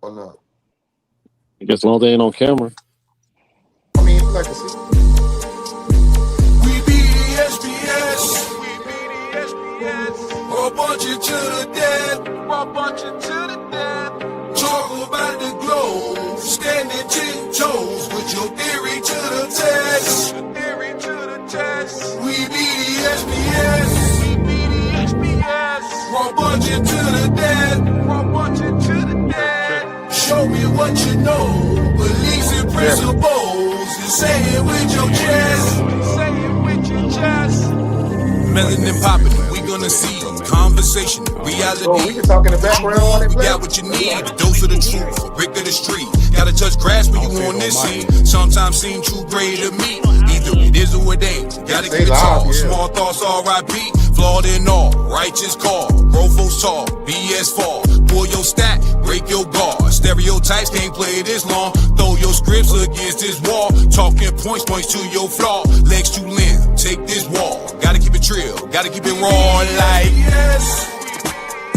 or not? I guess as long as they ain't on camera. I mean, like I said. We be the SPS. We be the SPS. Or bunch it to the dead. Or bunch it to the dead. Talk about the globe. Standing 10 toes with your theory to the test. Theory to the test. We be the SPS. We be the SPS. Or bunch it to the dead. Or bunch it to the dead. Show me what you know. Beliefs and principles. And say it with your chest. Say it with your chest. Melanin popping, we gonna see conversation, reality. Oh, we can talk in the background on it. We got what you need, a dose of the truth, a brick of the street. Gotta touch grass when you on this scene. Sometimes seem too gray to me. Either it is or it ain't. Gotta keep it tall. Small thoughts, R.I.P. Flawed in all, righteous call. Brofos tall, BS fall. Pull your stack, break your guard. Stereotypes can't play this long. Throw your scripts against this wall. Talking points to your flaw. Legs to limb, take this wall. Gotta keep it trill, gotta keep it raw like yes.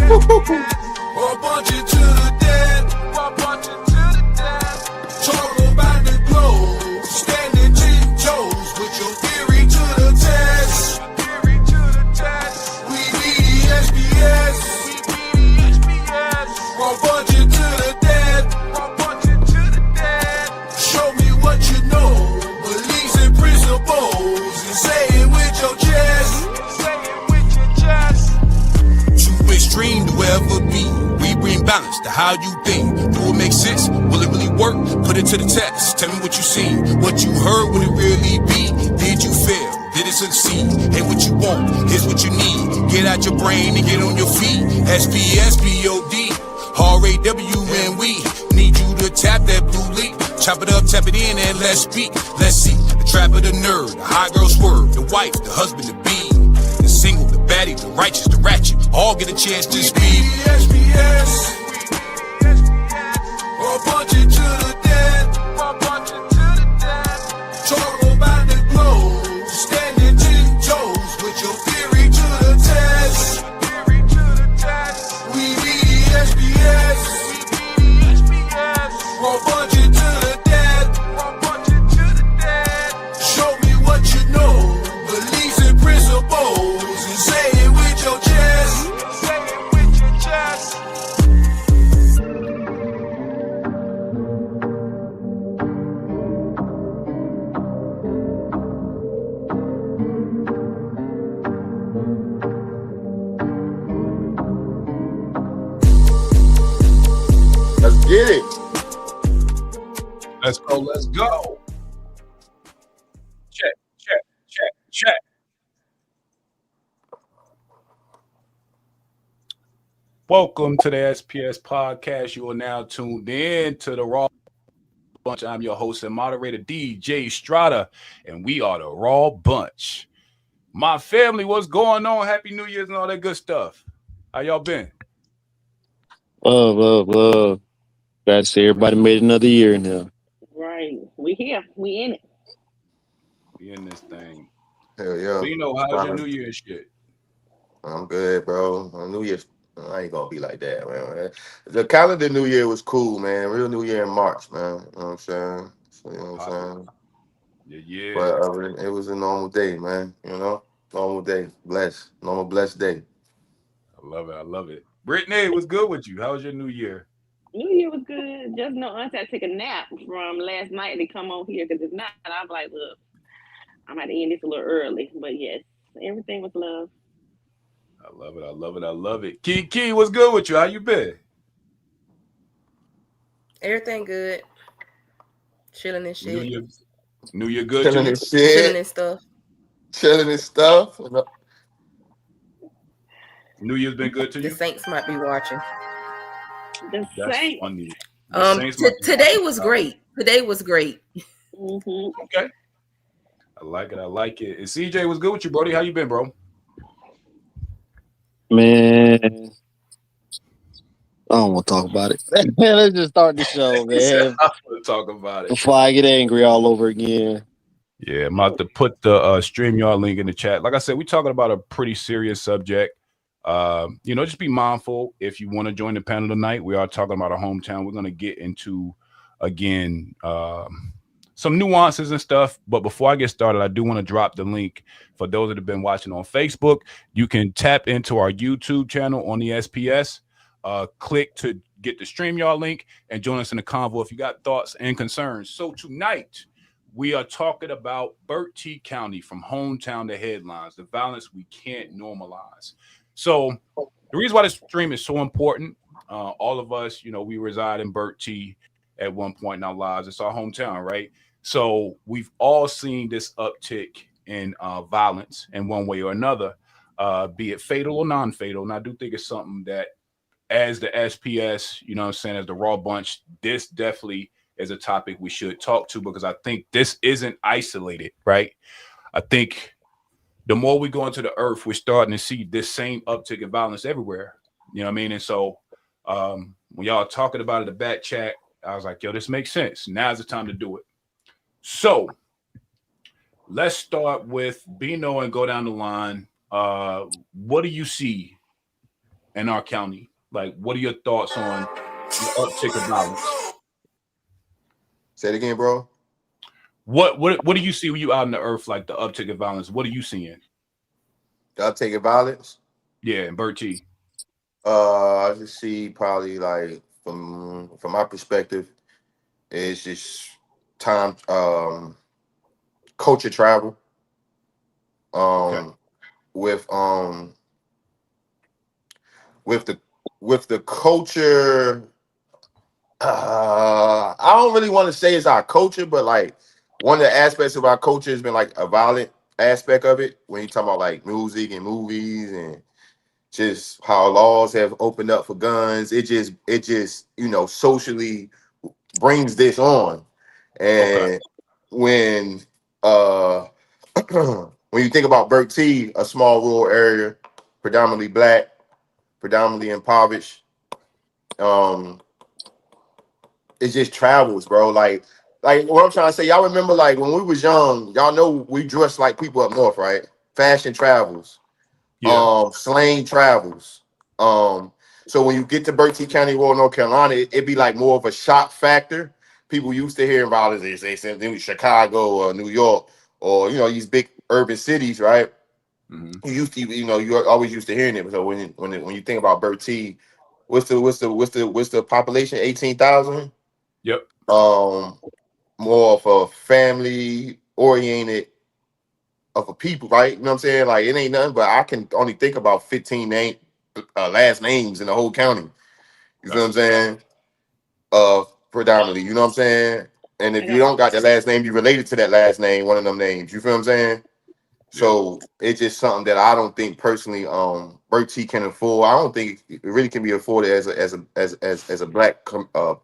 Or bunch it to the dead. Or bunch it to the dead. Talk about the globe. Standing 10 toes with your theory to the test. Theory to the test. We be the SPS. We be the SPS. Or bunch it to the dead. Or bunch it to the dead. Show me what you know. Beliefs and principles. And say it with your chest. Say it with your chest. Too extreme to ever be. We bring balance to how you think. Do it make sense? Will it really work? Put it to the test. Tell me what you seen. What you heard, will it really be? Did you fail? Did it succeed? Hey, what you want? Here's what you need. Get out your brain and get on your feet. SPS, POD, RAW, and we need you to tap that blue leaf. Chop it up, tap it in, and let's speak. Let's see. The trap of the nerd, the hot girl swerve, the wife, the husband, the bee, the single, the baddie, the righteous, the ratchet. All get a chance to speak. SPS. Or bunch it to the dead. Or bunch it to the dead. Talk about the globe. Standing 10 toes with your theory to the test. Theory to the test. We be the SPS. We be the SPS. Or bunch it to the dead. Or bunch it to the dead. Show me what you know. Beliefs and principles. And say it with your chest. Say it with your chest. Let's get it. Let's go, let's go. Check, check, check, check. Welcome to the SPS Podcast. You are now tuned in to the Raw Bunch. I'm your host and moderator, DJ Strata, and we are the Raw Bunch. My family, what's going on? Happy New Year's and all that good stuff. How y'all been? Love. Glad to see everybody made another year now. Right. We here. We in it. We in this thing. Hell yeah. So, you know, how's your New Year's shit? I'm good, bro. New Year's, I ain't gonna be like that, man. The calendar New Year was cool, man. Real New Year in March, man. You know what I'm saying? So, you know what I'm saying? Yeah. But it was a normal day, man. You know? Normal day. Normal blessed day. I love it. Brittany, what's good with you? How was your New Year? New Year was good. Just know Auntie I took a nap from last night to come on here because if not, I'm like, look, I'm about to end this a little early. But yes, everything was love. I love it. Key, what's good with you? How you been? Everything good. Chilling and shit. New Year good. Chilling and shit. Chilling and stuff. New Year's been good to you? The Saints might be watching. The That's Saints. funny. Today was great. Mm-hmm. Okay. I like it. And CJ, what's good with you, Brody? How you been, bro? Man, I don't want to talk about it. Man, let's just start the show, man. I want to talk about it before I get angry all over again. Yeah, I'm about to put the StreamYard link in the chat. Like I said, we're talking about a pretty serious subject. Just be mindful if you want to join the panel tonight. We are talking about our hometown. We're going to get into, again, some nuances and stuff. But before I get started, I do want to drop the link for those that have been watching on Facebook. You can tap into our YouTube channel on the SPS. Click to get the StreamYard link and join us in the convo if you got thoughts and concerns. So tonight, we are talking about Bertie County, from hometown to headlines, the violence we can't normalize. So the reason why this stream is so important, all of us, we reside in Bertie at one point in our lives. It's our hometown, right? So we've all seen this uptick in violence in one way or another, be it fatal or non-fatal. And I do think it's something that, as the SPS, as the Raw Bunch, this definitely is a topic we should talk to, because I think this isn't isolated, right? I think the more we go into the earth, we're starting to see this same uptick in violence everywhere. You know what I mean? And so when y'all are talking about it in the back chat, I was like, yo, this makes sense. Now's the time to do it. So let's start with Bino and go down the line. What do you see in our county? Like, what are your thoughts on the uptick of violence? Say it again, bro. What do you see when you out in the earth, like the uptick of violence? What are you seeing? The uptick of violence? Yeah, in Bertie. I just see probably, like, from my perspective, it's just time, culture travel. Okay. With the culture, I don't really want to say it's our culture, but like one of the aspects of our culture has been like a violent aspect of it. When you talk about like music and movies and just how laws have opened up for guns, it just socially brings this on. And when when you think about Bertie, a small rural area, predominantly black, predominantly impoverished, it just travels, bro. Like what I'm trying to say, y'all remember like when we was young, y'all know we dressed like people up north, right? Fashion travels, slang travels. So when you get to Bertie County, Royal North Carolina, it'd be like more of a shock factor. People used to hearing violence, they say in Chicago or New York or these big urban cities, right? Mm-hmm. You used to, you always used to hearing it. So when you think about Bertie, what's the population? 18,000. Yep. More of a family oriented of a people, right? You know what I'm saying? Like it ain't nothing, but I can only think about 15 last names in the whole county. You feel what I'm saying? Predominantly, you know what I'm saying? And if you don't got that last name, you related to that last name, one of them names. You feel what I'm saying? So it's just something that I don't think personally Bertie can afford. I don't think it really can be afforded as a black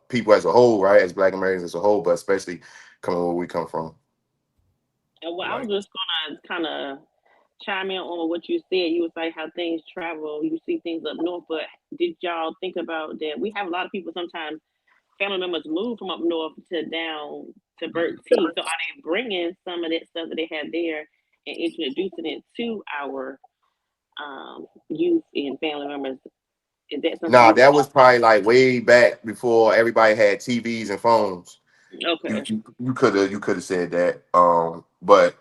people as a whole, right? As Black Americans as a whole, but especially coming where we come from. Well, I was just gonna kind of chime in on what you said. You was like how things travel, you see things up north, but did y'all think about that? We have a lot of people sometimes, family members move from up north to down to Bertie. So are they bringing some of that stuff that they have there and introducing it to our youth and family members? Is that something? Nah, that was probably like way back before everybody had TVs and phones. Okay. You could have said that, but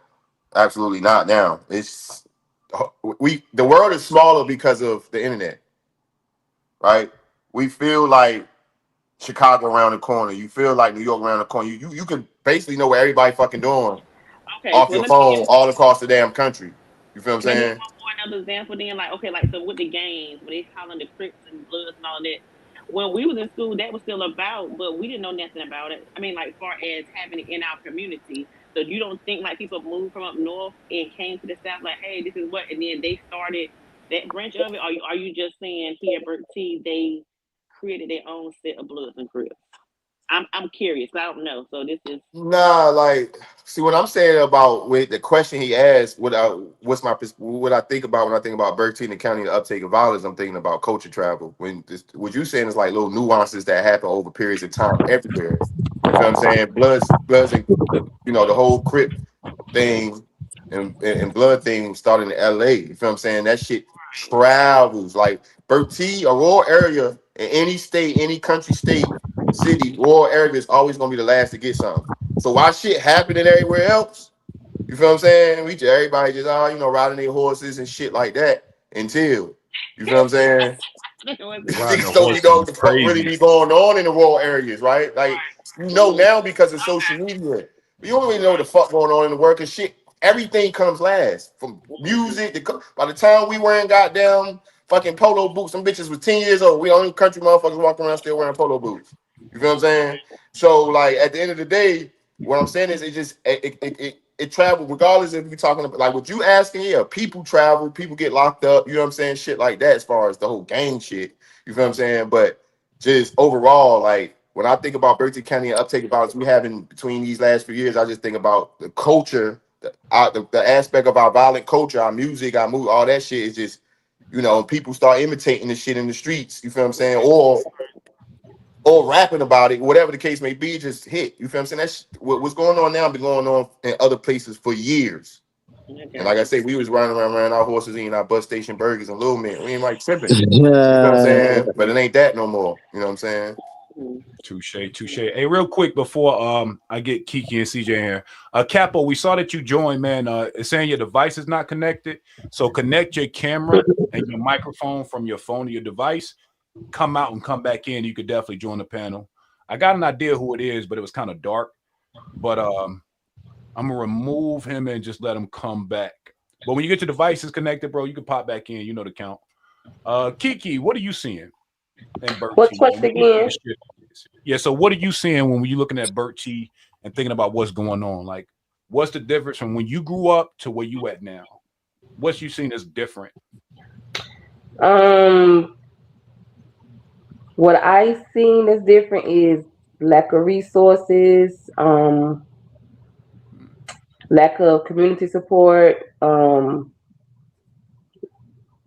absolutely not now. It's the world is smaller because of the internet, right? We feel like Chicago around the corner. You feel like New York around the corner. You could basically know what everybody fucking doing off your phone all across the damn country. You feel what I'm saying? Another example then, like so with the games, when they calling the Crips and Bloods and all that, when we was in school, that was still about, but we didn't know nothing about it. I mean, like far as having it in our community. So you don't think like people moved from up north and came to the south like, hey, this is what, and then they started that branch of it? Or are you just saying here at Bertie they created their own set of Bloods and Crips? I'm curious. I don't know. So this is see what I'm saying about with the question he asked. What I think about when I think about Bertie and the county and the uptake of violence. I'm thinking about culture travel. What you saying is like little nuances that happen over periods of time everywhere. You know what I'm saying? Bloods, and the whole Crip thing and blood thing started in LA. You feel what I'm saying? That shit travels. Like Bertie, a rural area in any state, any country, state, city, rural area is always gonna be the last to get something. So why shit happening everywhere else? You feel what I'm saying? We just everybody just riding their horses and shit like that until you feel what I'm saying? Riding Niggas the don't horses know what is the fuck really crazy. be going on in the rural areas, right? Like now because of social media. You don't really know what the fuck going on in the world because shit, everything comes last. From music to by the time we wearing goddamn fucking polo boots, some bitches was 10 years old. We only country motherfuckers walking around still wearing polo boots. You feel what I'm saying? So like at the end of the day, what I'm saying is it travel regardless if you're talking about like what you asking, yeah, people travel, people get locked up, you know what I'm saying? Shit like that as far as the whole gang shit. You feel what I'm saying? But just overall, like when I think about Bertie County and uptake of violence we having between these last few years, I just think about the culture, the aspect of our violent culture, our music, our movie, all that shit is just, people start imitating the shit in the streets. You feel what I'm saying? Or rapping about it, whatever the case may be, just hit. You feel what I'm saying? That's what's going on now. Been going on in other places for years. And like I say, we was running around our horses eating our bus station burgers and Little Man. We ain't like tripping. You know what I'm saying? But it ain't that no more. You know what I'm saying? Touche. Hey, real quick before I get Kiki and CJ in here. Capo, we saw that you joined, man. It's saying your device is not connected. So connect your camera and your microphone from your phone to your device. Come out and come back in. You could definitely join the panel. I got an idea who it is, but it was kind of dark. But I'm gonna remove him and just let him come back. But when you get your devices connected, bro, you can pop back in. You know the count. Kiki, what are you seeing? What's question again? Yeah, so what are you seeing when you're looking at Bertie and thinking about what's going on? Like, what's the difference from when you grew up to where you at now? What's you seen as different? What I seen as different is lack of resources, lack of community support.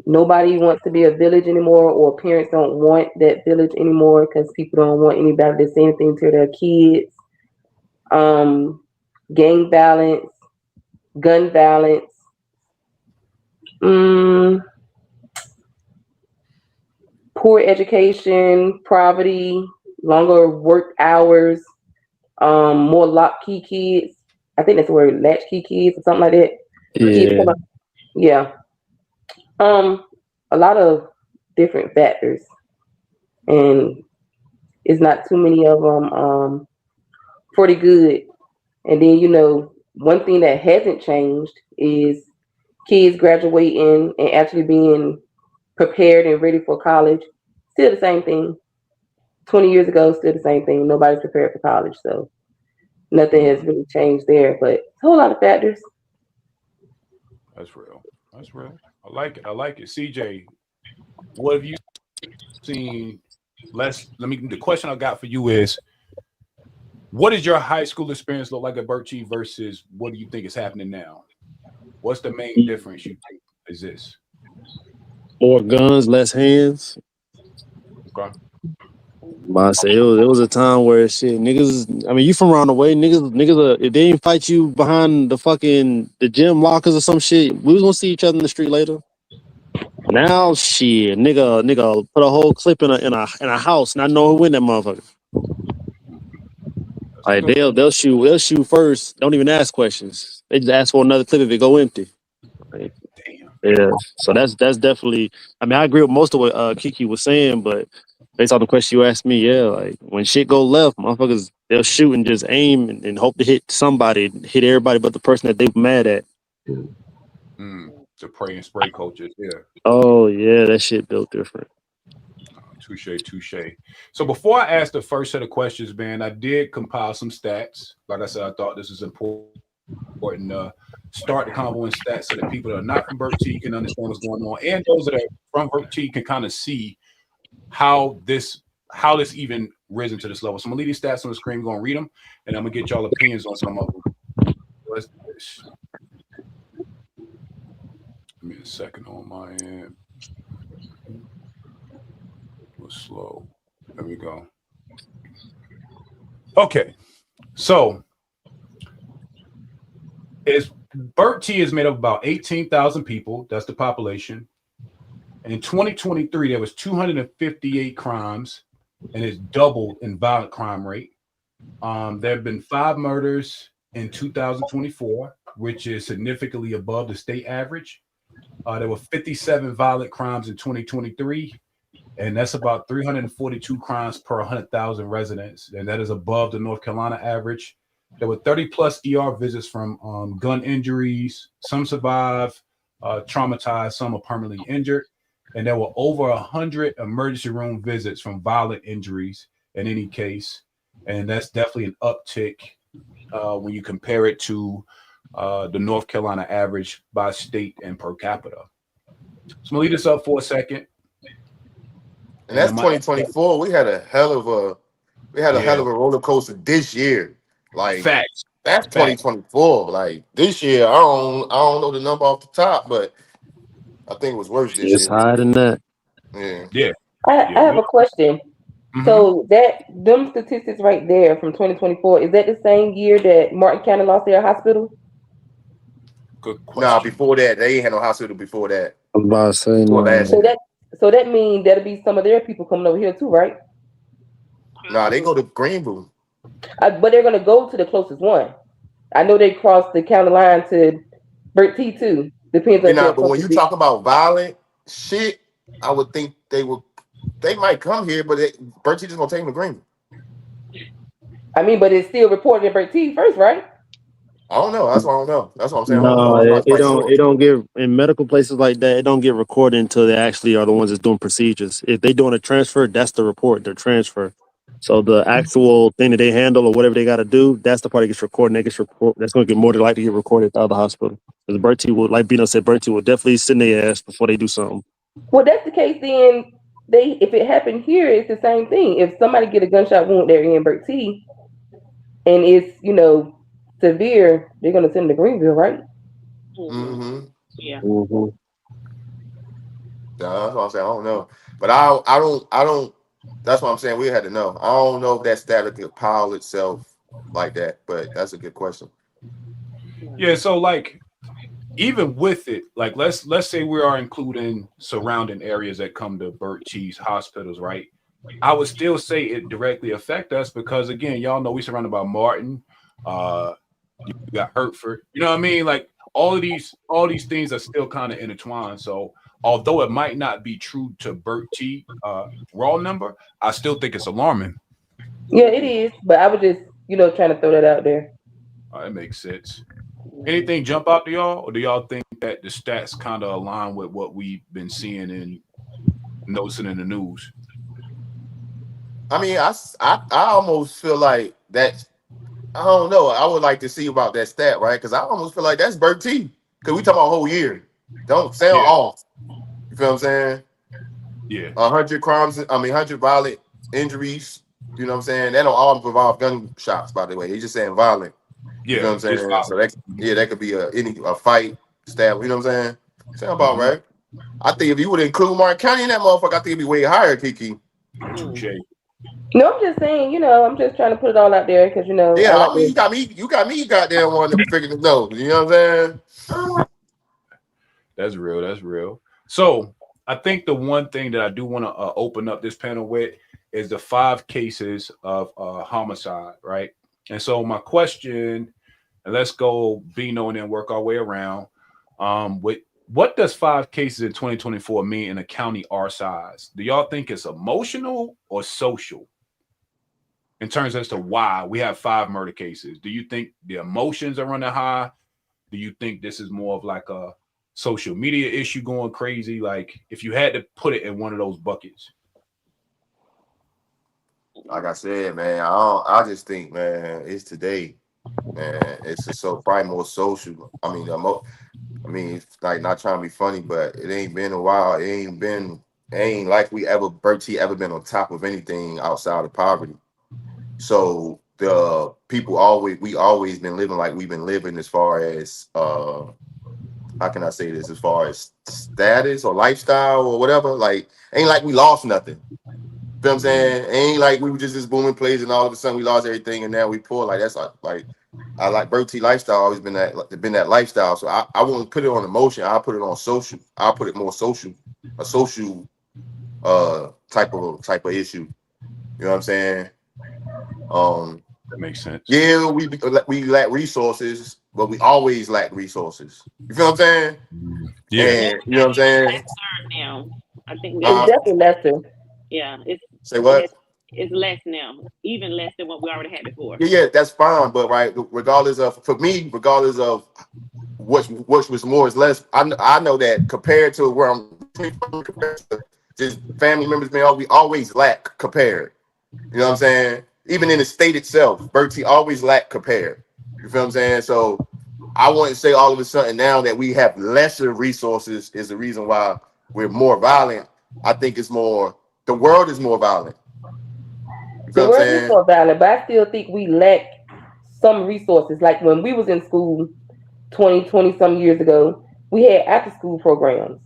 Nobody wants to be a village anymore, or parents don't want that village anymore because people don't want anybody to say anything to their kids. Gang violence, gun violence. Poor education, poverty, longer work hours, more lock-key kids. I think that's the word, latchkey kids or something like that. Yeah. A lot of different factors, and it's not too many of them for the good. And then, one thing that hasn't changed is kids graduating and actually being prepared and ready for college. Still the same thing. 20 years ago, still the same thing. Nobody's prepared for college, so nothing has really changed there. But it's a whole lot of factors. That's real. I like it. CJ, what have you seen? The question I got for you is, what does your high school experience look like at Bertie versus what do you think is happening now? What's the main difference you think is this? More guns, less hands. Okay. I say it was a time where shit niggas. I mean, you from around the way, niggas. If they didn't fight you behind the gym lockers or some shit, we was gonna see each other in the street later. Now shit, nigga, put a whole clip in a house, and I know who in that motherfucker. Like they'll shoot first. Don't even ask questions. They just ask for another clip if it go empty. Like, yeah, so that's definitely. I mean, I agree with most of what Kiki was saying, but based on the question you asked me, yeah, like when shit go left, motherfuckers they'll shoot and just aim and hope to hit somebody, hit everybody but the person that they mad at. The pray and spray coaches, yeah. Oh yeah, that shit built different. Touche. So before I ask the first set of questions, man, I did compile some stats. Like I said, I thought this was important. Start the convo in stats so that people that are not from Bertie can understand what's going on, and those that are from Bertie can kind of see how this even risen to this level. So I'm gonna leave these stats on the screen. We're gonna read them, and I'm gonna get y'all opinions on some of them. Let's do this. Give me a second on my end. It was slow. There we go. Okay, so it's Bertie is made up of about 18,000 people. That's the population. In 2023, there was 258 crimes, and it's doubled in violent crime rate. There have been 5 murders in 2024, which is significantly above the state average. There were 57 violent crimes in 2023, and that's about 342 crimes per 100,000 residents, and that is above the North Carolina average. There were 30 plus ER visits from gun injuries. Some survived, traumatized, some are permanently injured. And there were over 100 emergency room visits from violent injuries in any case. And that's definitely an uptick when you compare it to the North Carolina average by state and per capita. So I'm gonna leave this up for a second. And that's 2024. We had a hell of a roller coaster this year. Like facts. That's 2024. Like this year, I don't know the number off the top, but I think it was worse this year. It's higher than that. Yeah. I have a question. Mm-hmm. So them statistics right there from 2024, is that the same year that Martin County lost their hospital? Good question. Nah, before that, they ain't had no hospital before that. I'm about to say no. So that means that'll be some of their people coming over here too, right? Nah, they go to Greenville. But they're gonna go to the closest one. I know they cross the county line to Bertie too. Depends on. But when you talk about violent shit, I would think they might come here, but Bertie just gonna take them to Greenville. I mean, but it's still reported in Bertie first, right? I don't know. That's what I don't know. That's what I'm saying. No, it don't get in medical places like that. It don't get recorded until they actually are the ones that's doing procedures. If they doing a transfer, that's the report, their transfer. So the actual thing that they handle or whatever they got to do, that's the part that gets recorded. That gets report. That's going to get more than likely to get recorded at the other hospital. Because Bertie will, like Bino said, Bertie will definitely send their ass before they do something. Well, that's the case. Then if it happened here, it's the same thing. If somebody get a gunshot wound there in Bertie, and it's severe, they're going to send them to Greenville, right? Mm-hmm. Yeah. Mm-hmm. That's what I'm saying. I don't know, but I don't. That's what I'm saying. We had to know. I don't know if that stat could pile itself like that, but that's a good question. Yeah. So like, even with it, like let's say we are including surrounding areas that come to Bertie's hospitals, right? I would still say it directly affect us because again, y'all know we surrounded by Martin. You got Hertford. You know what I mean? Like all these things are still kind of intertwined. So although it might not be true to Bertie raw number, I still think it's alarming. Yeah, it is. But I was just, trying to throw that out there. That makes sense. Anything jump out to y'all, or do y'all think that the stats kind of align with what we've been seeing and noticing in the news? I mean, I almost feel like that. I don't know. I would like to see about that stat, right? Because I almost feel like that's Bertie. Because we talking about a whole year. Don't sound off. You feel what I'm saying? Yeah. 100 crimes. 100 violent injuries. You know what I'm saying? That don't all involve gunshots, by the way. He's just saying violent. Yeah. You know what I'm saying? So that could be a fight, stab. You know what I'm saying? Sound about right. I think if you would include Martin County in that motherfucker, I think it'd be way higher, Kiki. No, I'm just saying, I'm just trying to put it all out there because, Yeah, you got me goddamn one to figure it out. You know what I'm saying? That's real. So I think the one thing that I do want to open up this panel with is the 5 cases of homicide, right? And so my question, and let's go Bino and then work our way around. What does 5 cases in 2024 mean in a county our size? Do y'all think it's emotional or social? In terms as to why we have 5 murder cases. Do you think the emotions are running high? Do you think this is more of like a social media issue going crazy? Like if you had to put it in one of those buckets. Like I said, man, I just think, man, it's today, man. It's just probably more social. I mean, it's like not trying to be funny, but it ain't been a while. It ain't like Bertie ever been on top of anything outside of poverty. So the people we always been living like we've been living as far as how can I say this, as far as status or lifestyle or whatever. Like ain't like we lost nothing. You know what I'm saying? Ain't like we were just this booming place and all of a sudden we lost everything and now we poor. Like that's like I like Bertie lifestyle. Always been that lifestyle. So I won't put it on emotion. I'll put it on social. I'll put it more social, a social type of issue. You know what I'm saying? That makes sense. Yeah, we lack resources, but we always lack resources. You feel what I'm saying? Yeah. And, you know what I'm saying? Now, I think It's definitely lesser. Yeah, it's say what? It's less now, even less than what we already had before. Yeah, that's fine. But right, regardless of which was more is less, I know that compared to where I'm just family members, man, we always lack compared. You know what I'm saying? Even in the state itself, Bertie always lack compared. You feel what I'm saying? So I wouldn't say all of a sudden now that we have lesser resources is the reason why we're more violent. I think it's more, the world is more violent. You feel The what I'm world is saying? more violent, but I still think we lack some resources. Like when we was in school 20 some years ago, we had after school programs.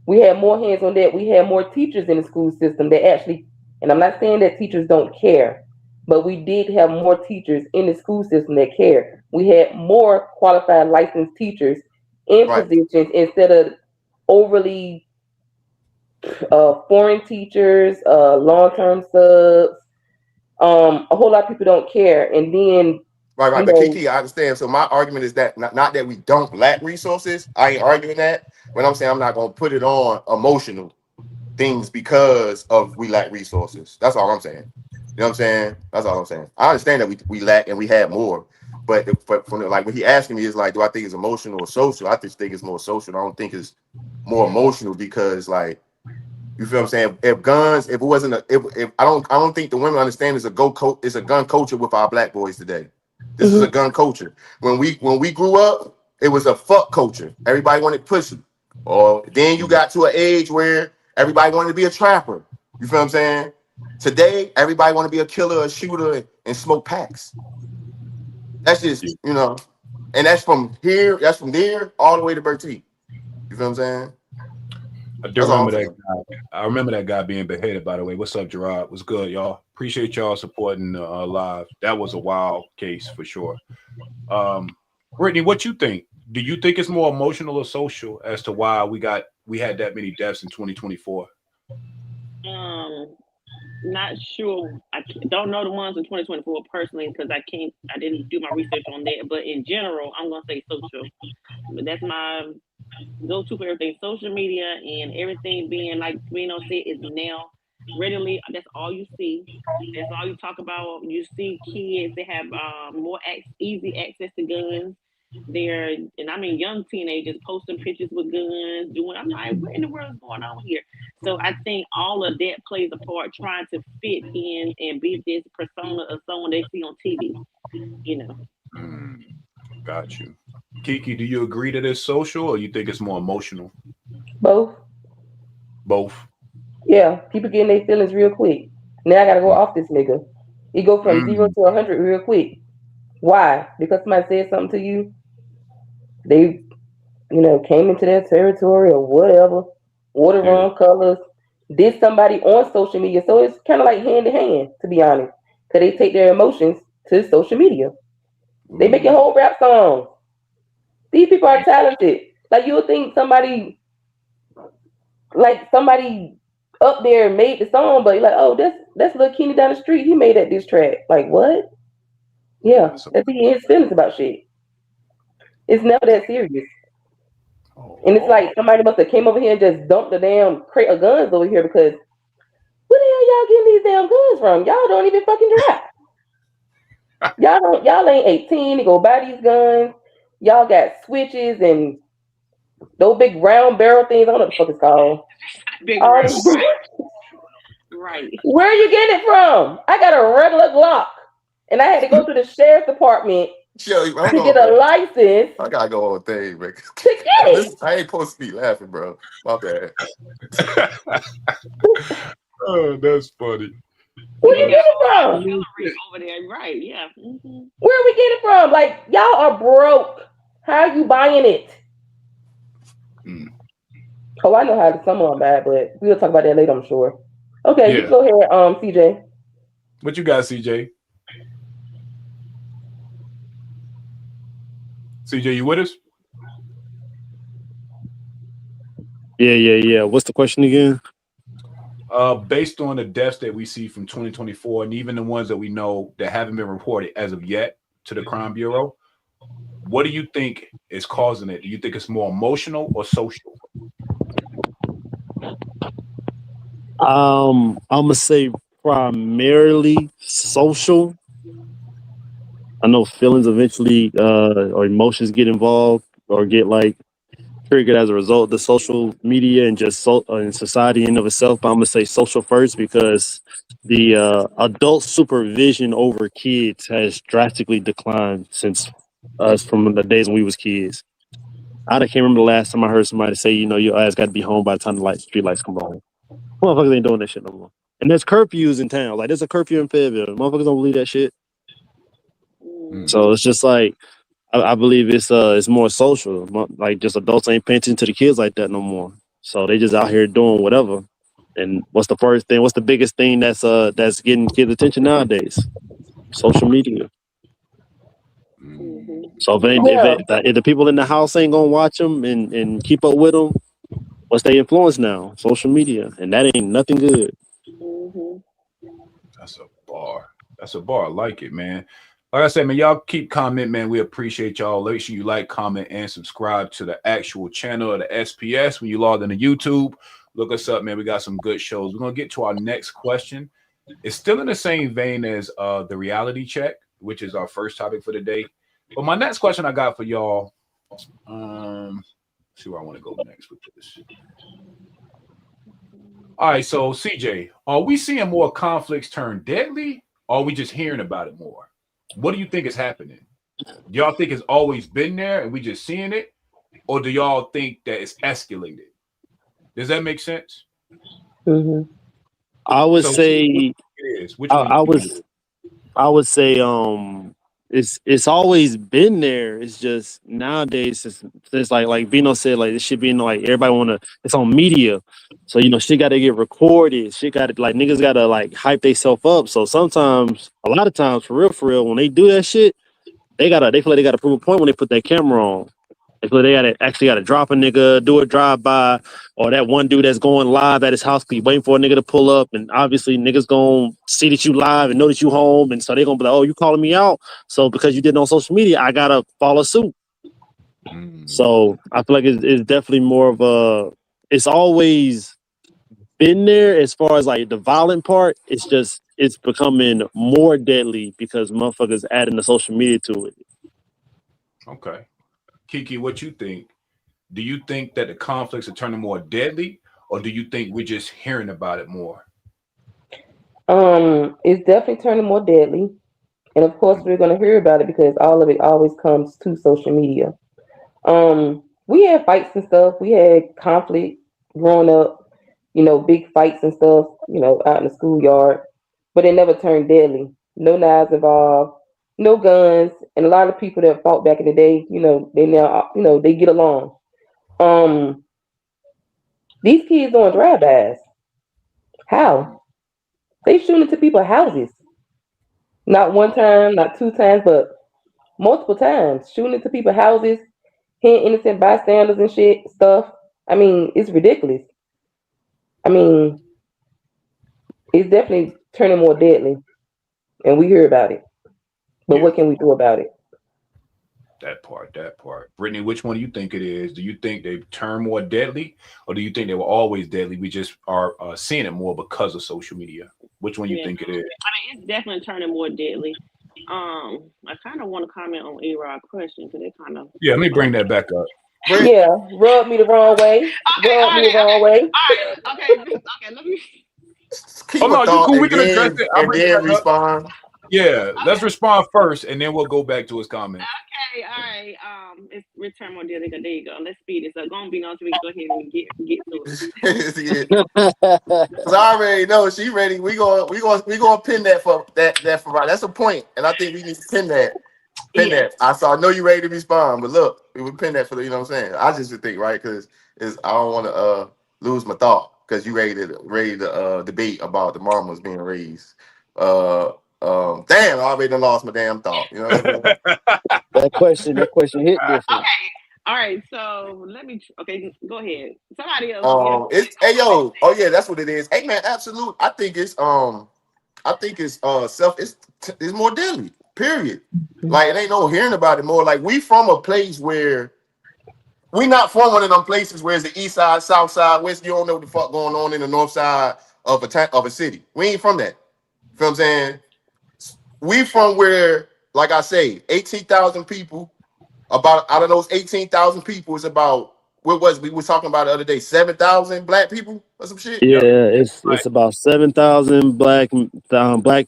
We had more hands on that. We had more teachers in the school system that actually, and I'm not saying that teachers don't care, but we did have more teachers in the school system that care. We had more qualified licensed teachers in Right. positions instead of overly foreign teachers, long-term subs. A whole lot of people don't care. And then Right. But Kiki, I understand. So my argument is that not that we don't lack resources. I ain't arguing that. But I'm saying I'm not gonna put it on emotional things because of we lack resources. That's all I'm saying. You know what I'm saying? That's all I'm saying. I understand that we lack and we have more. But like when he asking me is like, do I think it's emotional or social? I just think it's more social. I don't think it's more emotional because like, you feel what I'm saying? If it wasn't if I don't think the women understand it's a gun culture with our black boys today. This is a gun culture. When we grew up, it was a fuck culture. Everybody wanted pussy. Or then you got to an age where everybody wanted to be a trapper. You feel what I'm saying? Today, everybody want to be a killer, a shooter, and smoke packs. That's just, and that's from there all the way to Bertie. You feel what I'm saying? I do remember that guy. I remember that guy being beheaded, by the way. What's up, Gerard? What's good, y'all? Appreciate y'all supporting live. That was a wild case for sure. Brittany, what you think? Do you think it's more emotional or social as to why we had that many deaths in 2024? Not sure. I don't know the ones in 2024 personally because I didn't do my research on that. But in general, I'm gonna say social. But that's my go-to for everything. Social media and everything being like Reno said is now readily. That's all you see. That's all you talk about. You see kids that have more easy access to guns. And I mean young teenagers posting pictures with guns, I'm like, what in the world is going on here? So I think all of that plays a part trying to fit in and be this persona of someone they see on TV, Got you. Kiki, do you agree that it's social or you think it's more emotional? Both. Yeah, people getting their feelings real quick. Now I gotta go off this nigga. You go from 0 to 100 real quick. Why? Because somebody said something to you. They, came into their territory or whatever. Wore the wrong colors. Did somebody on social media. So it's kind of like hand in hand, to be honest. Because they take their emotions to social media. They making whole rap songs. These people are talented. Like you'll think somebody up there made the song, but you're like, oh, that's Lil Kenny down the street. He made that diss track. Like what? Yeah, that's his feelings about shit. It's never that serious. And it's like somebody must have came over here and just dumped the damn crate of guns over here because where the hell y'all getting these damn guns from? Y'all don't even fucking drive. Y'all ain't 18 to go buy these guns. Y'all got switches and those big round barrel things. I don't know what the fuck it's called. Big round. Right. Where are you getting it from? I got a regular Glock. And I had to go to the sheriff's department to get a license. I gotta go on thing, man. To get it. I ain't supposed to be laughing, bro. My bad. Oh, that's funny. Where you get it from? Over there, right? Yeah. Mm-hmm. Where we get it from? Like y'all are broke. How are you buying it? Oh, I know how someone buy it, but we'll talk about that later, I'm sure. Okay, you go ahead, CJ. What you got, CJ? CJ, you with us? Yeah. What's the question again? Based on the deaths that we see from 2024, and even the ones that we know that haven't been reported as of yet to the Crime Bureau, what do you think is causing it? Do you think it's more emotional or social? I'm gonna say primarily social. I know feelings eventually or emotions get involved or get like triggered as a result of the social media and just in society in of itself. But I'm gonna say social first because the adult supervision over kids has drastically declined since us from the days when we was kids. I can't remember the last time I heard somebody say, your ass got to be home by the time the street lights come on. Motherfuckers ain't doing that shit no more. And there's curfews in town. Like there's a curfew in Fayetteville. Motherfuckers don't believe that shit. So it's just like I believe it's more social. Like just adults ain't paying attention to the kids like that no more. So they just out here doing whatever. And what's the first thing? What's the biggest thing that's getting kids' attention nowadays? Social media. So if the people in the house ain't gonna watch them and keep up with them, what's their influence now? Social media, and that ain't nothing good. That's a bar. That's a bar. I like it, man. Like I said, man, y'all keep commenting, man. We appreciate y'all. Make sure you like, comment, and subscribe to the actual channel of the SPS. When you log into YouTube, look us up, man. We got some good shows. We're gonna get to our next question. It's still in the same vein as the reality check, which is our first topic for the day. But my next question I got for y'all, see where I want to go next with this. All right, so CJ, are we seeing more conflicts turn deadly, or are we just hearing about it more? What do you think is happening? Do y'all think it's always been there and we just seeing it, or do y'all think that it's escalated? Does that make sense? I would say I would say it's always been there. It's just nowadays it's like Bino said, like this shit being like everybody it's on media. So shit gotta get recorded. Shit gotta like niggas gotta like hype themselves up. So sometimes, a lot of times for real, when they do that shit, they feel like they gotta prove a point when they put that camera on. They feel like they gotta drop a nigga, do a drive-by, or that one dude that's going live at his house, keep waiting for a nigga to pull up, and obviously niggas gonna see that you live and know that you home, and so they gonna be like, oh, you calling me out? So because you did it on social media, I gotta follow suit. So I feel like it's definitely more of it's always been there as far as like the violent part. It's becoming more deadly because motherfuckers adding the social media to it. Okay. Kiki, what you think? Do you think that the conflicts are turning more deadly, or do you think we're just hearing about it more? It's definitely turning more deadly. And of course we're gonna hear about it because all of it always comes to social media. We had fights and stuff. We had conflict growing up, big fights and stuff, out in the schoolyard. But it never turned deadly. No knives involved, no guns, and a lot of people that fought back in the day, they now, they get along. These kids doing drive-bys. How? They shooting into people's houses. Not one time, not two times, but multiple times. Shooting into people's houses, hitting innocent bystanders and stuff. I mean, it's ridiculous. I mean, it's definitely turning more deadly. And we hear about it. But what can we do about it? That part. Brittany, which one do you think it is? Do you think they've turned more deadly, or do you think they were always deadly? We just are seeing it more because of social media. Which one you think it is? I mean, it's definitely turning more deadly. I kind of want to comment on A-Rod's question because it kind of... Yeah, let me bring that back up. Yeah, rub me the wrong way. Okay, All right, let me... You cool. We can address it. And then respond. Yeah, let's respond first, and then we'll go back to his comment. Okay, all right. It's return more deadly. There you go. Let's speed this up. Gonna be on so we can go ahead and get to it. Cause I already know she ready. We gonna pin that for that for right. That's a point, and I think we need to pin that. That. I know you ready to respond, but look, we would pin that for the. You know what I'm saying? I just think right because I don't want to lose my thought because you ready to debate about the marbles being raised. Damn, I already done lost my damn thought. You know what I mean? That question hit different. Okay. All right. So let me. Okay, go ahead. Somebody else. It's hey yo, oh yeah, that's what it is. Hey man, absolute. I think it's it's more deadly. Period. Like it ain't no hearing about it more. Like we from a place where we not from one of them places where it's the east side, south side, west. You don't know what the fuck going on in the north side of a city. We ain't from that. You feel what I'm saying? We from where, like I say, 18,000 people. About out of those 18,000 people, it's about we were talking about the other day, 7,000 black people or some shit. Yeah, it's about 7,000 black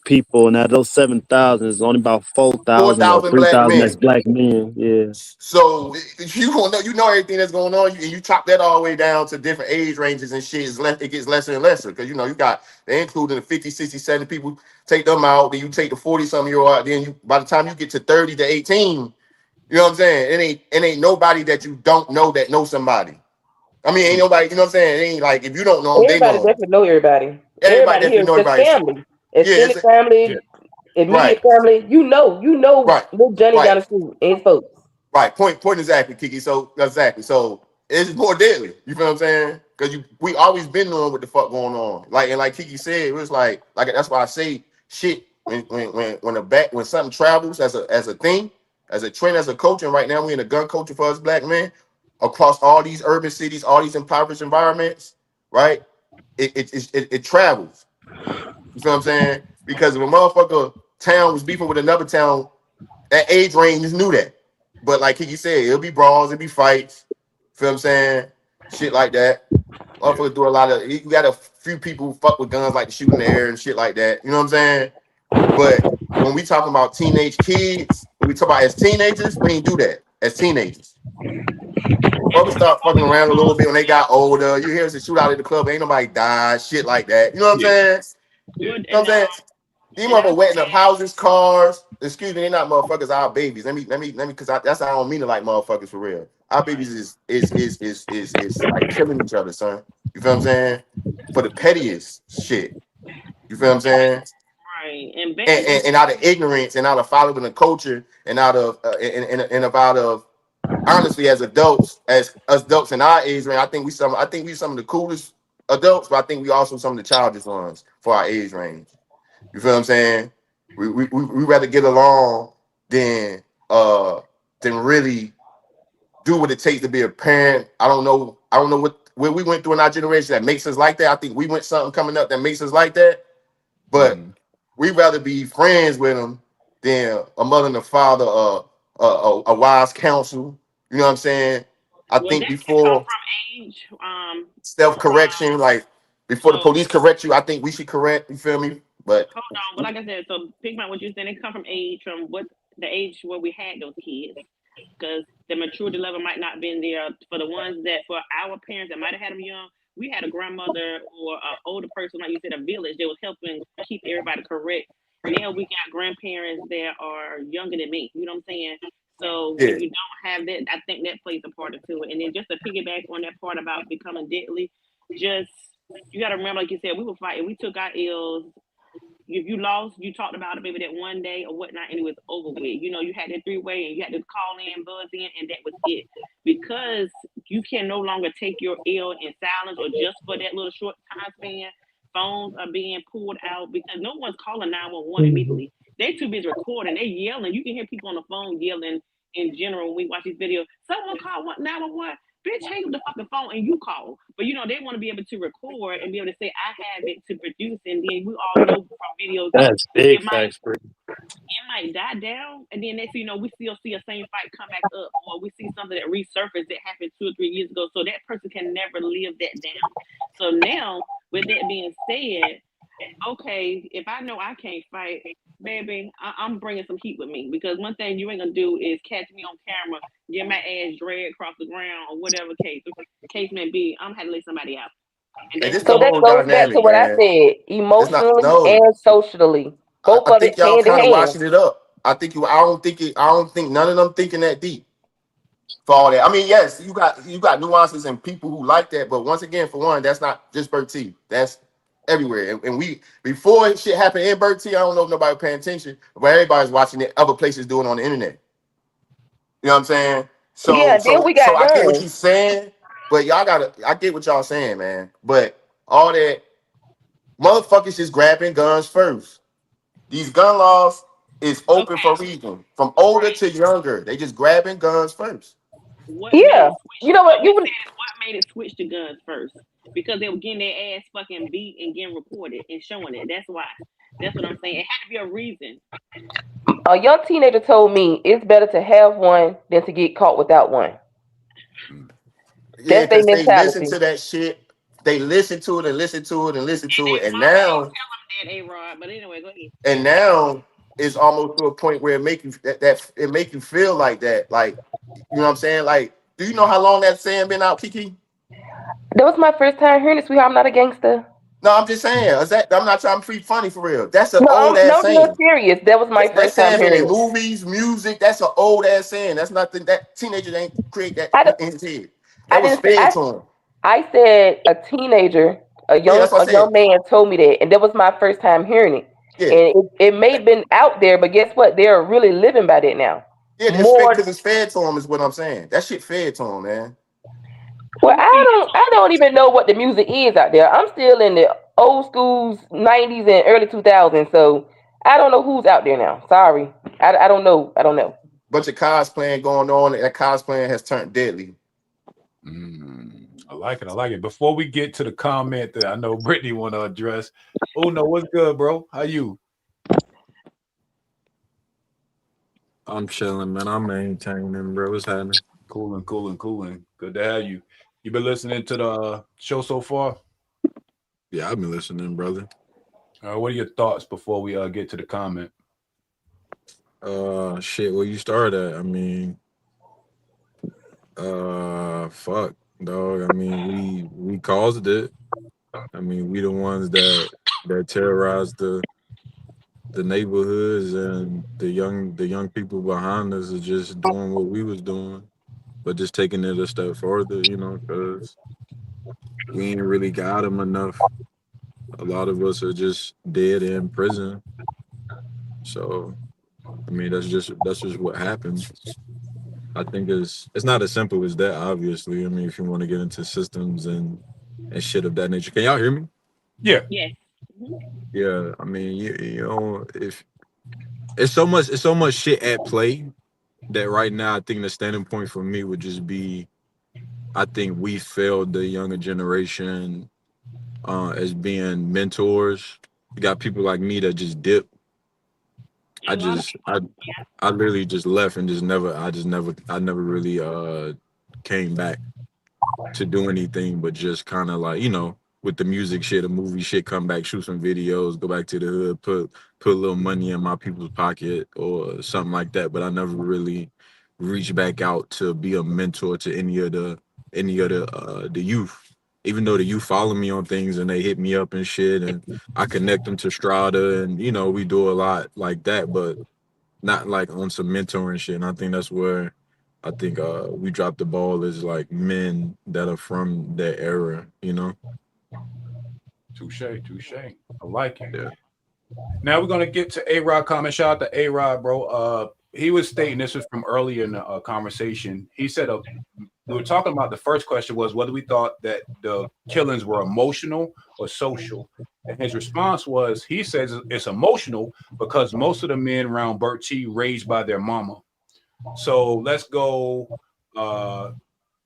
people, and out of those 7,000, it's only about 4,000 or 4,000 black 3,000 that's men. black men. Yeah. So you know everything that's going on, and you chop that all the way down to different age ranges and shit. It gets lesser and lesser because you got they including the 50, 60, 70 people. Take them out, then you take the 40-something year old out. Then by the time you get to 30 to 18. You know what I'm saying? It ain't nobody that you don't know that knows somebody. I mean, ain't nobody, you know what I'm saying? It ain't like if you don't know them, they know them. Definitely know everybody. Everybody here is know just everybody. family. Extended family, immediate Right. family. You know Right. little Johnny down the street and his folks. Right. Point exactly, Kiki. So exactly. So it's more deadly. You feel what I'm saying? Because we always been knowing what the fuck going on. Like Kiki said, it was like that's why I say shit when something travels as a thing. As a trend, as a culture, and right now we're in a gun culture for us black men across all these urban cities, all these impoverished environments, right? It travels. You feel what I'm saying? Because if a motherfucker town was beefing with another town, that age range just knew that. But like he said, it'll be brawls, it'll be fights. Feel what I'm saying? Shit like that. Motherfuckers do a lot of. You got a few people who fuck with guns like to shoot in the air and shit like that. You know what I'm saying? But when we talking about teenage kids, when we talk about as teenagers, we ain't do that as teenagers. Mother start fucking around a little bit when they got older. You hear us shoot out at the club, ain't nobody died, shit like that. You know what I'm saying? You know what I'm saying? These motherfuckers wetting up houses, cars. Excuse me, they're not motherfuckers. Our babies. Let me, because that's how I don't mean it like motherfuckers for real. Our babies is like killing each other, son. You feel what I'm saying? For the pettiest shit. You feel what I'm saying? Right. And out of ignorance and out of following the culture and out of out of honestly as adults in our age range, I think we some of the coolest adults, but I think we also some of the childish ones for our age range. You feel what I'm saying? We rather get along than really do what it takes to be a parent. I don't know what we went through in our generation that makes us like that. I think we went something coming up that makes us like that, but we rather be friends with them than a mother and a father, a wise counsel. You know what I'm saying? I think before from age, self-correction, like before the police correct you, I think we should correct. You feel me? But hold on. But like I said, so think about what you're saying. They come from the age where we had those kids, because the maturity level might not been there for the ones that for our parents that might have had them young. We had a grandmother or an older person, like you said, a village that was helping keep everybody correct. Now we got grandparents that are younger than me. You know what I'm saying? So if you don't have that, I think that plays a part into it. And then just to piggyback on that part about becoming deadly, just you got to remember, like you said, we were fighting. We took our ills. If you lost, you talked about it maybe that one day or whatnot, and it was over with. You know, you had that three-way, and you had to call in, buzz in, and that was it. Because you can no longer take your ill in silence or just for that little short time span. Phones are being pulled out because no one's calling 911 immediately. They're too busy recording. They're yelling. You can hear people on the phone yelling in general when we watch these videos. Someone call 911. Bitch, hang up the fucking phone and you call. But, you know, they want to be able to record and be able to say, I have it to produce. And then we all know from videos. That's big facts. It might die down. And then next thing you know, we still see a same fight come back up. Or we see something that resurfaced that happened 2 or 3 years ago. So that person can never live that down. So now, with that being said, okay, if I know I can't fight, baby, I'm bringing some heat with me, because one thing you ain't gonna do is catch me on camera, get my ass dragged across the ground or whatever case may be. I'm gonna have to lay somebody out. And so that goes back to what I said, emotionally and socially. Both I think y'all kind of hand. washing it up. I don't think none of them thinking that deep for all that. I mean, yes, you got nuances and people who like that, but once again, for one, that's not just Bertie. That's everywhere. And we, before shit happened in Bertie, I don't know if nobody paying attention, but everybody's watching it. Other places doing it on the internet. You know what I'm saying? Yeah, then we got I get what guns. you're saying, but I get what y'all saying, man. But all that motherfuckers just grabbing guns first. These gun laws is open for reason. From older to younger, they just grabbing guns first. What made Yeah, it switch? you know What what? we You would. said is what made it switch to guns first? Because they were getting their ass fucking beat and getting reported and showing it. That's why. That's what I'm saying. It had to be a reason. A young teenager told me it's better to have one than to get caught without one. Yeah, That's their because they listen mentality. to that shit. They listen to it and listen to it and listen to it, And and their mama now ain't tell them that, A-Rod. But anyway, go ahead. and now it's almost to a point where it make you that it make you feel like that. Like, you know what I'm saying? Like, do you know how long that saying been out, Kiki? That was my first time hearing it, sweetheart. I'm not a gangster. No, I'm just saying. I'm not trying to be funny for real. That's an No, old ass no, no, saying. serious. That was my That first time saying been hearing in it. movies, music. That's an old ass saying. That's nothing that teenagers ain't create that I, d- in his head. I That was didn't. Say, fed to him. I said a teenager, Yeah, that's what I a young said. man told me that, and that was my first time hearing it. Yeah, And it may have been out there, but guess what? They're really living by that now. yeah. It's fed More. because it's fed to him. Is what I'm saying. That shit fed to him, man. Well, Who feed it I don't even know what the music is out there. I'm still in the old schools, 90s and early 2000s, so I don't know who's out there now. Sorry, I don't know. I don't know. Bunch of cosplaying going on. And that cosplaying has turned deadly. I like it. I like it. Before we get to the comment that I know Brittany want to address, oh no, what's good, bro? How you? I'm chilling, man. I'm maintaining, bro. What's happening? Cooling. Good to have you. You been listening to the show so far? Yeah, I've been listening, brother. What are your thoughts before we get to the comment? Shit, where you start at? I mean, fuck, dog. I mean, we caused it. I mean, we the ones that terrorized the neighborhoods, and the young people behind us are just doing what we was doing, but just taking it a step further, you know, because we ain't really got them enough. A lot of us are just dead in prison. So, I mean, that's just what happens. I think it's not as simple as that. Obviously, I mean, if you want to get into systems and shit of that nature, can y'all hear me? Yeah. Yes. Yeah, I mean, you know, if it's so much shit at play that right now, I think the standing point for me would just be, I think we failed the younger generation as being mentors. You got people like me that just dip. I A lot of just I literally just left and I never really came back to do anything but just kind of like, you know, with the music shit, the movie shit, come back, shoot some videos, go back to the hood, put a little money in my people's pocket or something like that. But I never really reached back out to be a mentor to any of the youth. Even though the youth follow me on things and they hit me up and shit, and I connect them to Strada, and you know, we do a lot like that, but not like on some mentoring shit. And I think that's where I think we dropped the ball as like men that are from that era, you know. Touche. I like it. Yeah. Now we're gonna get to A-Rod comment. Shout out to A-Rod, bro. He was stating, this was from earlier in the conversation. He said we were talking about, the first question was whether we thought that the killings were emotional or social. And his response was, he says it's emotional because most of the men around Bertie raised by their mama. So let's go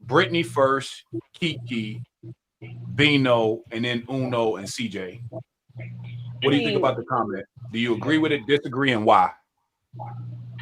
Brittany first, Kiki, Bino, and then Uno and CJ. What do you think about the comment? Do you agree with it, disagree, and why?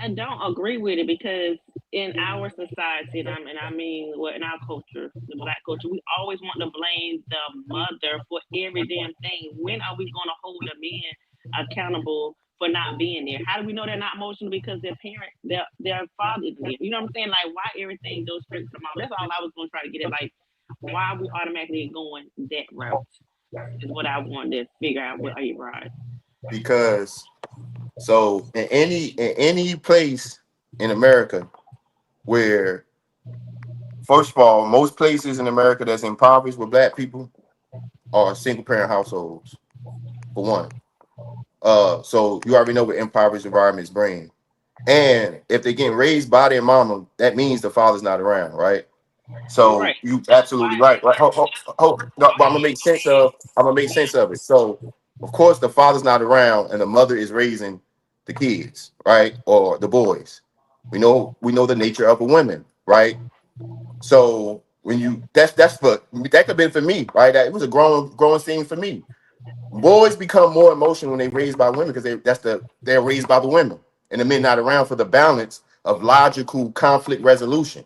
I don't agree with it because in our society, and I mean, well, in our culture, the Black culture, we always want to blame the mother for every damn thing. When are we going to hold the men accountable for not being there? How do we know they're not emotional? Because their parent, their father is there. You know what I'm saying? Like, why everything goes straight to the mom? That's all I was going to try to get at. Like, why are we automatically going that route? Is what I wanted to figure out. What are you right? Because so in any place in America where, first of all, most places in America that's impoverished with Black people are single parent households, for one. So you already know what impoverished environments bring. And if they're getting raised by their mama, that means the father's not around, right? So Right. you absolutely right. Right. No, but I'm gonna make sense of it. So of course the father's not around and the mother is raising the kids, right? Or the boys. We know the nature of a woman, right? So when you that's for that could have been for me, right? It was a growing thing for me. Boys become more emotional when they're raised by women because they're raised by the women, and the men not around for the balance of logical conflict resolution.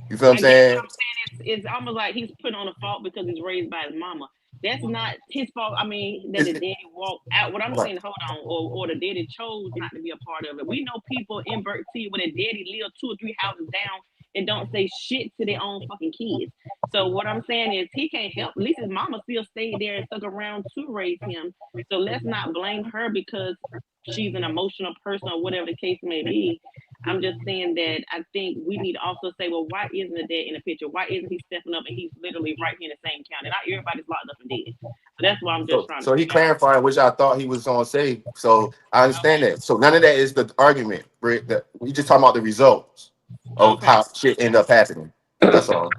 You feel what I'm I guess what saying? I'm saying is it's almost like he's put on a fault because he's raised by his mama. That's not his fault. I mean, that the daddy walked out. What I'm Right. saying, hold on, or the daddy chose not to be a part of it. We know people in Bertie County where the daddy live 2 or 3 houses down and don't say shit to their own fucking kids. So what I'm saying is he can't help. At least his mama still stayed there and stuck around to raise him. So let's not blame her because she's an emotional person or whatever the case may be. I'm just saying that I think we need to also say, well, why isn't the dad in the picture? Why isn't he stepping up and he's literally right here in the same county? Not everybody's locked up and dead. So that's why I'm just trying to So he figure out. clarified, which I thought he was gonna say. So I understand that. So none of that is the argument, Britt. We just talking about the results of Okay. how shit end up happening. That's all.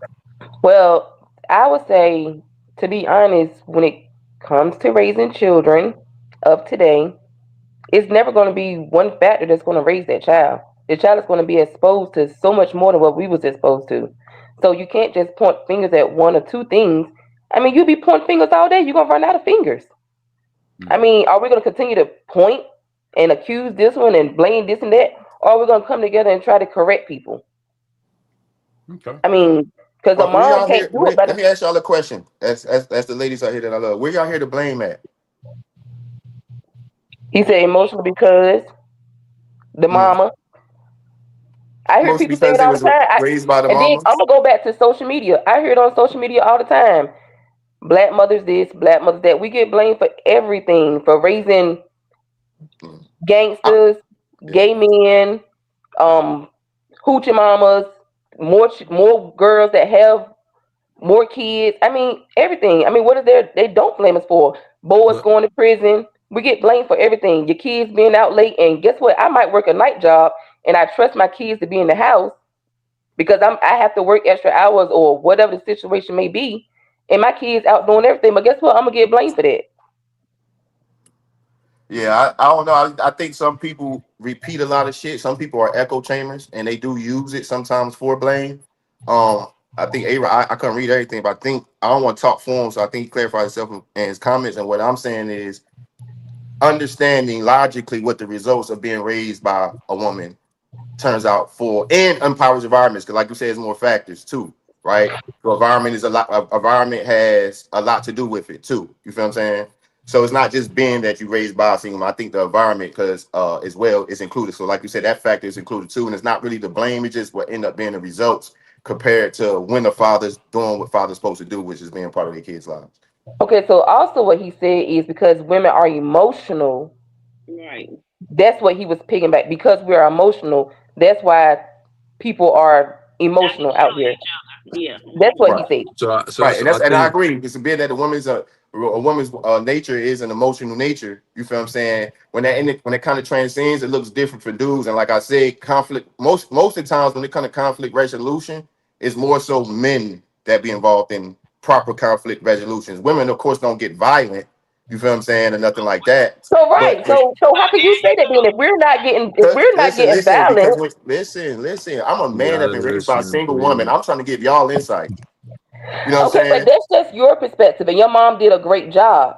Well, I would say, to be honest, when it comes to raising children of today, it's never going to be one factor that's going to raise that child. The child is going to be exposed to so much more than what we was exposed to. So you can't just point fingers at one or two things. I mean, you be pointing fingers all day, you're going to run out of fingers. I mean, are we going to continue to point and accuse this one and blame this and that? Or are we going to come together and try to correct people? Okay. I mean, because a But where mom y'all can't here? do it by Let me ask y'all a question. That's the ladies out here that I love. Where y'all here to blame at? He said emotional because the mama. I hear Mostly people say because it they all the was time. raised by the And then mama. I'm gonna go back to social media. I hear it on social media all the time. Black mothers this, black mothers that. We get blamed for everything, for raising Mm. gangsters, gay men, hoochie mamas, more girls that have more kids. I mean, everything. I mean, what is there? They don't blame us for boys But going to prison. We get blamed for everything. Your kids being out late, and guess what? I might work a night job, and I trust my kids to be in the house because I have to work extra hours or whatever the situation may be, and my kids out doing everything. But guess what? I'm gonna get blamed for that. Yeah, I don't know. I think some people repeat a lot of shit. Some people are echo chambers, and they do use it sometimes for blame. I think I couldn't read everything, but I think I don't want to talk for him, so I think he clarified himself in his comments. And what I'm saying is understanding logically what the results of being raised by a woman turns out for, and empowers environments, because like you said, there's more factors too, right? The environment is a lot. Environment has a lot to do with it too. You feel what I'm saying? So it's not just being that you raised by a single mom. I think the environment, because as well, is included. So like you said, that factor is included too, and it's not really the blame. It's just what end up being the results compared to when the father's doing what father's supposed to do, which is being part of their kids' lives. Okay, so also what he said is because women are emotional. Right. That's what he was picking back. Because we're emotional, that's why people are Not emotional out killing here. each other. Yeah. That's what he Right. said. Right, and I I think agree. It's being that a woman's nature is an emotional nature. You feel what I'm saying? When it kind of transcends, it looks different for dudes. And like I said, conflict most of the times when it comes to conflict resolution, it's more so men that be involved in proper conflict resolutions. Women, of course, don't get violent. You feel what I'm saying, or nothing like that. So But right. So how can you say that then if we're not getting listen, because violent? listen. I'm a you man that gotta been raised by a listen, single woman. please. I'm trying to give y'all insight. You know what I'm Okay, but saying? that's just your perspective, and your mom did a great job.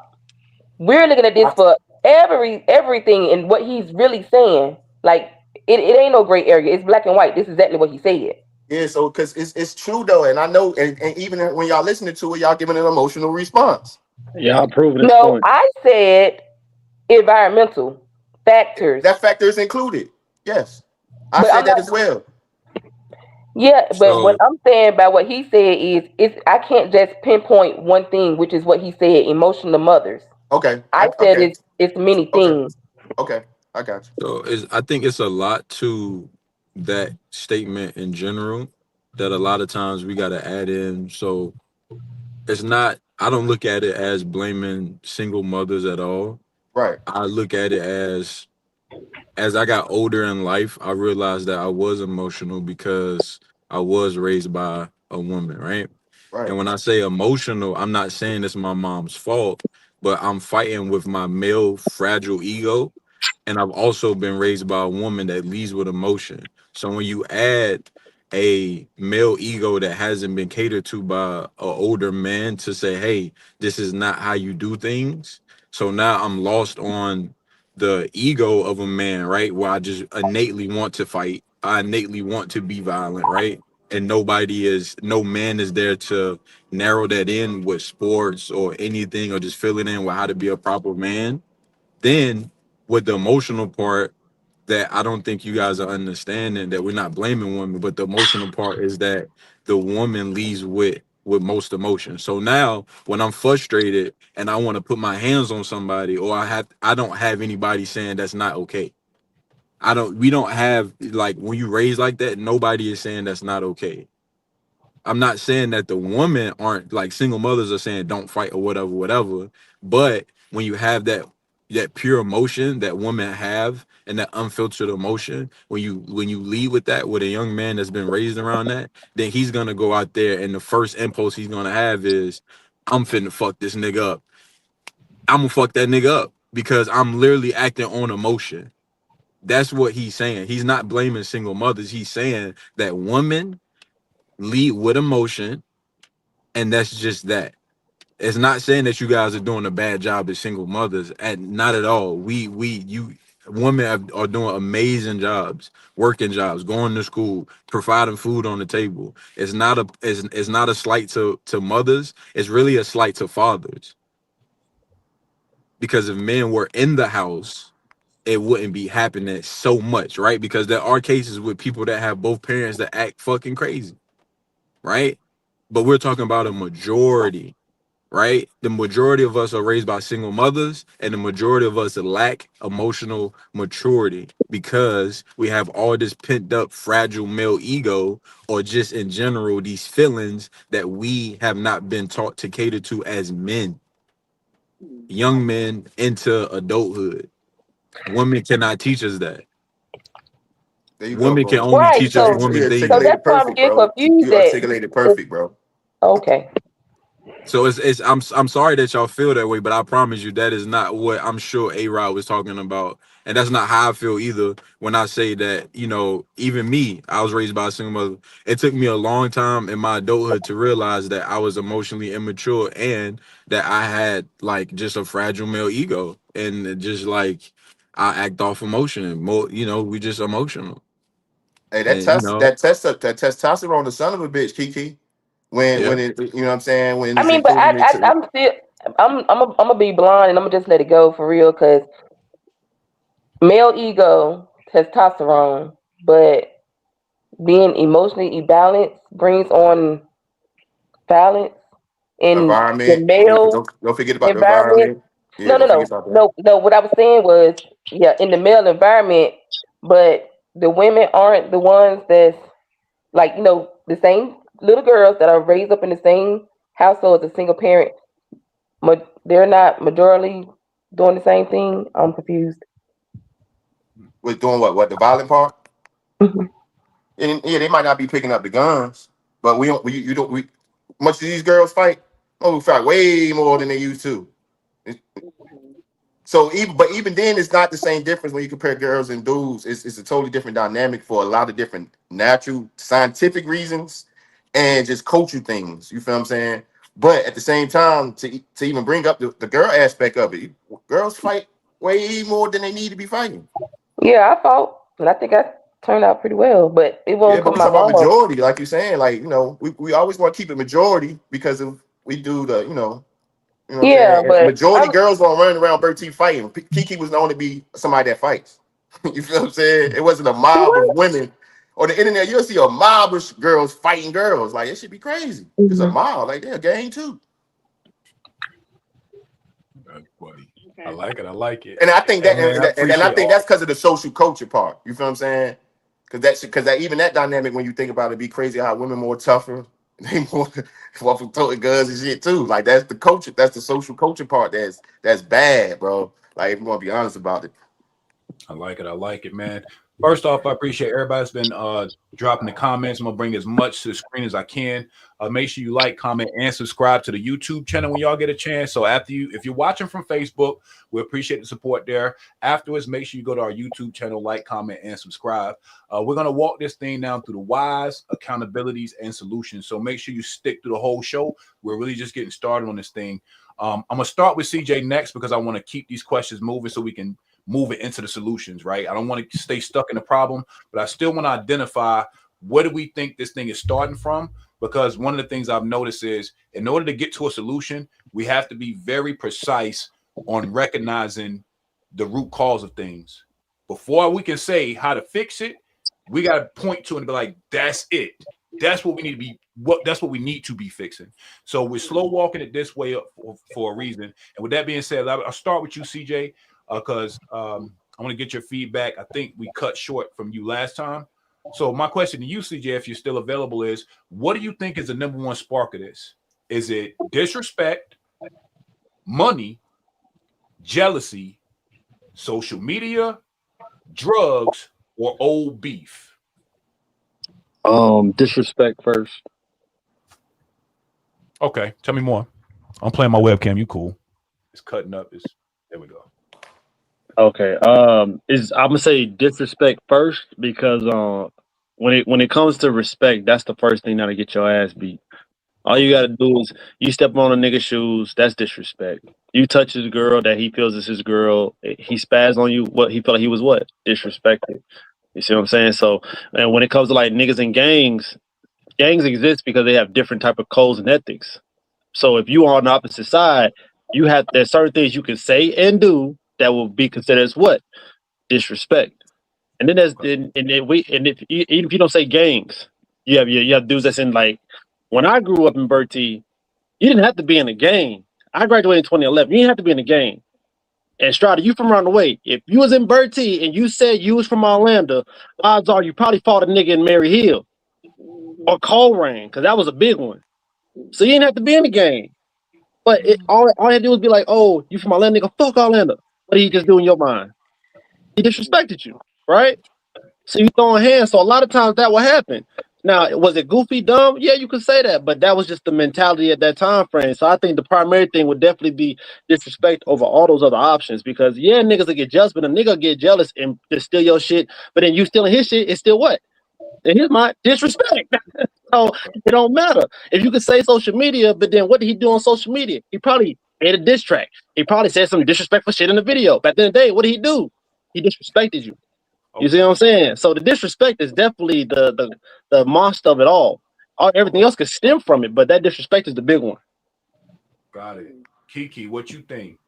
We're looking at this for everything and what he's really saying. Like it ain't no gray area. It's black and white. This is exactly what he said. Yeah, so because it's true though, and I know, and even when y'all listening to it, y'all giving an emotional response. Y'all proving his No, point. I said environmental factors. That factor is included. Yes, I But said I'm that not. as well. Yeah, but what So I'm saying by what he said is, I can't just pinpoint one thing, which is what he said, emotional mothers. Okay, I said okay, it's many okay, things. okay. I got you. I think it's a lot to that statement in general that a lot of times we gotta add in. So it's not I don't look at it as blaming single mothers at all. Right. I look at it as as I got older in life, I realized that I was emotional because I was raised by a woman, right? Right. And when I say emotional, I'm not saying it's my mom's fault, but I'm fighting with my male fragile ego. And I've also been raised by a woman that leads with emotion. So when you add a male ego that hasn't been catered to by an older man to say, hey, this is not how you do things. So now I'm lost on the ego of a man, right? Where I just innately want to fight. I innately want to be violent, right? And no man is there to narrow that in with sports or anything, or just fill it in with how to be a proper man. Then with the emotional part, that I don't think you guys are understanding, that we're not blaming women, but the emotional part is that the woman leads with most emotion. So now when I'm frustrated and I want to put my hands on somebody, or I don't have anybody saying that's not okay. We don't have, like, when you raise like that, nobody is saying that's not okay. I'm not saying that the women aren't, like, single mothers are saying don't fight or whatever, whatever. But when you have that pure emotion that women have, and that unfiltered emotion, when you lead with that, with a young man that's been raised around that, then he's gonna go out there and the first impulse he's gonna have is, I'm finna fuck this nigga up. I'm gonna fuck that nigga up because I'm literally acting on emotion. That's what he's saying. He's not blaming single mothers. He's saying that women lead with emotion, and that's just that. It's not saying that you guys are doing a bad job as single mothers, and not at all. You women are doing amazing jobs, working jobs, going to school, providing food on the table. It's not a slight to mothers. It's really a slight to fathers, because if men were in the house, it wouldn't be happening so much, right? Because there are cases with people that have both parents that act fucking crazy, right? But we're talking about a majority, right? The majority of us are raised by single mothers, and the majority of us lack emotional maturity because we have all this pent up, fragile male ego, or just in general, these feelings that we have not been taught to cater to as men, young men into adulthood. Women cannot teach us that. There you go, Women can bro. only Right. teach us So You woman so things. that's articulated why I'm perfect, getting bro. confused You articulated that perfect, bro. okay. So I'm sorry that y'all feel that way, but I promise you that is not what I'm sure A-Rod was talking about. And that's not how I feel either when I say that, even me, I was raised by a single mother. It took me a long time in my adulthood to realize that I was emotionally immature, and that I had, like, just a fragile male ego, and just, like, I act off emotion, and more, we just emotional. Hey, And that testosterone, the son of a bitch, Kiki. When yeah. when it, you know what I'm saying, when I it's mean, but equivalent to I'm still I'm gonna be blind and I'm gonna just let it go for real because male ego, testosterone, but being emotionally imbalanced brings on violence in the environment. male Don't forget about the environment. environment. Yeah, No, no, don't forget no, about that. no, no. What I was saying was, yeah, in the male environment, but the women aren't the ones that's like, the same little girls that are raised up in the same household as a single parent. They're not majorly doing the same thing. I'm confused. With doing what the violent part. Mhm. And yeah, they might not be picking up the guns, but we don't. We you don't. We much of these girls fight. Oh, we fight way more than they used to. So even then, it's not the same difference when you compare girls and dudes. It's a totally different dynamic for a lot of different natural scientific reasons and just cultural things. You feel what I'm saying? But at the same time, to even bring up the girl aspect of it, girls fight way more than they need to be fighting. Yeah, I fought, and I think I turned out pretty well, but it Yeah, won't but because we my talk about mama. majority, like you're saying, like we always want to keep it majority because of we do the what I'm Yeah, saying. but Majority I'm. girls won't run around Bertie fighting. Kiki was known to be somebody that fights. You feel what I'm saying? It wasn't a mob of women. On the internet, you'll see a mob of girls fighting girls. Like it should be crazy. It's a Mhm. mob. Like they're a gang too. That's funny. I Okay. like it. I like it. And I think Hey that, man, I and I appreciate think all. that's because of the social culture part. You feel what I'm saying? Because that even that dynamic, when you think about it, be crazy how women more tougher. They more for toting guns and shit too. Like that's the culture. That's the social culture part. That's bad, bro. Like if you want to be honest about it. I like it, man. First off, I appreciate everybody's been dropping the comments. I'm gonna bring as much to the screen as I can. Make sure you like, comment, and subscribe to the YouTube channel when y'all get a chance. So if you're watching from Facebook, we appreciate the support there. Afterwards, make sure you go to our YouTube channel, like, comment, and subscribe. We're gonna walk this thing down through the whys, accountabilities, and solutions. So make sure you stick through the whole show. We're really just getting started on this thing. I'm gonna start with CJ next because I want to keep these questions moving so we can move it into the solutions, right? I don't want to stay stuck in the problem, but I still want to identify where do we think this thing is starting from? Because one of the things I've noticed is in order to get to a solution, we have to be very precise on recognizing the root cause of things. Before we can say how to fix it, we got to point to it and be like, that's it. That's what we need to be. That's what we need to be fixing. So we're slow walking it this way up for a reason. And with that being said, I'll start with you, CJ. Because I want to get your feedback. I think we cut short from you last time. So my question to you, CJ, if you're still available, is what do you think is the number one spark of this? Is it disrespect, money, jealousy, social media, drugs, or old beef? Disrespect first. Okay, tell me more. I'm playing my webcam. You cool? It's cutting up. There we go. Okay. I'm gonna say disrespect first because when it comes to respect, that's the first thing that'll get your ass beat. All you gotta do is you step on a nigga's shoes, that's disrespect. You touch his girl that he feels is his girl, he spaz on you, what he felt like he was what? Disrespected. You see what I'm saying? So, and when it comes to like niggas and gangs exist because they have different type of codes and ethics. So if you are on the opposite side, there's certain things you can say and do that will be considered as what? Disrespect. And then even if you don't say gangs, you have dudes that's in like when I grew up in Bertie, you didn't have to be in a gang. I graduated in 2011. You didn't have to be in a gang. And Strata, you from around the way. If you was in Bertie and you said you was from Orlando, odds are you probably fought a nigga in Mary Hill or Coleraine, because that was a big one. So you didn't have to be in the gang. But all you had to do was be like, oh, you from Orlando, nigga, fuck Orlando. What did he just do in your mind? He disrespected you, right? So you throwing hands. So a lot of times that will happen. Now, was it goofy, dumb? Yeah, you could say that, but that was just the mentality at that time frame. So I think the primary thing would definitely be disrespect over all those other options because, yeah, niggas will get jealous, but a nigga will get jealous and just steal your shit, but then you stealing his shit, it's still what? And here's my disrespect. So it don't matter. If you could say social media, but then what did he do on social media? He probably made a diss track. He probably said some disrespectful shit in the video. Back in the day, what did he do? He disrespected you. You see what I'm saying? So the disrespect is definitely the monster of it all. Everything else could stem from it, but that disrespect is the big one. Got it. Kiki, what you think?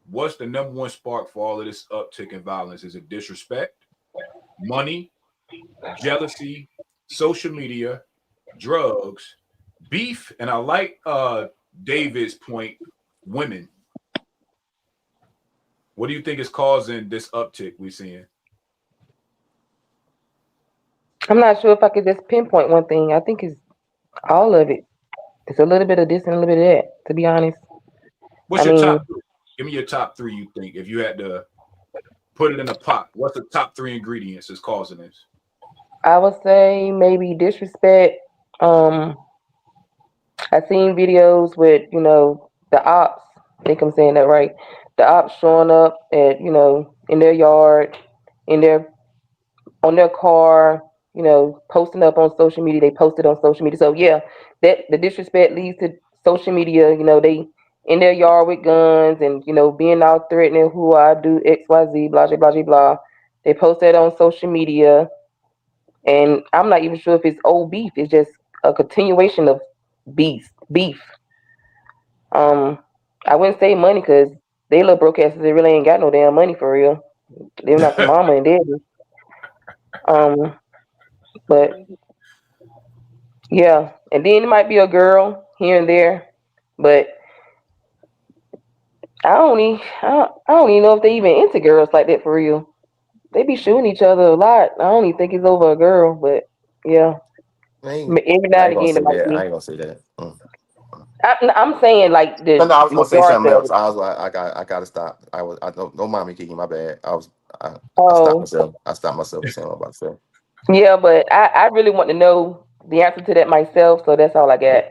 What's the number one spark for all of this uptick in violence? Is it disrespect, money, jealousy, social media, drugs, beef, and I like David's point, women. What do you think is causing this uptick we're seeing? I'm not sure if I could just pinpoint one thing. I think it's all of it. It's a little bit of this and a little bit of that, to be honest. What's your top three? Give me your top three, you think, if you had to put it in a pot. What's the top three ingredients that's causing this? I would say maybe disrespect. I've seen videos with, the ops. I think I'm saying that right. The ops showing up at, in their yard, on their car, posting up on social media. They posted on social media. So yeah, that the disrespect leads to social media. They in their yard with guns and being out threatening who I do XYZ, blah blah blah blah. They post that on social media, and I'm not even sure if it's old beef. It's just a continuation of beef. I wouldn't say money because they little broke asses. They really ain't got no damn money for real. They're not the mama and daddy. But yeah, and then it might be a girl here and there, but I don't even know if they even into girls like that for real. They be shooting each other a lot. I don't even think it's over a girl, but yeah. Every now and again, I ain't gonna say that. I'm saying like the. No, I was gonna say something else. I was like, I gotta stop. Don't mind me, Kiki. My bad. I was I stopped Oh, myself. I stopped myself from saying what I'm about to say. yeah, but I really want to know the answer to that myself, so that's all I got.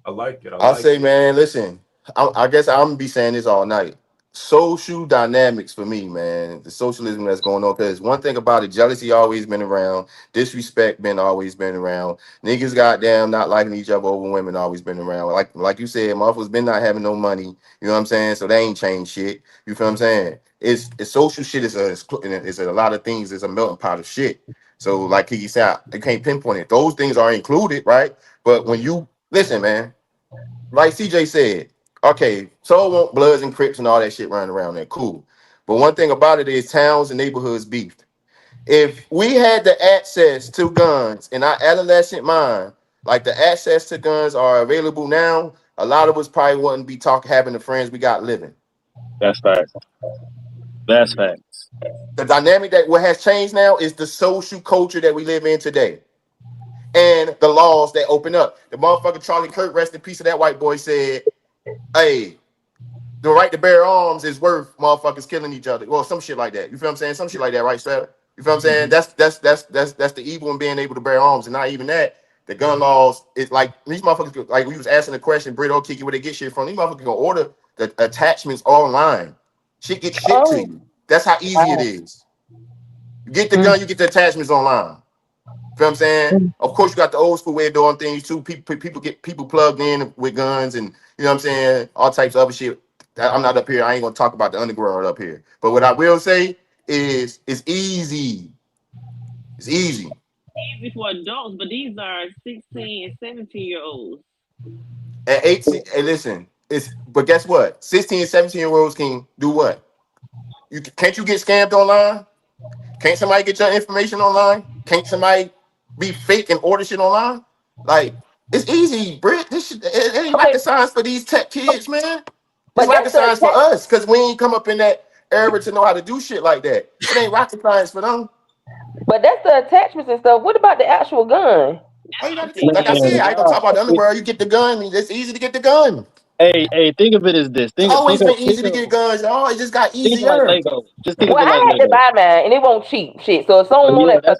I like it. I I'll like say, it. man, listen, I guess I'm gonna be saying this all night. Social dynamics for me, man. The socialism that's going on. Because one thing about it, jealousy always been around. Disrespect been always been around. Niggas goddamn not liking each other over women always been around. Like you said, motherfuckers been not having no money. You know what I'm saying? So they ain't changed shit. You feel what I'm saying? It's social shit is a lot of things. It's a melting pot of shit. So like he said, you can't pinpoint it. Those things are included, right? But when you listen, man, like CJ said, okay, so want Bloods and Crips and all that shit running around there. Cool. But one thing about it is towns and neighborhoods beefed. If we had the access to guns in our adolescent mind, like the access to guns are available now, a lot of us probably wouldn't be having the friends we got living. That's facts. That's facts. The dynamic that what has changed now is the social culture that we live in today. And the laws that open up. The motherfucker Charlie Kirk, rest in peace of that white boy, said, hey, the right to bear arms is worth motherfuckers killing each other. Well, some shit like that. You feel what I'm saying? Some shit like that, right, sir? You feel what I'm saying? That's the evil in being able to bear arms. And not even that. The gun laws, it's like these motherfuckers, like we was asking the question, Britt or Kiki, where they get shit from. These motherfuckers can order the attachments online. Shit gets shipped to you. That's how easy it is. You get the gun, you get the attachments online. You feel what I'm saying? Of course, you got the old school way of doing things too. People get people plugged in with guns and you know what I'm saying, all types of other shit. I'm not up here. I ain't gonna talk about the underground up here. But what I will say is it's easy. It's easy. Easy for adults, but these are 16 and 17-year-olds. At 18, hey, listen, but guess what? 16 and 17-year-olds can do what? Can't you get scammed online? Can't somebody get your information online? Can't somebody be fake and order shit online? Like, it's easy, Britt. This shit, it ain't rocket science for these tech kids, man. It's rocket science for us, because we ain't come up in that era to know how to do shit like that. It ain't rocket science for them. But that's the attachments and stuff. What about the actual gun? Like I said, I ain't gonna talk about the underworld. You get the gun. It's easy to get the gun. Hey, think of it as this. It's always been easy to get guns, y'all. It just got easier. Like Lego. Just think of it like I had Lego. to buy mine, and it won't cheap shit. So if someone want that's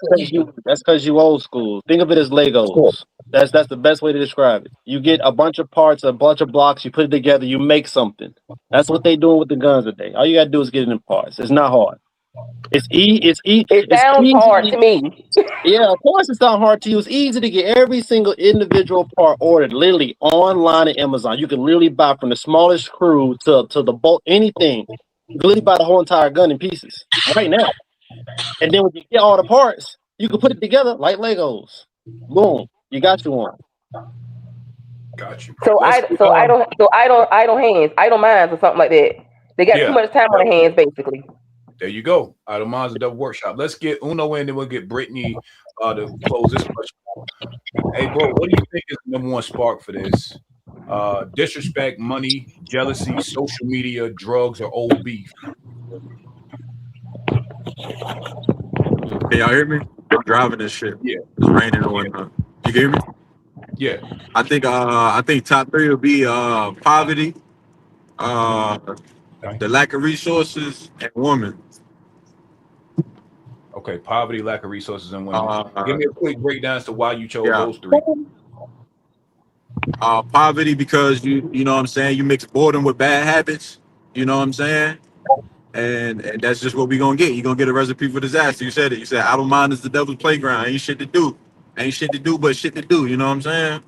because you old school. Think of it as Legos. That's the best way to describe it. You get a bunch of parts, a bunch of blocks, you put it together, you make something. That's what they doing with the guns today. All you gotta do is get it in parts. It's not hard. It sounds hard to me. Yeah, of course it sounds hard to you. It's easy to get every single individual part ordered literally online at Amazon. You can literally buy from the smallest screw to the bolt, anything. You can literally buy the whole entire gun in pieces right now. And then when you get all the parts, you can put it together like Legos. Boom, you got you one. Got you. Idle minds or something like that. They got too much time on their hands, basically. There you go. Idle Minds, a double workshop. Let's get Uno in, then we'll get Brittany to close this question. Hey, bro, what do you think is the number one spark for this? Disrespect, money, jealousy, social media, drugs, or old beef? Hey, y'all hear me? I'm driving this shit. Yeah. It's raining and whatnot. You hear me? Yeah. I think top three will be poverty, the lack of resources, and women. Okay, poverty, lack of resources, and women. Give me a quick breakdown as to why you chose those three. Poverty, because you know what I'm saying, you mix boredom with bad habits. You know what I'm saying? And that's just what we gonna get. You're gonna get a recipe for disaster. You said it. You said idle mind is the devil's playground. Ain't shit to do. Ain't shit to do but shit to do. You know what I'm saying?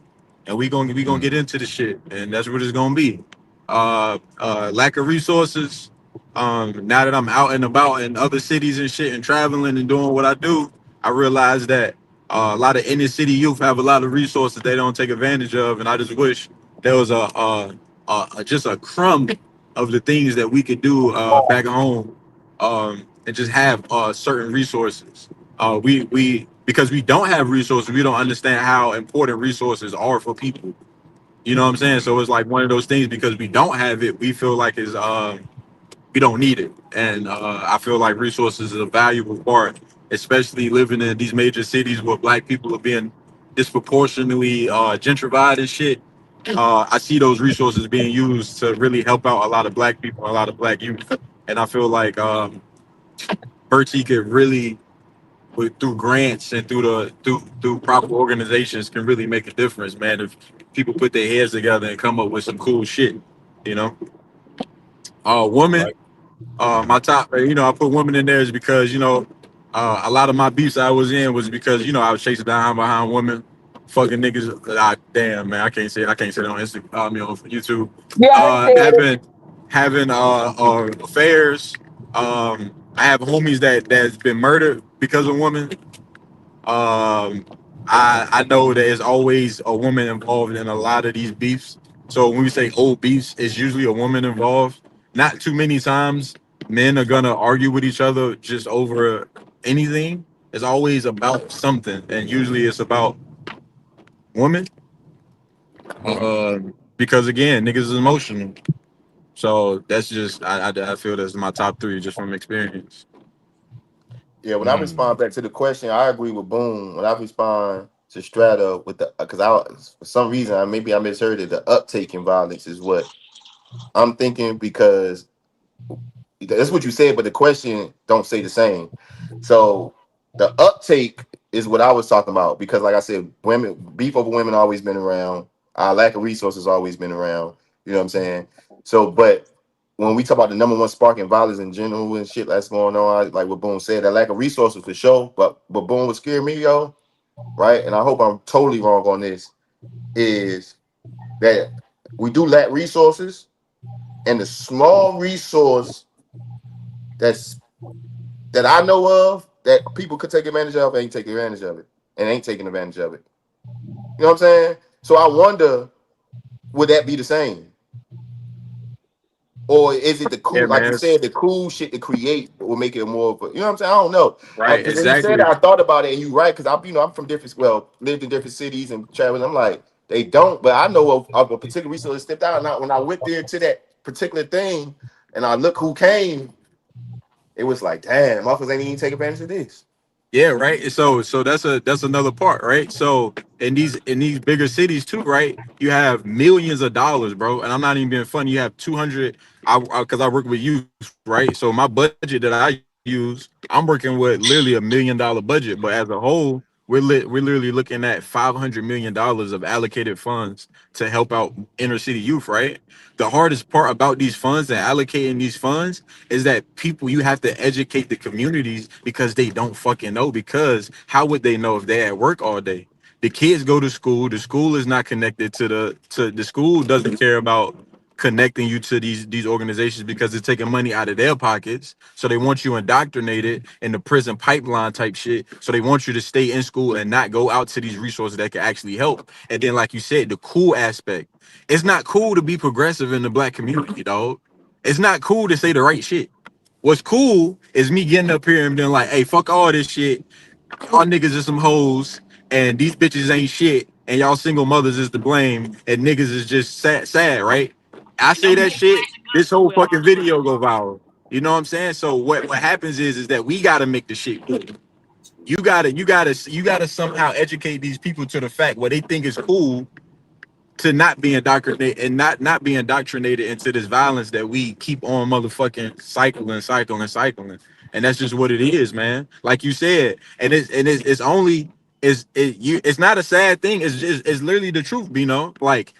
And we gonna get into the shit, and that's what it's gonna be. Lack of resources. Now that I'm out and about in other cities and shit and traveling and doing what I do, I realize that a lot of inner city youth have a lot of resources they don't take advantage of, and I just wish there was just a crumb of the things that we could do back home, and just have certain resources. Because we don't have resources, we don't understand how important resources are for people. You know what I'm saying? So it's like one of those things, because we don't have it, we feel like it's we don't need it. And I feel like resources is a valuable part, especially living in these major cities where black people are being disproportionately gentrified and shit. I see those resources being used to really help out a lot of black people, a lot of black youth. And I feel like Bertie could really, through grants and through proper organizations, can really make a difference, man. If people put their heads together and come up with some cool shit, you know. Woman, Right. my top, I put women in there is because a lot of my beefs I was in was because I was chasing down behind women, fucking niggas. Damn man, I can't say it on Instagram, on YouTube. You already said it. Having affairs. I have homies that's been murdered because of women. Um, I know there's always a woman involved in a lot of these beefs. So when we say old beefs, it's usually a woman involved. Not too many times men are gonna argue with each other just over anything. It's always about something, and usually it's about women. Because again, niggas is emotional. So that's just I feel that's my top three just from experience. Yeah, when I respond back to the question, I agree with Boom. When I respond to Strata with the, because for some reason maybe I misheard it. The uptake in violence is what I'm thinking, because that's what you said, but the question don't say the same. So the uptake is what I was talking about, because like I said, women, beef over women always been around. Our lack of resources always been around. You know what I'm saying? So, but when we talk about the number one spark in violence in general and shit that's going on, like what Boone said, that lack of resources for sure. But Boone, what scared me, yo, right? And I hope I'm totally wrong on this, is that we do lack resources, and the small resource that I know of that people could take advantage of ain't taking advantage of it, and ain't taking advantage of it. You know what I'm saying? So I wonder, would that be the same? Or is it the cool, Yeah, like man. you said, the cool shit to create will make it more of a, you know what I'm saying? I don't know. Right, Because when you said exactly. that, I thought about it, and you're right, because I'm from different, lived in different cities and traveled. I'm like, they don't, but I know of a particular resource that stepped out. And when I went there to that particular thing, and I look who came, it was like, damn, motherfuckers ain't even take advantage of this. Yeah, right. So that's another part, right? So in these bigger cities too, right? You have millions of dollars, bro. And I'm not even being funny. You have 200. Because I work with youth, right? So my budget that I use, I'm working with literally $1 million budget. But as a whole, we're literally looking at $500 million of allocated funds to help out inner city youth, right? The hardest part about these funds and allocating these funds is that you have to educate the communities, because they don't fucking know. Because how would they know if they're at work all day? The kids go to school. The school is not connected to the school doesn't care about connecting you to these organizations, because they're taking money out of their pockets. So they want you indoctrinated in the prison pipeline type shit. So they want you to stay in school and not go out to these resources that can actually help. And then, like you said, the cool aspect. It's not cool to be progressive in the black community, dog. It's not cool to say the right shit. What's cool is me getting up here and being like, hey, fuck all this shit. Y'all niggas is some hoes, and these bitches ain't shit, and y'all single mothers is to blame, and niggas is just sad, right? I say that shit, this whole fucking video go viral. You know what I'm saying? So what happens is that we gotta make the shit cool. You gotta somehow educate these people to the fact what they think is cool, to not be indoctrinated and not be indoctrinated into this violence that we keep on motherfucking cycling. And that's just what it is, man. Like you said, and it's only it's not a sad thing. It's literally the truth, you know. Like,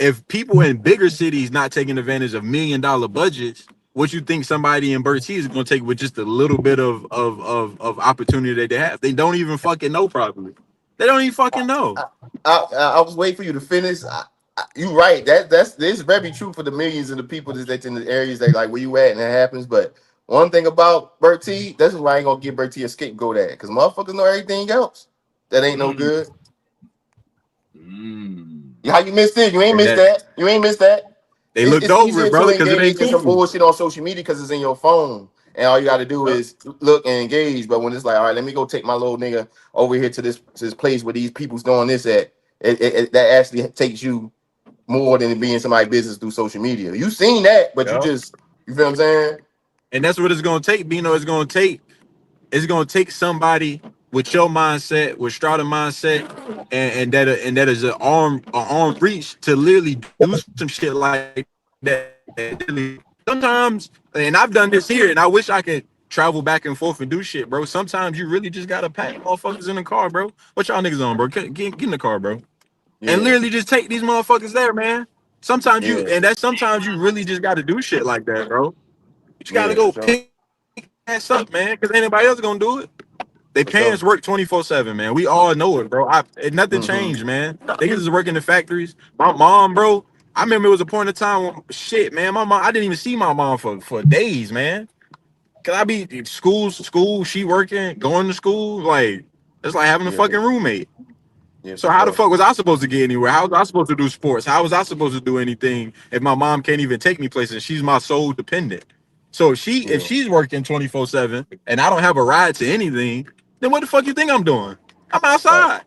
if people in bigger cities not taking advantage of $1 million budgets, what you think somebody in Bertie is going to take with just a little bit of opportunity that they have? They don't even fucking know probably. They don't even fucking know. I was waiting for you to finish. You're right. That's very true for the millions of the people that's in the areas that like where you at and that happens. But one thing about Bertie, that's why I ain't gonna give Bertie a scapegoat at, because motherfuckers know everything else that ain't no good. How you missed it? You ain't missed that. You ain't missed that. They looked It's over easier it, brother, to because it ain't engage in some cool. bullshit on social media because it's in your phone, and all you got to do is look and engage. But when it's like, all right, let me go take my little nigga over here to this place where these people's doing this at, that actually takes you more than being somebody's business through social media. You seen that, but you feel what I'm saying? And that's what it's gonna take, Bino. It's gonna take somebody with your mindset, with Strata mindset, and that is an arm reach to literally do some shit like that. Sometimes, and I've done this here, and I wish I could travel back and forth and do shit, bro. Sometimes you really just gotta pack motherfuckers in the car, bro. What y'all niggas on, bro? Get in the car, bro. And literally just take these motherfuckers there, man. Sometimes sometimes you really just gotta do shit like that, bro. You just gotta go pick ass up, man, because ain't anybody else gonna do it. They parents work 24/7, man. We all know it, bro. Nothing changed, man. Niggas is working in factories. My mom, bro. I remember it was a point in time when shit, man. My mom, I didn't even see my mom for days, man. Cause I be school, she working, going to school, like it's like having a fucking roommate. So how the fuck was I supposed to get anywhere? How was I supposed to do sports? How was I supposed to do anything if my mom can't even take me places? She's my sole dependent. So if she's working 24/7 and I don't have a ride to anything, then what the fuck you think I'm doing? I'm outside.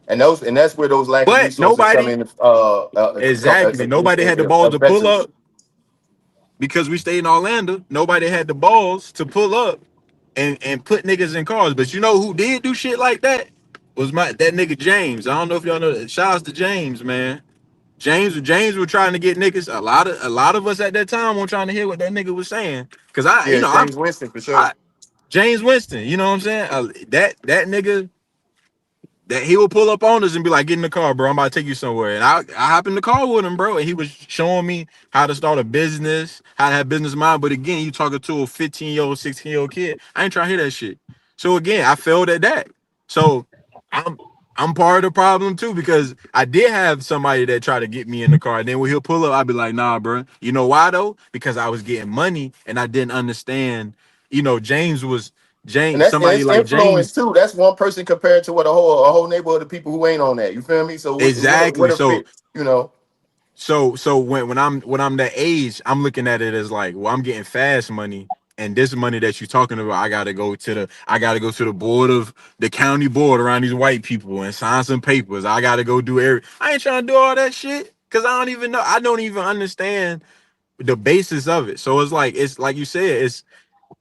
And that's where those lacking resources come in. Exactly. Nobody had the balls to pull up because we stayed in Orlando. Nobody had the balls to pull up and put niggas in cars. But you know who did do shit like that? Was that nigga James. I don't know if y'all know that. Shout out to James, man. James was trying to get niggas. A lot of us at that time were trying to hear what that nigga was saying. Cause James Winston for sure. James Winston, you know what I'm saying? That nigga, that he will pull up on us and be like, get in the car, bro. I'm about to take you somewhere. And I hop in the car with him, bro. And he was showing me how to start a business, how to have business mind. But again, you talking to a 15-year-old, 16-year-old kid. I ain't trying to hear that shit. So again, I failed at that. So I'm part of the problem too, because I did have somebody that tried to get me in the car. And then when he'll pull up, I'd be like, nah, bro. You know why though? Because I was getting money and I didn't understand. You know, James, and that's like influence James too. That's one person compared to what a whole neighborhood of people who ain't on that. You feel me? So exactly. You know. So when I'm that age, I'm looking at it as like, well, I'm getting fast money, and this money that you're talking about, I gotta go to the board of the county board around these white people and sign some papers. I gotta go do I ain't trying to do all that shit because I don't even know. I don't even understand the basis of it. So it's like you said, it's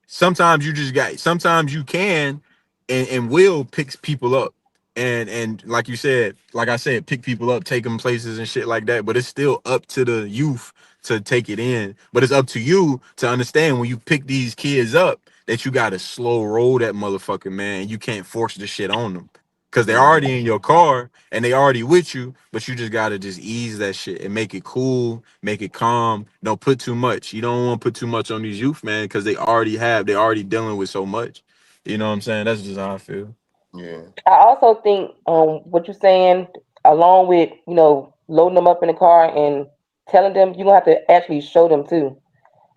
sometimes you can and will pick people up. And like you said, like I said, pick people up, take them places and shit like that. But it's still up to the youth to take it in. But it's up to you to understand when you pick these kids up that you gotta slow roll that motherfucker, man. And you can't force the shit on them. Cause they're already in your car and they already with you, but you just gotta just ease that shit and make it cool, make it calm. Don't put too much. You don't want to put too much on these youth, man, because they're already dealing with so much. You know what I'm saying? That's just how I feel. Yeah. I also think what you're saying, along with loading them up in the car and telling them, you're gonna have to actually show them too.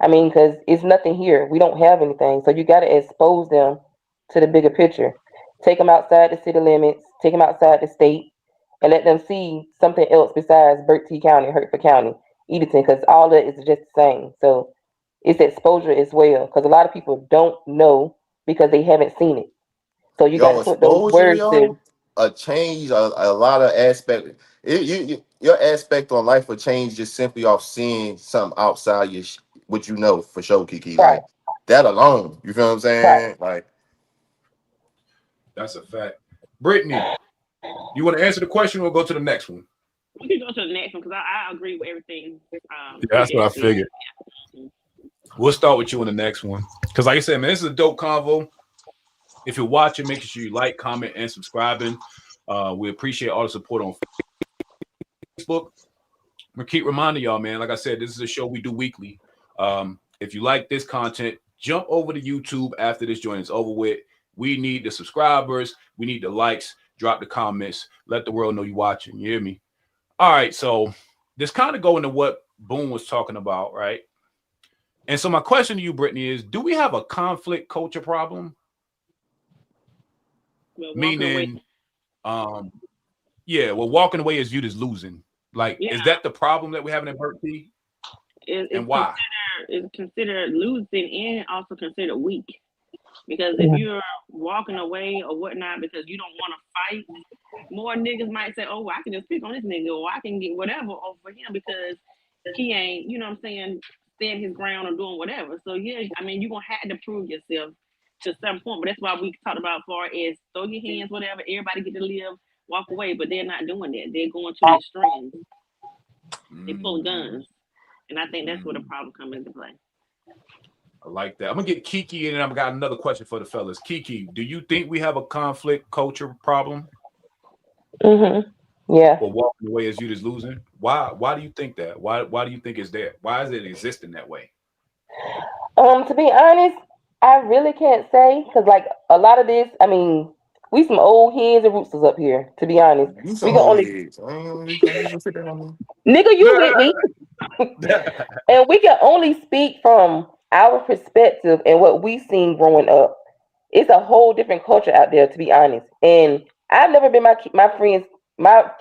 I mean, because it's nothing here. We don't have anything, so you got to expose them to the bigger picture. Take them outside the city limits. Take them outside the state, and let them see something else besides Bertie County, Hertford County, Edenton, because all of it is just the same. So it's exposure as well, because a lot of people don't know because they haven't seen it. So you got to put those words to a change, a lot of aspect. Your aspect on life will change just simply off seeing something outside what you know for sure, Kiki. Right. Like that alone. You feel what I'm saying? Right. Like that's a fact. Brittany, you want to answer the question or go to the next one? We can go to the next one because I agree with everything. That's what I figured. We'll start with you on the next one. Because like I said, man, this is a dope convo. If you're watching, make sure you like, comment, and subscribing. We appreciate all the support on Facebook. I'm going to keep reminding y'all, man. Like I said, this is a show we do weekly. If you like this content, jump over to YouTube after this joint is over with. We need the subscribers. We need the likes. Drop the comments. Let the world know you're watching. You hear me? All right. So this kind of go into what Boone was talking about, right? And so my question to you, Brittany, is do we have a conflict culture problem? Well, meaning, walking away is viewed as losing. Like, is that the problem that we're having in Bertie? And why? It's considered losing and also considered weak. Because if you're walking away or whatnot because you don't want to fight, more niggas might say, oh, I can just pick on this nigga or I can get whatever over him because he ain't, you know what I'm saying, stand his ground or doing whatever. So, yeah, I mean, you're going to have to prove yourself to some point. But that's why we talked about far as throw your hands, whatever, everybody get to live, walk away. But they're not doing that. They're going to the extremes. They pull guns. And I think that's where the problem comes into play. I like that. I'm gonna get Kiki, and I've got another question for the fellas. Kiki, do you think we have a conflict culture problem? Yeah. Or walking away as you just losing? Why do you think that? Why do you think it's there? Why is it existing that way? To be honest, I really can't say because like a lot of this, I mean, we some old heads and roosters up here. To be honest, You we some can old only heads. I ain't gonna sit there on me. nigga you with me, and we can only speak from our perspective and what we seen growing up. It's a whole different culture out there, to be honest. And I've never been my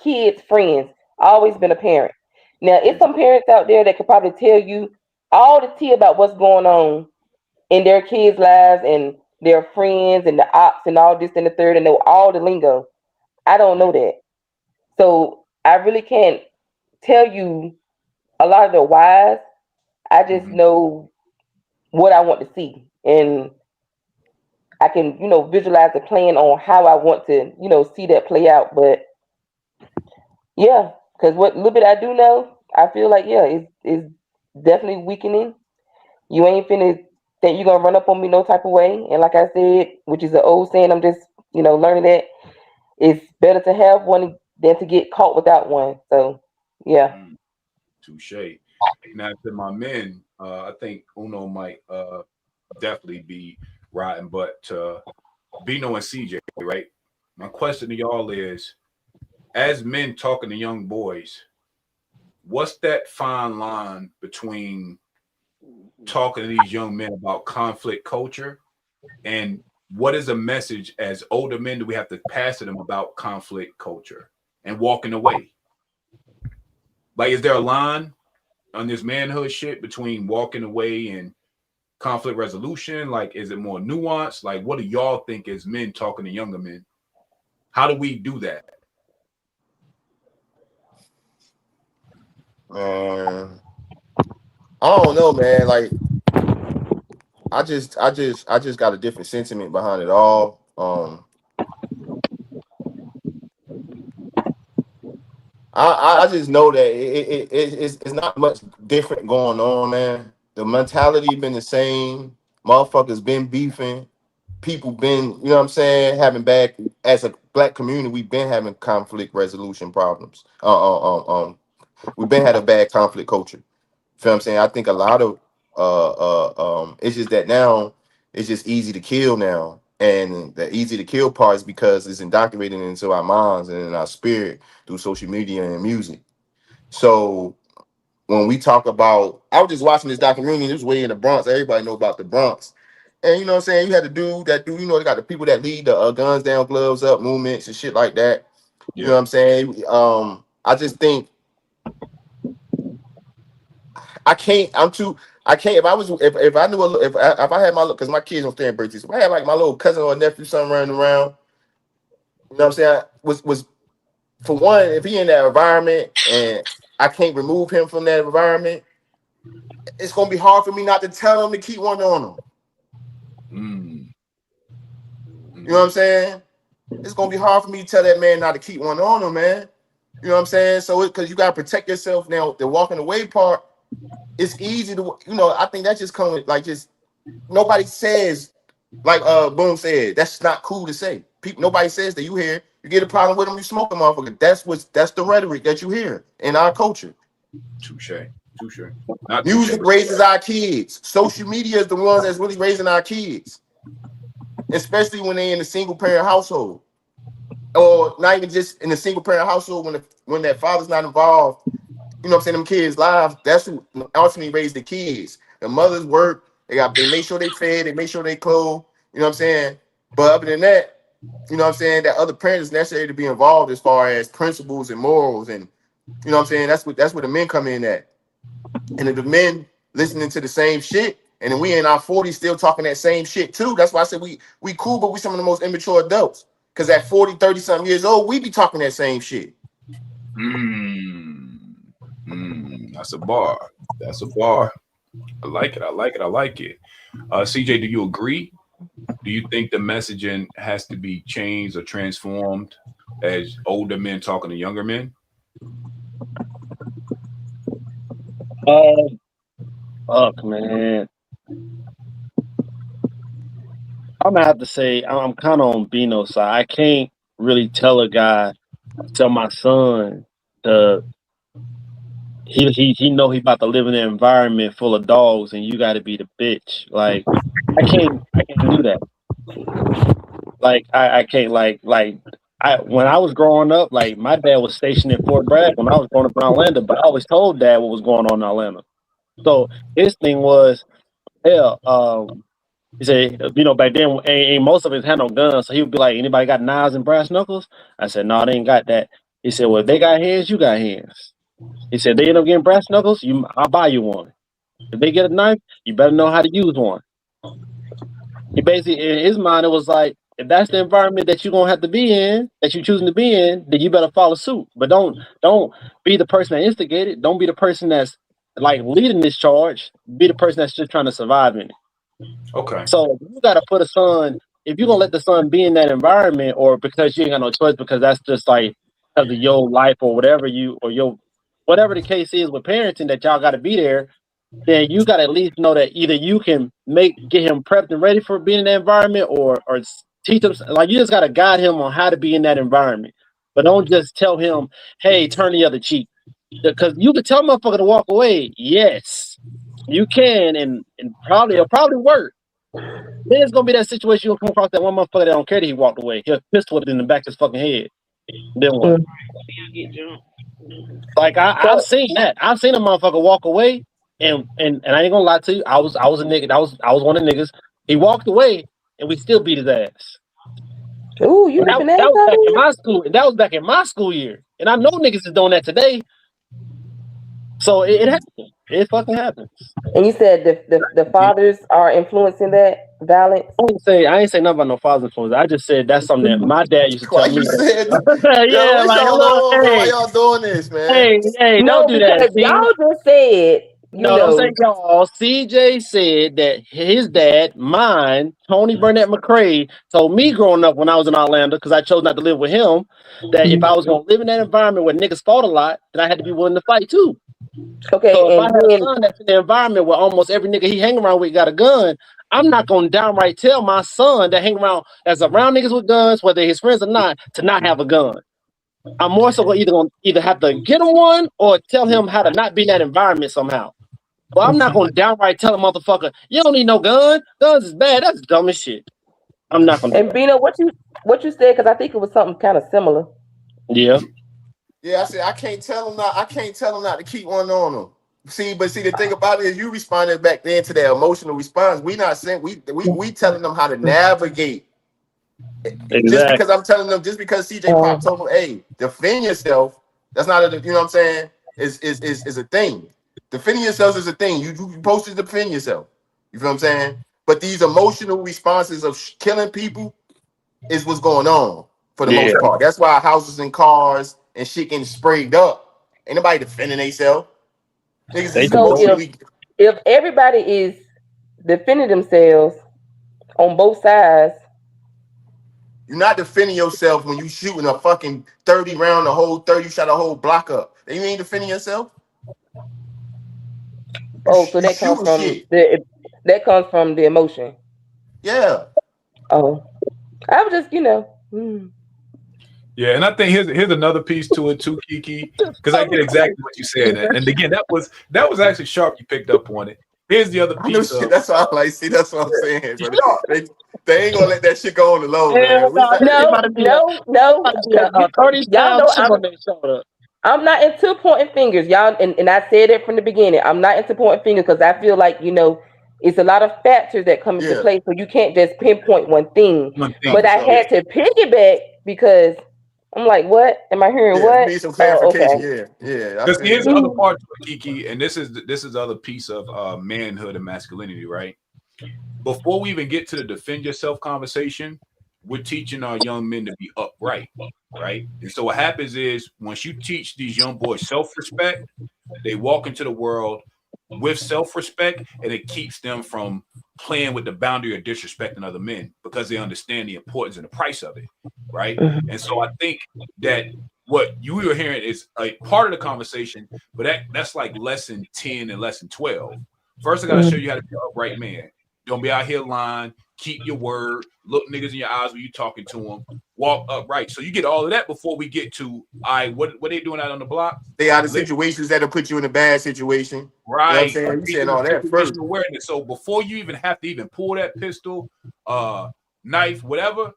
kids' friends. Always been a parent. Now, it's some parents out there that could probably tell you all the tea about what's going on in their kids' lives and their friends and the ops and all this and the third and know all the lingo. I don't know that. So I really can't tell you a lot of the whys. I just know what I want to see. And I can, visualize the plan on how I want to, see that play out. But yeah, because what little bit I do know, I feel like, yeah, it's definitely weakening. You ain't finna think you're gonna run up on me no type of way. And like I said, which is an old saying, I'm just, learning that it's better to have one than to get caught without one. So yeah. Touche. Now to my men, I think Uno might definitely be riding, but Bino and CJ, right? My question to y'all is, as men talking to young boys, what's that fine line between talking to these young men about conflict culture, and what is a message as older men do we have to pass to them about conflict culture and walking away? Like, is there a line on this manhood shit between walking away and conflict resolution? Like, is it more nuanced? Like, what do y'all think as men talking to younger men? How do we do that? I don't know, man. Like, I just got a different sentiment behind it all. I just know that it's not much different going on, man. The mentality been the same. Motherfuckers been beefing. People been, you know what I'm saying, having bad, as a black community, we've been having conflict resolution problems. We've been had a bad conflict culture. Feel what I'm saying? I think a lot of it's just that now it's just easy to kill now. And the easy to kill part is because it's indoctrinated into our minds and in our spirit through social media and music. So when we talk about, I was just watching this documentary, it was way in the Bronx. Everybody know about the Bronx. And you know what I'm saying? You had they got the people that lead the guns down, gloves up movements and shit like that. You know what I'm saying? I just think I can't. If I knew if I had my, because my kids don't stay in birthdays. If I had like my little cousin or nephew, something running around, you know what I'm saying? Was for one, if he in that environment and I can't remove him from that environment, it's gonna be hard for me not to tell him to keep one on him. You know what I'm saying? It's gonna be hard for me to tell that man not to keep one on him, man. You know what I'm saying? So because you gotta protect yourself now. The walking away part, it's easy to, I think that just comes like, just nobody says, like Boom said, that's not cool to say. Nobody says that. You hear, you get a problem with them, you smoke a motherfucker. That's the rhetoric that you hear in our culture. Touche. Music raises our kids. Social media is the ones that's really raising our kids, especially when they're in a single parent household, or not even just in a single parent household. When that father's not involved, you know what I'm saying, them kids' lives, that's who ultimately raised the kids. The mothers work, they make sure they fed, they make sure they clothed, you know what I'm saying? But other than that, you know what I'm saying, that other parent is necessary to be involved as far as principles and morals, and you know what I'm saying, that's where the men come in at. And if the men listening to the same shit, and then we in our 40s still talking that same shit too, that's why I said we cool, but we some of the most immature adults. Because at 40, 30 something years old, we be talking that same shit. That's a bar. I like it. CJ, do you agree? Do you think the messaging has to be changed or transformed as older men talking to younger men? Fuck, man. I'm gonna have to say I'm kind of on Bino's side. I can't really tell my son to he know he about to live in an environment full of dogs and you got to be the bitch. Like I can't do that. Like I can't when I was growing up, like my dad was stationed in Fort Bragg when I was growing up in Atlanta, but I always told dad what was going on in Atlanta. So his thing was, hell, he said, back then ain't most of us had no guns, so he would be like, anybody got knives and brass knuckles? I said, no, they ain't got that. He said, well, if they got hands, you got hands. He said, they end up getting brass knuckles, I'll buy you one. If they get a knife, you better know how to use one. He basically, in his mind, it was like, if that's the environment that you're gonna have to be in, that you're choosing to be in, then you better follow suit. But don't be the person that instigated. Don't be the person that's like leading this charge. Be the person that's just trying to survive in it. Okay. So you gotta put a son, if you're gonna let the son be in that environment, or because you ain't got no choice, because that's just like because of your life or whatever whatever the case is with parenting, that y'all gotta be there, then you gotta at least know that either you can get him prepped and ready for being in that environment, or teach him. Like you just gotta guide him on how to be in that environment, but don't just tell him, "Hey, turn the other cheek," because you can tell a motherfucker to walk away. Yes, you can, and it'll probably work. Then it's gonna be that situation you'll come across that one motherfucker that don't care that he walked away. He'll pistol it in the back of his fucking head. Then what? Like I've seen that. I've seen a motherfucker walk away, and I ain't gonna lie to you. I was a nigga. I was one of the niggas. He walked away, and we still beat his ass. Ooh, you that was back in my school. That was back in my school year, and I know niggas is doing that today. So it happens. It fucking happens. And you said the fathers are influencing that violence? I ain't say nothing about no father's influence. I just said that's something that my dad used to tell me. Yeah, why y'all doing this, man? Hey, don't do that. Y'all just said, don't say y'all. CJ said that his dad, mine, Tony Burnett McCrae, told me growing up when I was in Orlando, because I chose not to live with him, that if I was going to live in that environment where niggas fought a lot, then I had to be willing to fight too. Okay, so if I have a son that's in the environment where almost every nigga he hang around with got a gun, I'm not gonna downright tell my son that hang around that's around niggas with guns, whether his friends or not, to not have a gun. I'm more so gonna either have to get him one or tell him how to not be in that environment somehow. But I'm not gonna downright tell a motherfucker, you don't need no gun. Guns is bad. That's dumb as shit. I'm not gonna. And Bino, what you said, because I think it was something kind of similar. Yeah. Yeah, I said I can't tell him not to keep one on him. See, the thing about it is you responded back then to that emotional response. We not saying we telling them how to navigate. Exactly. Just because CJ Pop told him, hey, defend yourself. That's not you know what I'm saying? Is a thing. Defending yourself is a thing. You supposed to defend yourself. You feel what I'm saying? But these emotional responses of killing people is what's going on for the most part. That's why houses and cars and shit getting sprayed up. Ain't nobody defending themselves. So if everybody is defending themselves on both sides, you're not defending yourself when you shooting a fucking 30 round, you shot a whole block up. You ain't defending yourself. Oh, so that comes from the emotion. Yeah. Oh, I was just Yeah, and I think here's another piece to it too, Kiki, because I get exactly what you said, and again, that was actually sharp. You picked up on it. Here's the other piece. That's all I see. That's what I'm saying. They ain't gonna let that shit go on the low, man. No. I'm not into pointing fingers, y'all, and I said it from the beginning. I'm not into pointing fingers because I feel like it's a lot of factors that come into play, so you can't just pinpoint one thing. But I had to piggyback because I'm like, what? Am I hearing what? Need some clarification. Yeah. Because here's the other part to it, Kiki, and this is the other piece of manhood and masculinity, right? Before we even get to the defend yourself conversation, we're teaching our young men to be upright, right? And so what happens is once you teach these young boys self-respect, they walk into the world with self-respect, and it keeps them from playing with the boundary of disrespecting other men because they understand the importance and the price of it, right? And so I think that what you were hearing is like part of the conversation, but that's like lesson 10 and lesson 12. First, I got to show you how to be an upright man. Don't be out here lying. keep your word, look niggas in your eyes when you talking to them, walk upright. So you get all of that before we get to what they doing out on the block? Stay out of situations that'll put you in a bad situation. Right. You know what I'm saying? You said all that first. Awareness. So before you even have to even pull that pistol, knife, whatever,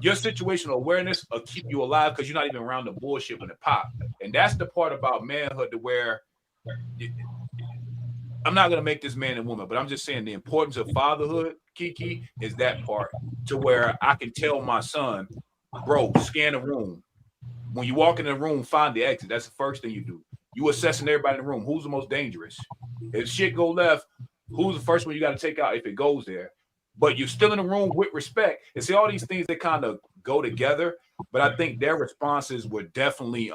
your situational awareness will keep you alive because you're not even around the bullshit when it pop. And that's the part about manhood to where I'm not gonna make this man and woman, but I'm just saying the importance of fatherhood, Kiki, is that part to where I can tell my son, bro, scan the room. When you walk in the room, find the exit. That's the first thing you do. You assessing everybody in the room. Who's the most dangerous? If shit go left, who's the first one you got to take out if it goes there? But you're still in the room with respect. And see, all these things, they kind of go together. But I think their responses were definitely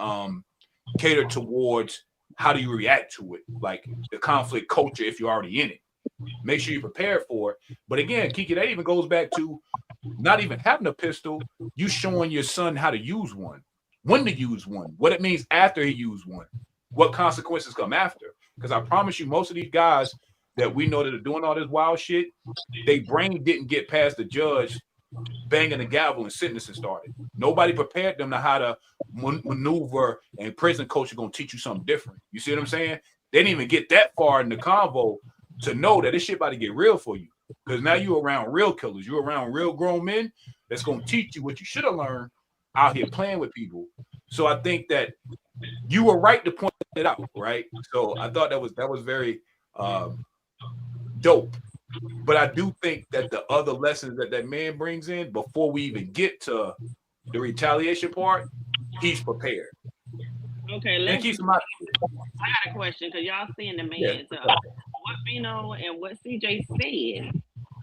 catered towards how do you react to it? Like the conflict culture if you're already in it. Make sure you're prepared for it. But again, Kiki, that even goes back to not even having a pistol. You showing your son how to use one, when to use one, what it means after he used one, what consequences come after. Because I promise you, most of these guys that we know that are doing all this wild shit, they brain didn't get past the judge banging the gavel and sentencing started. Nobody prepared them to how to maneuver, and prison culture going to teach you something different. You see what I'm saying? They didn't even get that far in the convo to know that this shit about to get real for you. Because now you're around real killers. You're around real grown men that's going to teach you what you should have learned out here playing with people. So I think that you were right to point it out, right? So I thought that was very dope. But I do think that the other lessons that man brings in before we even get to the retaliation part, he's prepared. Okay, I got a question because y'all seeing the man. Yeah. So what Bino and what CJ said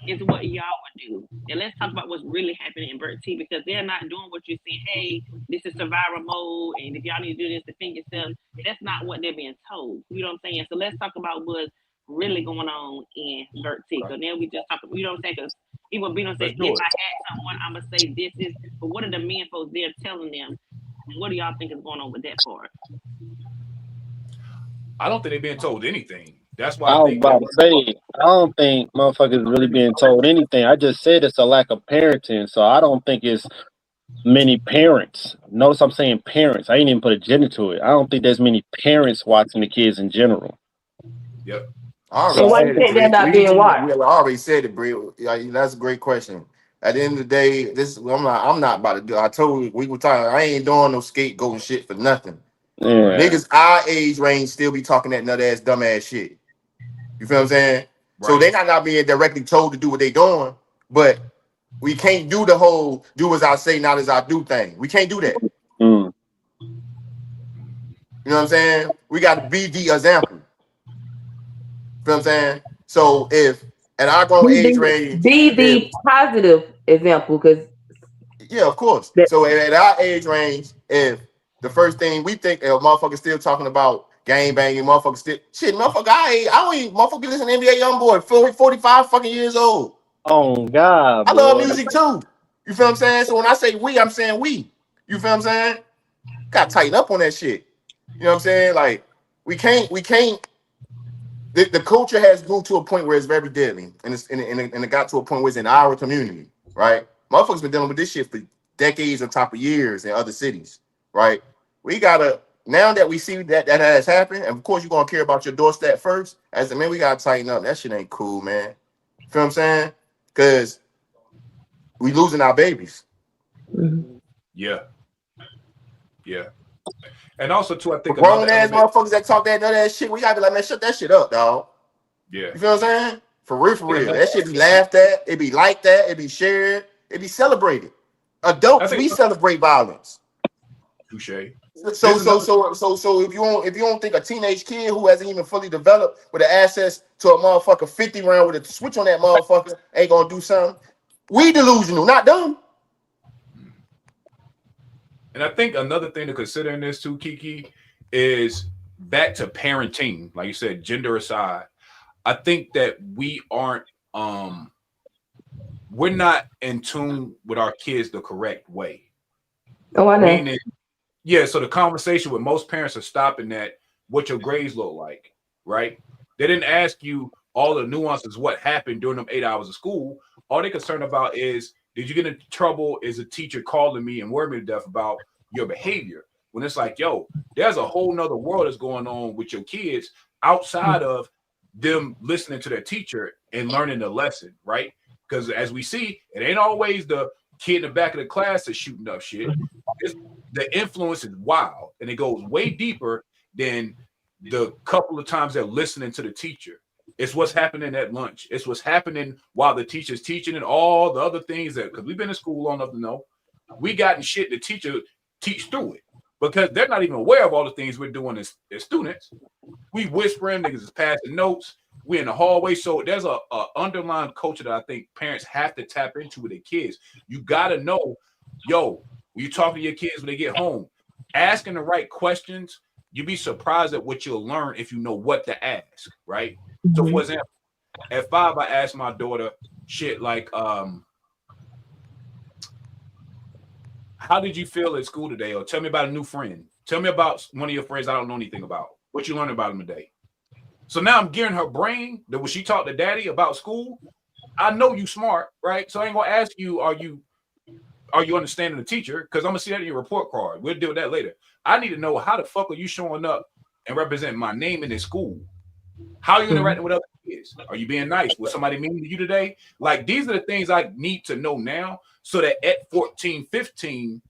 is what y'all would do. And let's talk about what's really happening in Bertie, because they're not doing what you're saying. Hey, this is survival mode, and if y'all need to do this, defend yourself. That's not what they're being told. You know what I'm saying? So let's talk about what's really going on in Bertie. So now we just talk. You know what I'm saying? Because even Bino said, if I had someone, I'm gonna say this is. But what are the men folks there telling them? What do y'all think is going on with that part? I don't think they're being told anything. That's why I was about to say, I don't think motherfuckers really being told anything. I just said it's a lack of parenting, so I don't think it's many parents. Notice I'm saying parents. I ain't even put a gender to it. I don't think there's many parents watching the kids in general. Yep. So why you think they're not being watched? I already said it, Bree. That's a great question. At the end of the day, I'm not about to do. I told you we were talking. I ain't doing no scapegoating shit for nothing. Yeah. Niggas our age range still be talking that nut ass dumb ass shit. You feel what I'm saying? Right. So they not being directly told to do what they doing, but we can't do the whole do as I say, not as I do thing. We can't do that. Mm. You know what I'm saying? We got to be the example. You feel what I'm saying? So if at our grown age range, be the positive example, because yeah, of course. So at our age range, if the first thing we think, motherfuckers still talking about gang banging, motherfuckers still shit, motherfucker. I don't even motherfucker listen to NBA YoungBoy, 45 fucking years old. Oh God, I love music too. You feel what I'm saying? So when I say we, I'm saying we. You feel what I'm saying? Gotta tighten up on that shit. You know what I'm saying? Like we can't. The culture has moved to a point where it's very deadly, and it got to a point where it's in our community, right? Motherfuckers been dealing with this shit for decades on top of years in other cities, right? We gotta, now that we see that has happened, and of course you're gonna care about your doorstep first. As a man, we gotta tighten up. That shit ain't cool, man. Feel what I'm saying? Because we losing our babies. Yeah. And also too, I think grown ass motherfuckers that talk that nut ass shit, we gotta be like, man, shut that shit up, dog. Yeah. You feel what I'm saying? For real. That shit be laughed at, it be like that, it be shared, it be celebrated. Adults, we celebrate violence. Touché. So if you don't think a teenage kid who hasn't even fully developed with the access to a motherfucker 50 round with a switch on that motherfucker ain't gonna do something, we delusional, not dumb. And I think another thing to consider in this too, Kiki, is back to parenting. Like you said, gender aside, I think that we aren't we're not in tune with our kids the correct way. Oh, I know. Meaning, yeah, so the conversation with most parents are stopping at what your grades look like, right? They didn't ask you all the nuances, what happened during them 8 hours of school. all they're concerned about is, did you get in trouble? Is a teacher calling me and worrying me to death about your behavior? When it's like, yo, there's a whole nother world that's going on with your kids outside of them listening to their teacher and learning the lesson, right? Because as we see, it ain't always the kid in the back of the class that's shooting up shit. The influence is wild, and it goes way deeper than the couple of times they're listening to the teacher. It's what's happening at lunch. It's what's happening while the teacher's teaching and all the other things that, because we've been in school long enough to know, we gotten shit the teacher teach through it. Because they're not even aware of all the things we're doing as students. We whispering, niggas is passing notes. We're in the hallway. So there's a underlying culture that I think parents have to tap into with their kids. You got to know, yo, when you talk to your kids when they get home, asking the right questions, you'd be surprised at what you'll learn if you know what to ask, right? So, for example, at 5, I asked my daughter shit like, how did you feel at school today? Or tell me about a new friend. Tell me about one of your friends I don't know anything about. What you learned about them today? So now I'm gearing her brain that when she talked to daddy about school, I know you smart, right? So I ain't gonna ask you, are you understanding the teacher? Because I'm gonna see that in your report card. We'll deal with that later. I need to know how the fuck are you showing up and representing my name in this school? How are you interacting with other kids? Are you being nice? Was somebody mean to you today? Like, these are the things I need to know now so that at 14, 15,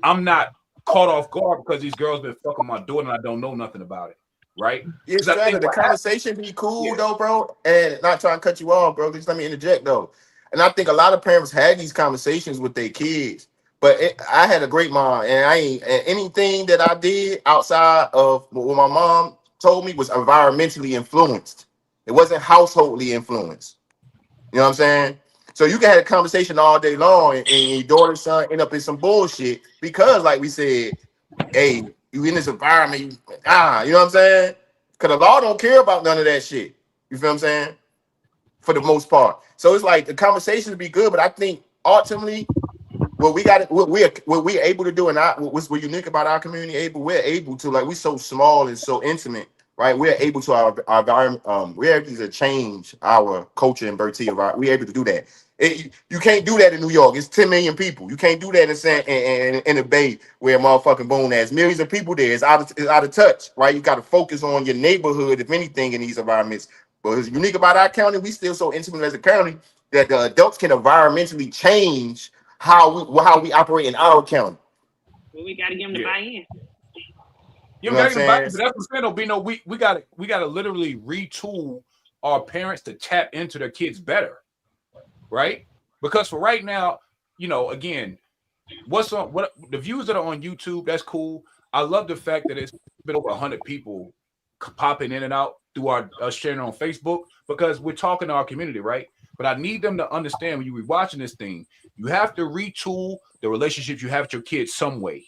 I'm not caught off guard because these girls been fucking my daughter and I don't know nothing about it, right? It's the conversation be cool though, bro, and not trying to cut you off, bro. Just let me interject though. And I think a lot of parents had these conversations with their kids, but I had a great mom, and anything that I did outside of what my mom told me was environmentally influenced. It wasn't householdly influenced. You know what I'm saying? So you can have a conversation all day long, and your daughter, son, end up in some bullshit because, like we said, hey, you in this environment, you know what I'm saying? Because the law don't care about none of that shit. You feel what I'm saying? For the most part. So it's like the conversations be good, but I think ultimately what we're able to do, and what's unique about our community, we're able to, like, we're so small and so intimate, right? We're able to our environment, we're able to change our culture in Bertie. We're able to do that. You can't do that in New York. It's 10 million people. You can't do that in the Bay where motherfucking Boone has millions of people there. It's out of touch, right? You got to focus on your neighborhood, if anything, in these environments. But what's unique about our county, we still so intimate as a county that the adults can environmentally change how we operate in our county. Well, we got to give them the buy-in. You know what I'm saying? But that's what I'm saying. We gotta literally retool our parents to tap into their kids better, right? Because for right now, again, what the views that are on YouTube, that's cool. I love the fact that it's been over 100 people popping in and out through us sharing on Facebook because we're talking to our community, right? But I need them to understand when you're watching this thing, you have to retool the relationships you have with your kids some way.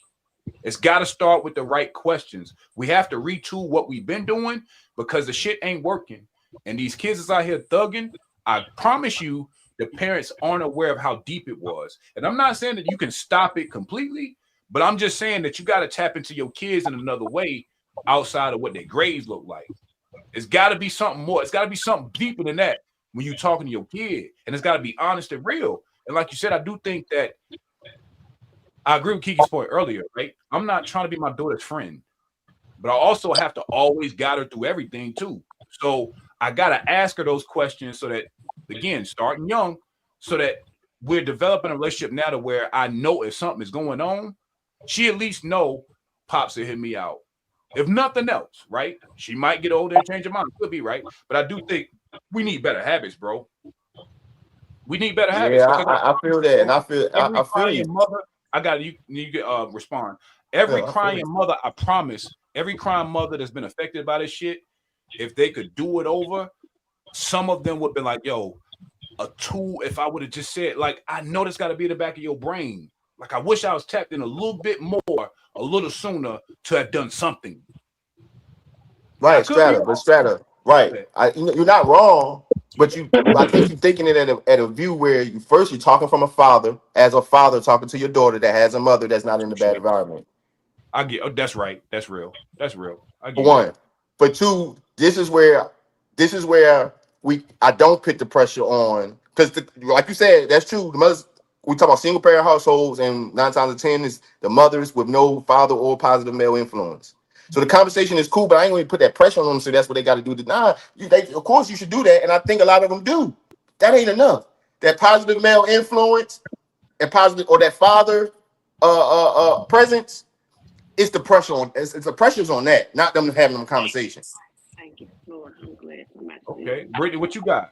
It's got to start with the right questions. We have to retool what we've been doing because the shit ain't working. And these kids is out here thugging. I promise you, the parents aren't aware of how deep it was. And I'm not saying that you can stop it completely, but I'm just saying that you got to tap into your kids in another way outside of what their grades look like. It's got to be something more. It's got to be something deeper than that when you're talking to your kid. And it's got to be honest and real. And like you said, I do think that I agree with Kiki's point earlier, right? I'm not trying to be my daughter's friend, but I also have to always guide her through everything too. So I got to ask her those questions so that, again, starting young, so that we're developing a relationship now to where I know if something is going on, she at least know Pops will hit me out. If nothing else, right? She might get older and change her mind. Could be, right? But I do think we need better habits, bro. We need better habits. Yeah, I feel that. And I feel you. Mother, you respond. Every crying mother, I promise, every crying mother that's been affected by this shit, if they could do it over, some of them would have been like, yo, a tool, if I would have just said, like, I know this got to be in the back of your brain. Like, I wish I was tapped in a little bit more, a little sooner to have done something. Right, Strata. Right. You're not wrong, but I think you're thinking it at a view where you're talking from a father, as a father talking to your daughter that has a mother that's not in the bad environment. I get. Oh, that's right. That's real. That's real. For one. For two, this is where I don't put the pressure on because like you said, that's true. The mothers, we talk about single parent households, and 9 times out of 10 is the mothers with no father or positive male influence. So the conversation is cool, but I ain't going to put that pressure on them. So that's what they got to do. Of course you should do that, and I think a lot of them do. That ain't enough. That positive male influence and positive, or that father presence, it's the pressure on. It's the pressures on that, not them having them conversations. Thank you, Lord. I'm glad. Okay, Brittany, what you got?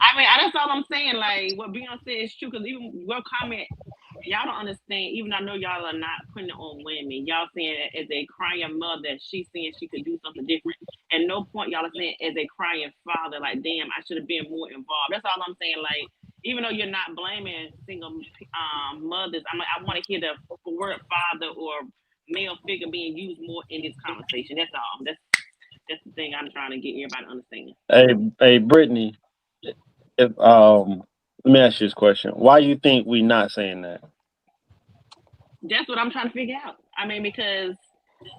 I mean, that's all I'm saying. Like what Beyonce said is true, because even your comment, y'all don't understand. Even I know y'all are not putting it on women. Y'all saying that as a crying mother, she's saying she could do something different. And no point y'all are saying as a crying father, like, damn, I should have been more involved. That's all I'm saying. Like, even though you're not blaming single mothers, I want to hear the word father or male figure being used more in this conversation. That's all. That's the thing I'm trying to get everybody to understand. Hey, Brittany, if let me ask you this question: why you think we not saying that? That's what I'm trying to figure out. I mean, because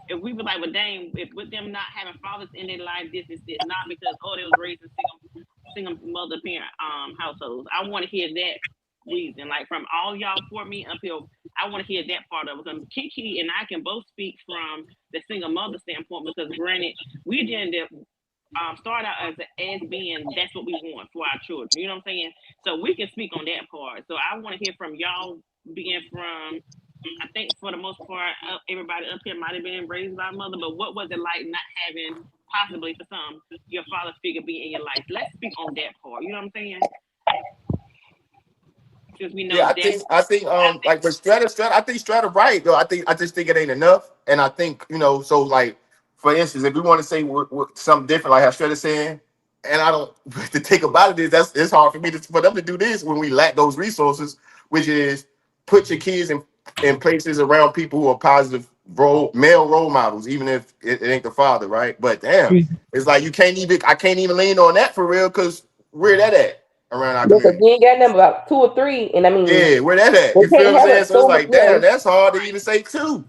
if we were like, well, dang, if with them not having fathers in their life, this is this, not because they was raised in single mother parent households. I want to hear that reason, like from all y'all for me up here. I want to hear that part of it, because Kiki and I can both speak from the single mother standpoint, because granted, we didn't start out as being that's what we want for our children. You know what I'm saying? So we can speak on that part. So I want to hear from y'all, being from, I think for the most part, everybody up here might have been raised by a mother, but what was it like not having, possibly for some, your father figure be in your life? Let's speak on that part. You know what I'm saying? Because we know I think like for Strata, I think Strata right though. I just think it ain't enough, and I think so like for instance, if we want to say something different, like how Strata saying, and I don't, the thing about it is it's hard for me for them to do this when we lack those resources, which is put your kids in places around people who are positive male role models, even if it ain't the father, right? But damn, it's like I can't even lean on that for real, because where that at around our Because community? we ain't got number about 2 or 3, and I mean, Yeah, where that at? You feel what I'm saying? So it's like, damn, that's hard to even say too.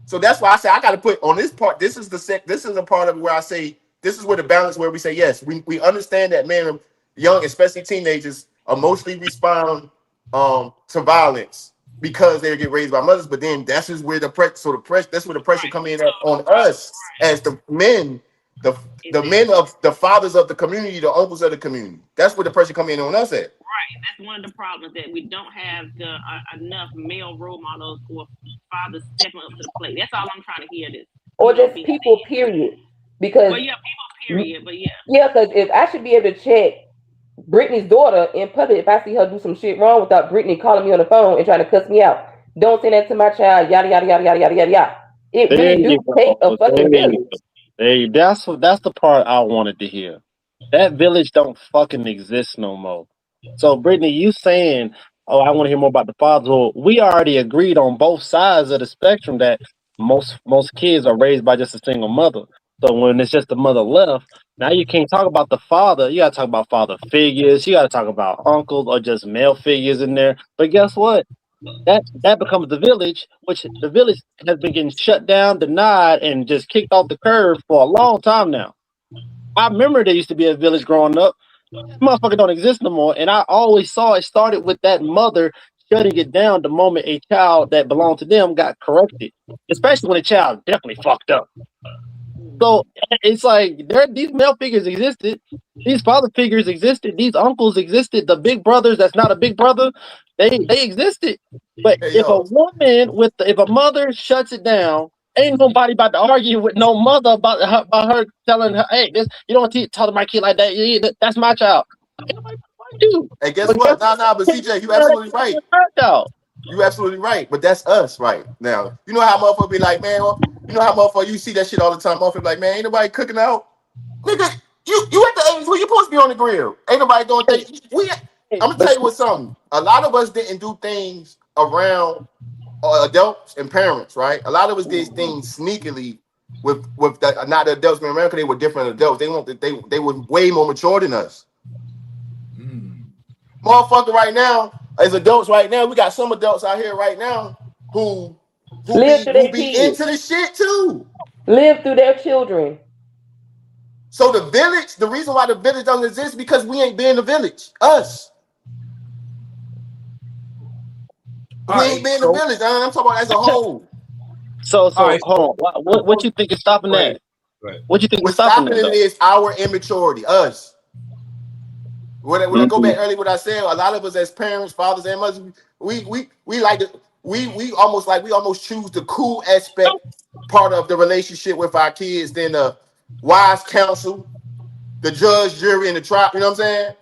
So that's why I say I got to put on this part. This is a part of where I say this is where the balance, where we say yes, we understand that men, young, especially teenagers, emotionally respond to violence because they get raised by mothers. But then that's just where that's where the pressure come in on us as the men, the men of the fathers of the community, the uncles of the community. That's where the pressure come in on us at. Right, that's one of the problems, that we don't have the enough male role models or fathers stepping up to the plate. That's all I'm trying to hear. This or just people, period. Because people, period. But because if I should be able to check Brittany's daughter in public, if I see her do some shit wrong without Brittany calling me on the phone and trying to cuss me out, don't say that to my child. Yada yada yada yada yada yada. It really do take a fucking village. That's the part I wanted to hear. That village don't fucking exist no more. So, Brittany, you saying, oh, I want to hear more about the fatherhood. We already agreed on both sides of the spectrum that most kids are raised by just a single mother. So when it's just the mother left, now you can't talk about the father. You got to talk about father figures. You got to talk about uncles or just male figures in there. But guess what? That becomes the village, which the village has been getting shut down, denied, and just kicked off the curve for a long time now. I remember there used to be a village growing up. That motherfucker don't exist no more. And I always saw it started with that mother shutting it down the moment a child that belonged to them got corrected, especially when a child definitely fucked up. So it's like these male figures existed, these father figures existed, these uncles existed, the big brothers that's not a big brother, they existed. But if a woman if a mother shuts it down, ain't nobody about to argue with no mother about her telling her, hey, you don't talk to my kid like that. That's my child. Hey, guess what? But CJ, you absolutely right. You absolutely right. But that's us right now. You know how motherfucker be like, man, you know how motherfucker, you see that shit all the time. Motherfucker like, man, ain't nobody cooking out. Nigga, you at the age where you supposed to be on the grill. Ain't nobody doing things. I'm gonna tell you what something. A lot of us didn't do things around adults and parents, right? A lot of us did things sneakily with not the adults, but in America they were different adults. They were way more mature than us. Motherfucker, right now, as adults right now, we got some adults out here right now who be into the shit too. Live through their children. So the village, the reason why the village doesn't exist because we ain't been the village. Us. We ain't been in the village. I'm talking about as a whole. So right, hold on. What you think is stopping that? What you think is What's stopping stopping that? it is our immaturity, us. When I go back earlier, what I said, a lot of us as parents, fathers, and mothers, we like to we almost choose the cool aspect part of the relationship with our kids than the wise counsel, the judge, jury, and the trial. You know what I'm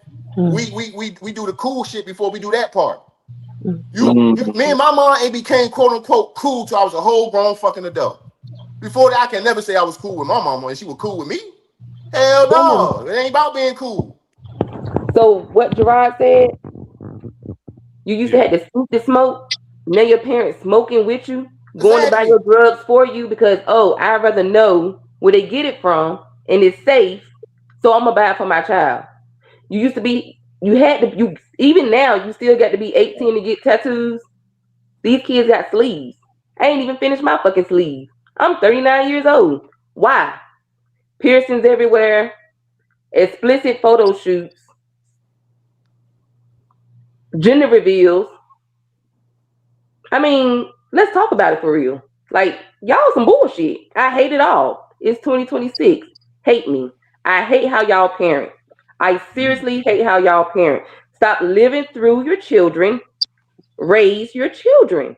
saying? We do the cool shit before we do that part. Me and my mom ain't became quote unquote cool till I was a whole grown fucking adult. Before that, I can never say I was cool with my mama and she was cool with me. Hell no, it ain't about being cool. So what Gerard said, you used to have to scoop the smoke. Now your parents smoking with you, going to buy your drugs for you because, I'd rather know where they get it from and it's safe, so I'm gonna buy it for my child. You used to be, even now, you still got to be 18 to get tattoos. These kids got sleeves. I ain't even finished my fucking sleeve. I'm 39 years old. Why? Piercings everywhere, explicit photo shoots, gender reveals. I mean, let's talk about it for real. Like, y'all some bullshit. I hate it all. It's 2026. Hate me. I hate how y'all parent. I seriously hate how y'all parent. Stop living through your children. Raise your children.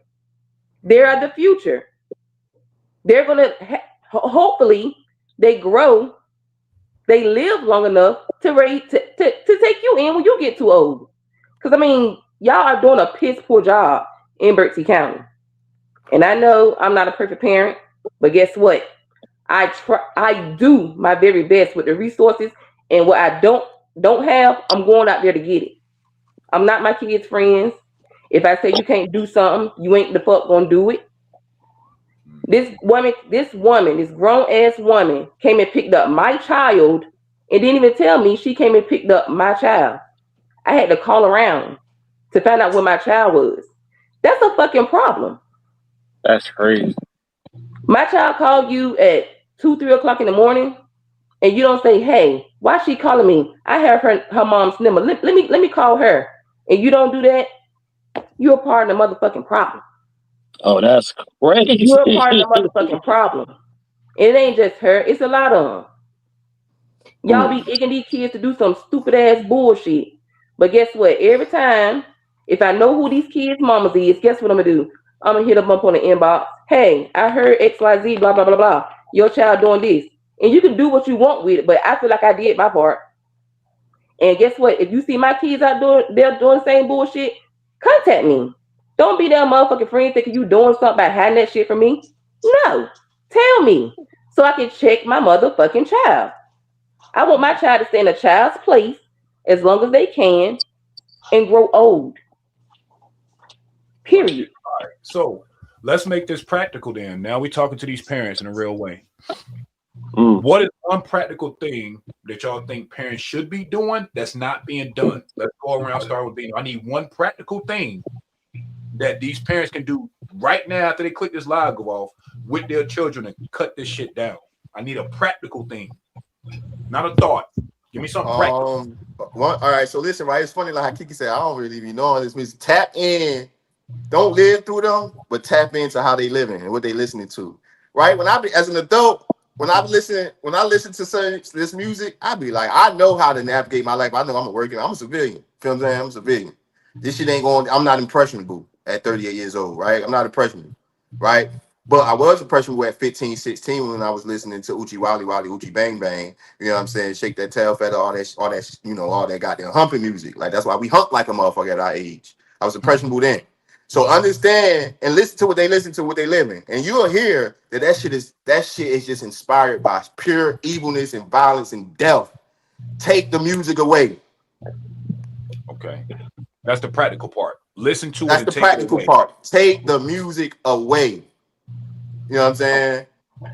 They are the future. They're going to, hopefully, they grow. They live long enough to take you in when you get too old. Because, I mean, y'all are doing a piss poor job in Bertie County. And I know I'm not a perfect parent, but guess what? I do my very best with the resources, and what I don't have, I'm going out there to get it. I'm not my kids' friends. If I say you can't do something, you ain't the fuck gonna do it. This grown ass woman came and picked up my child and didn't even tell me she came and picked up my child. I had to call around to find out where my child was. That's a fucking problem. That's crazy. My child called you at 2-3 o'clock in the morning, and you don't say, "Hey, why is she calling me? I have her mom's number. Let me call her." And you don't do that. You're a part of the motherfucking problem. Oh, that's crazy. You're a part of the motherfucking problem. It ain't just her. It's a lot of them. Y'all be egging these kids to do some stupid ass bullshit. But guess what? Every time, if I know who these kids' mamas is, guess what I'm gonna do? I'm gonna hit them up on the inbox. Hey, I heard XYZ, blah, blah, blah, blah. Your child doing this. And you can do what you want with it, but I feel like I did my part. And guess what? If you see my kids out they're doing the same bullshit, contact me. Don't be that motherfucking friend thinking you doing something by hiding that shit from me. No. Tell me so I can check my motherfucking child. I want my child to stay in a child's place as long as they can and grow old. Period. All right. So let's make this practical then. Now we're talking to these parents in a real way. What is one practical thing that y'all think parents should be doing that's not being done? Let's go around, start with being. I need one practical thing that these parents can do right now after they click this live go off with their children and cut this shit down. I need a practical thing, not a thought. Give me something practical. All right, so listen, right? It's funny, like how Kiki said, I don't really even know this means. Tap in, don't live through them, but tap into how they living and what they listening to. Right? When I be as an adult, when I listen to this music, I be like, I know how to navigate my life. I know I'm a civilian. Feel what I'm saying? I'm a civilian. This shit ain't going. I'm not impressionable at 38 years old, right? I'm not impressionable, right? But I was impressionable at 15, 16 when I was listening to Uchi Wally Wally, Uchi Bang Bang. You know what I'm saying? Shake that tail feather, all that, you know, all that goddamn humping music. Like that's why we hump like a motherfucker at our age. I was impressionable then. So understand and listen to what they listen to, what they live in, and you'll hear that shit is just inspired by pure evilness and violence and death. Take the music away. Okay, that's the practical part. Listen to that's it. That's the practical part. Take the music away. You know what I'm saying?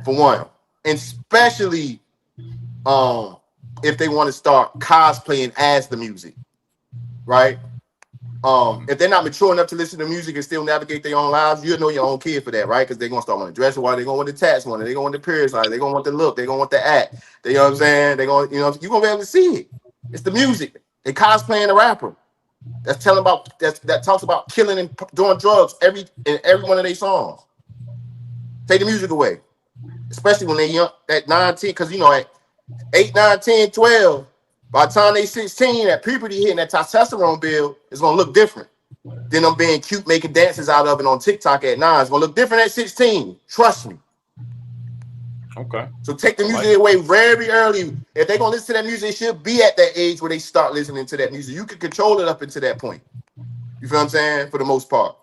For one, and especially if they want to start cosplaying as the music, right? If they're not mature enough to listen to music and still navigate their own lives, you'll know your own kid for that, right? Because they're gonna start wanting to dress while they're gonna want the tats one, they're gonna want the periods, they're gonna want the look, they're gonna want the act. You know what I'm saying? They're gonna, you're gonna be able to see it. It's the music. They cosplaying the rapper. That's telling about that talks about killing and doing drugs in every one of their songs. Take the music away, especially when they're young, at 19, because at 8, 9, 10, 12, by the time they 16, that puberty hitting, that testosterone build is gonna look different than them being cute, making dances out of it on TikTok at 9. It's gonna look different at 16. Trust me. Okay. So take the music away very early. If they're gonna listen to that music, it should be at that age where they start listening to that music. You can control it up until that point. You feel what I'm saying? For the most part.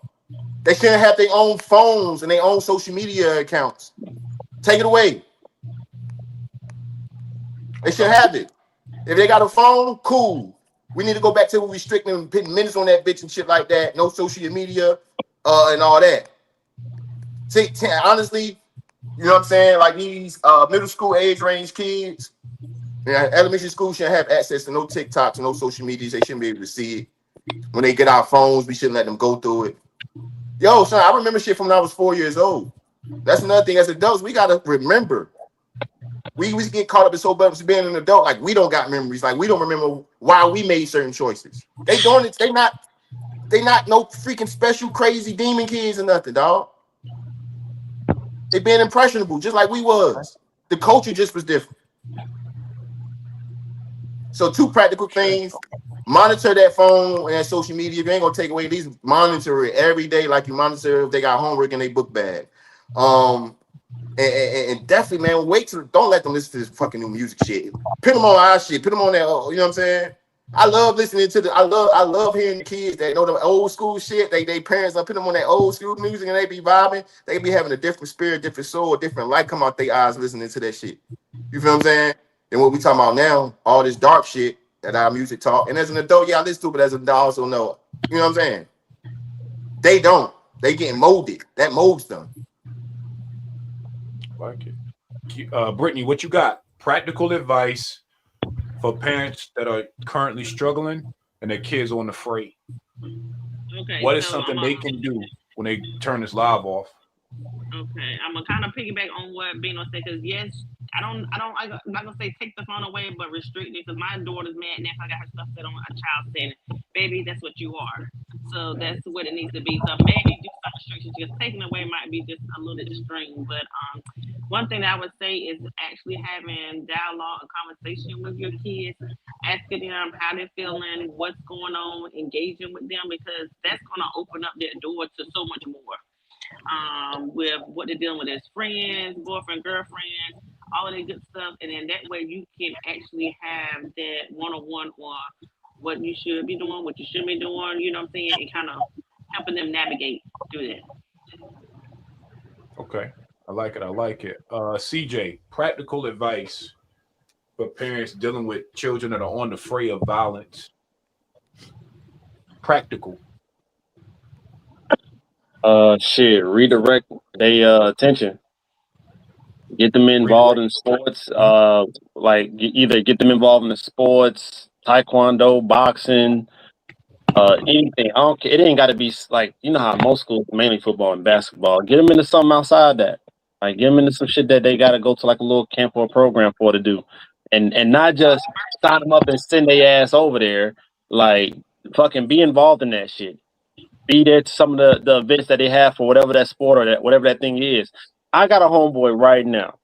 They shouldn't have their own phones and their own social media accounts. Take it away. They should have it. If they got a phone, cool. We need to go back to restricting and putting minutes on that bitch and shit like that. No social media and all that. Honestly, you know what I'm saying? Like these middle school age range kids, elementary school shouldn't have access to no TikToks and no social medias. They shouldn't be able to see it. When they get our phones, we shouldn't let them go through it. Yo, son, I remember shit from when I was 4 years old. That's another thing. As adults, we gotta remember. We get caught up in so much being an adult, like we don't got memories. Like we don't remember why we made certain choices. They doing it. They not no freaking special crazy demon kids or nothing, dog. They being impressionable, just like we was. The culture just was different. So 2 practical things: monitor that phone and social media. If you ain't gonna take away these, monitor it every day, like you monitor if they got homework in their book bag. And definitely, man, don't let them listen to this fucking new music shit. Put them on our shit. Put them on that. You know what I'm saying? I love listening to I love hearing the kids that know the old school shit. They parents, I put them on that old school music and they be vibing. They be having a different spirit, different soul, different light come out their eyes listening to that shit. You feel what I'm saying? And what we talking about now, all this dark shit that our music talk. And as an adult, yeah, I listen to it, but as an adult, I also know. You know what I'm saying? They don't. They getting molded. That molds them. Like it. Brittany, what you got? Practical advice for parents that are currently struggling and their kids on the fray. Okay. What is something they can do when they turn this live off? Okay, I'm gonna kind of piggyback on what Bino said, because yes, I'm not gonna say take the phone away, but restrict it, because my daughter's mad now if I got her stuff set on a child setting. Baby, that's what you are. So that's what it needs to be. So maybe do some restrictions. Just taking away might be just a little extreme. But one thing that I would say is actually having dialogue and conversation with your kids, asking them how they're feeling, what's going on, engaging with them, because that's gonna open up their door to so much more. With what they're dealing with as friends, boyfriend, girlfriend, all of that good stuff, and then that way you can actually have that one-on-one on what you should be doing, what you shouldn't be doing, you know what I'm saying, and kind of helping them navigate through that. Okay, I like it. CJ, practical advice for parents dealing with children that are on the fray of violence. Practical. Redirect their attention. Get them involved in sports. Like either get them involved in the sports, taekwondo, boxing, anything. I don't care. It ain't got to be like, you know how most schools mainly football and basketball. Get them into something outside that. Like get them into some shit that they got to go to like a little camp or a program for to do, and not just sign them up and send their ass over there. Like fucking be involved in that shit. Be there to some of the events that they have for whatever that sport or that whatever that thing is. I got a homeboy right now.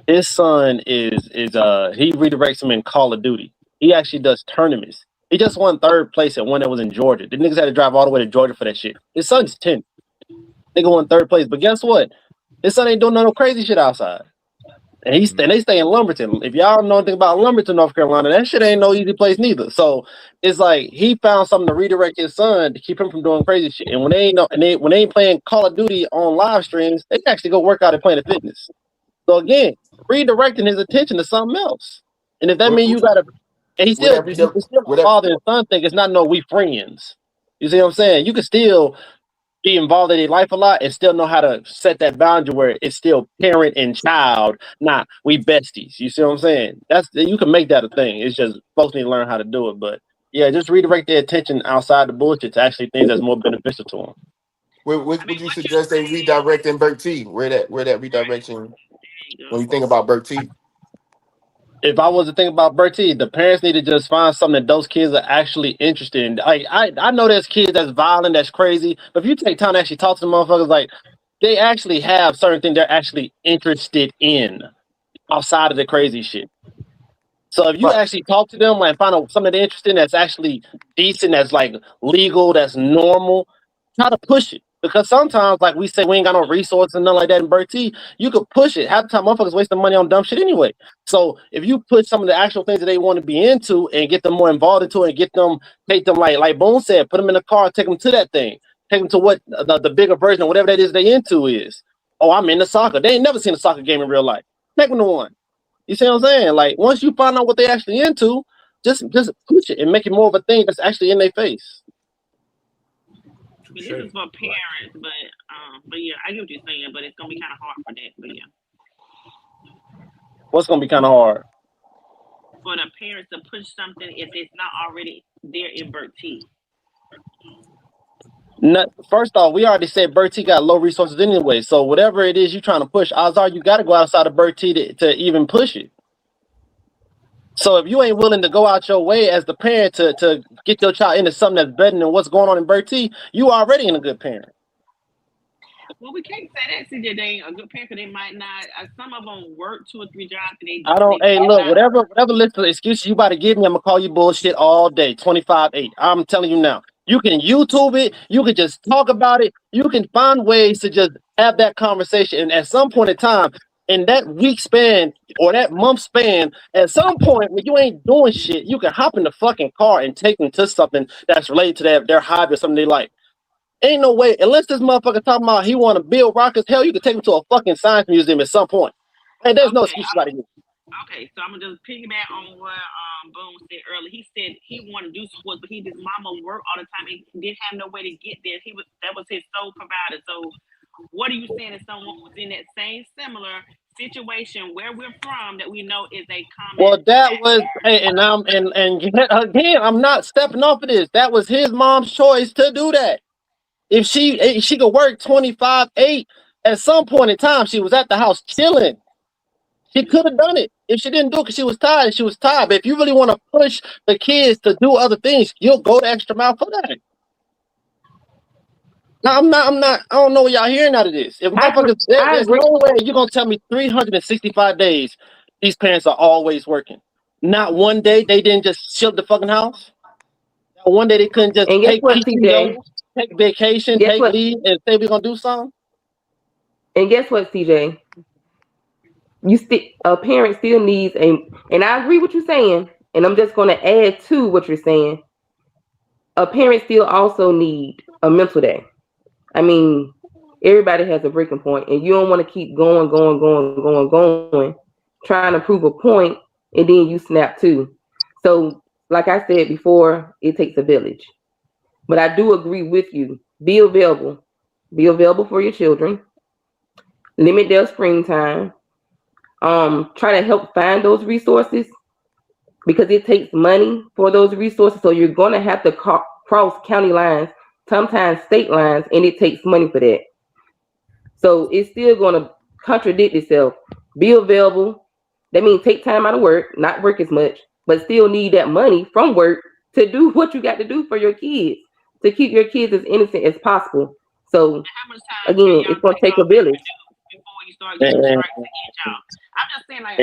His son is he redirects him in Call of Duty. He actually does tournaments. He just won 3rd place at one that was in Georgia. The niggas had to drive all the way to Georgia for that shit. His son's 10. Nigga won 3rd place. But guess what? His son ain't doing no crazy shit outside. And they stay in Lumberton. If y'all know anything about Lumberton, North Carolina, that shit ain't no easy place neither. So it's like he found something to redirect his son to keep him from doing crazy shit. And when they ain't playing Call of Duty on live streams, they actually go work out at Planet Fitness. So again, redirecting his attention to something else. And if that means you gotta, and he's still father and son thing. It's not no we friends. You see what I'm saying? You can still be involved in their life a lot and still know how to set that boundary where it's still parent and child, not we besties. You see what I'm saying? You can make that a thing. It's just folks need to learn how to do it. But yeah, just redirect their attention outside the bullshit to actually things that's more beneficial to them. What would you suggest they redirect in Bertie? Where that redirection? When you think about Bertie, if I was to think about Bertie, the parents need to just find something that those kids are actually interested in. Like I know there's kids that's violent, that's crazy, but if you take time to actually talk to the motherfuckers, like they actually have certain things they're actually interested in outside of the crazy shit. So if you actually talk to them and find out something they're interested in that's actually decent, that's like legal, that's normal, try to push it. Because sometimes, like we say, we ain't got no resources and nothing like that in Bertie, you could push it. Half the time, motherfuckers wasting money on dumb shit anyway. So if you put some of the actual things that they want to be into and get them more involved into it and get them, take them like Boone said, put them in the car, take them to that thing, take them to what the bigger version of whatever that is they into is. Oh, I'm into soccer. They ain't never seen a soccer game in real life. Take them to one. You see what I'm saying? Like once you find out what they actually into, just push it and make it more of a thing that's actually in their face. But this is for parents, but yeah, I get what you're saying, but it's gonna be kind of hard for that. But yeah, what's gonna be kind of hard for the parents to push something if it's not already there in Bertie. First off, we already said Bertie got low resources anyway. So whatever it is you're trying to push, odds are you got to go outside of Bertie to even push it. So if you ain't willing to go out your way as the parent to get your child into something that's better than what's going on in Bertie, you already in a good parent. Well, we can't say that, CJ, they ain't a good parent because they might not. Some of them work 2 or 3 jobs. And Look, whatever list of excuses you about to give me, I'm gonna call you bullshit all day. 25/8. I'm telling you now. You can YouTube it. You can just talk about it. You can find ways to just have that conversation. And at some point in time, in that week span or that month span, at some point when you ain't doing shit, you can hop in the fucking car and take them to something that's related to their hobby or something they like. Ain't no way, unless this motherfucker talking about he want to build rockets, hell, you can take him to a fucking science museum at some point. And there's no excuse about it. Okay, so I'm gonna just piggyback on what Boone said earlier. He said he wanted to do sports, but his mama worked all the time and didn't have no way to get there. That was his sole provider. So what are you saying if someone was in that same similar situation where we're from that we know is a common? Well, that was and again, I'm not stepping off of this. That was his mom's choice to do that. If she could work 25/8, at some point in time, she was at the house chilling. She could have done it if she didn't do it because she was tired. She was tired. But if you really want to push the kids to do other things, you'll go the extra mile for that. Now, I'm not. I don't know what y'all hearing out of this. If there's no way you're gonna tell me 365 days these parents are always working. Not one day they didn't just chill the fucking house. Not one day they couldn't just take vacation, take leave, and say we're gonna do something. And guess what, CJ? A parent still needs and I agree with you saying, and I'm just going to add to what you're saying. A parent still also need a mental day. I mean, everybody has a breaking point, and you don't want to keep going, trying to prove a point, and then you snap too. So, like I said before, it takes a village. But I do agree with you. Be available. Be available for your children. Limit their screen time. Try to help find those resources because it takes money for those resources. So you're going to have to cross county lines, sometimes state lines, and it takes money for that. So it's still going to contradict itself. Be available. That means take time out of work, not work as much, but still need that money from work to do what you got to do for your kids, to keep your kids as innocent as possible. So again, it's going to take a village. I'm just saying, like,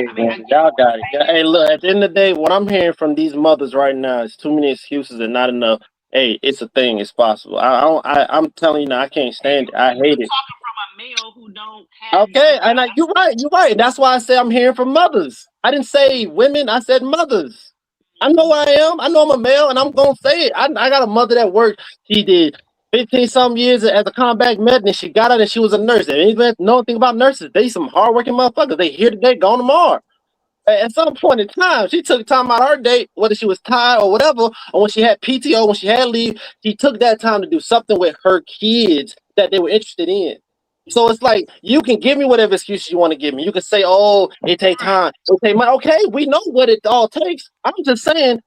y'all got it. Hey, look, at the end of the day, what I'm hearing from these mothers right now is too many excuses and not enough. Hey, it's a thing. It's possible. I'm telling you now, I can't stand it. I hate it. Talking from a male who don't have. Okay, and you're right. That's why I say I'm hearing from mothers. I didn't say women. I said mothers. I know I am. I know I'm a male, and I'm gonna say it. I got a mother that worked. She did 15-some years as a combat med, and she got out and she was a nurse. And anybody know anything about nurses? They some hardworking motherfuckers. They here today, gone tomorrow. At some point in time, she took time out of her day, whether she was tired or whatever, or when she had PTO, when she had leave, she took that time to do something with her kids that they were interested in. So it's like, you can give me whatever excuses you want to give me. You can say, oh, it takes time. It take money. Okay, we know what it all takes. I'm just saying,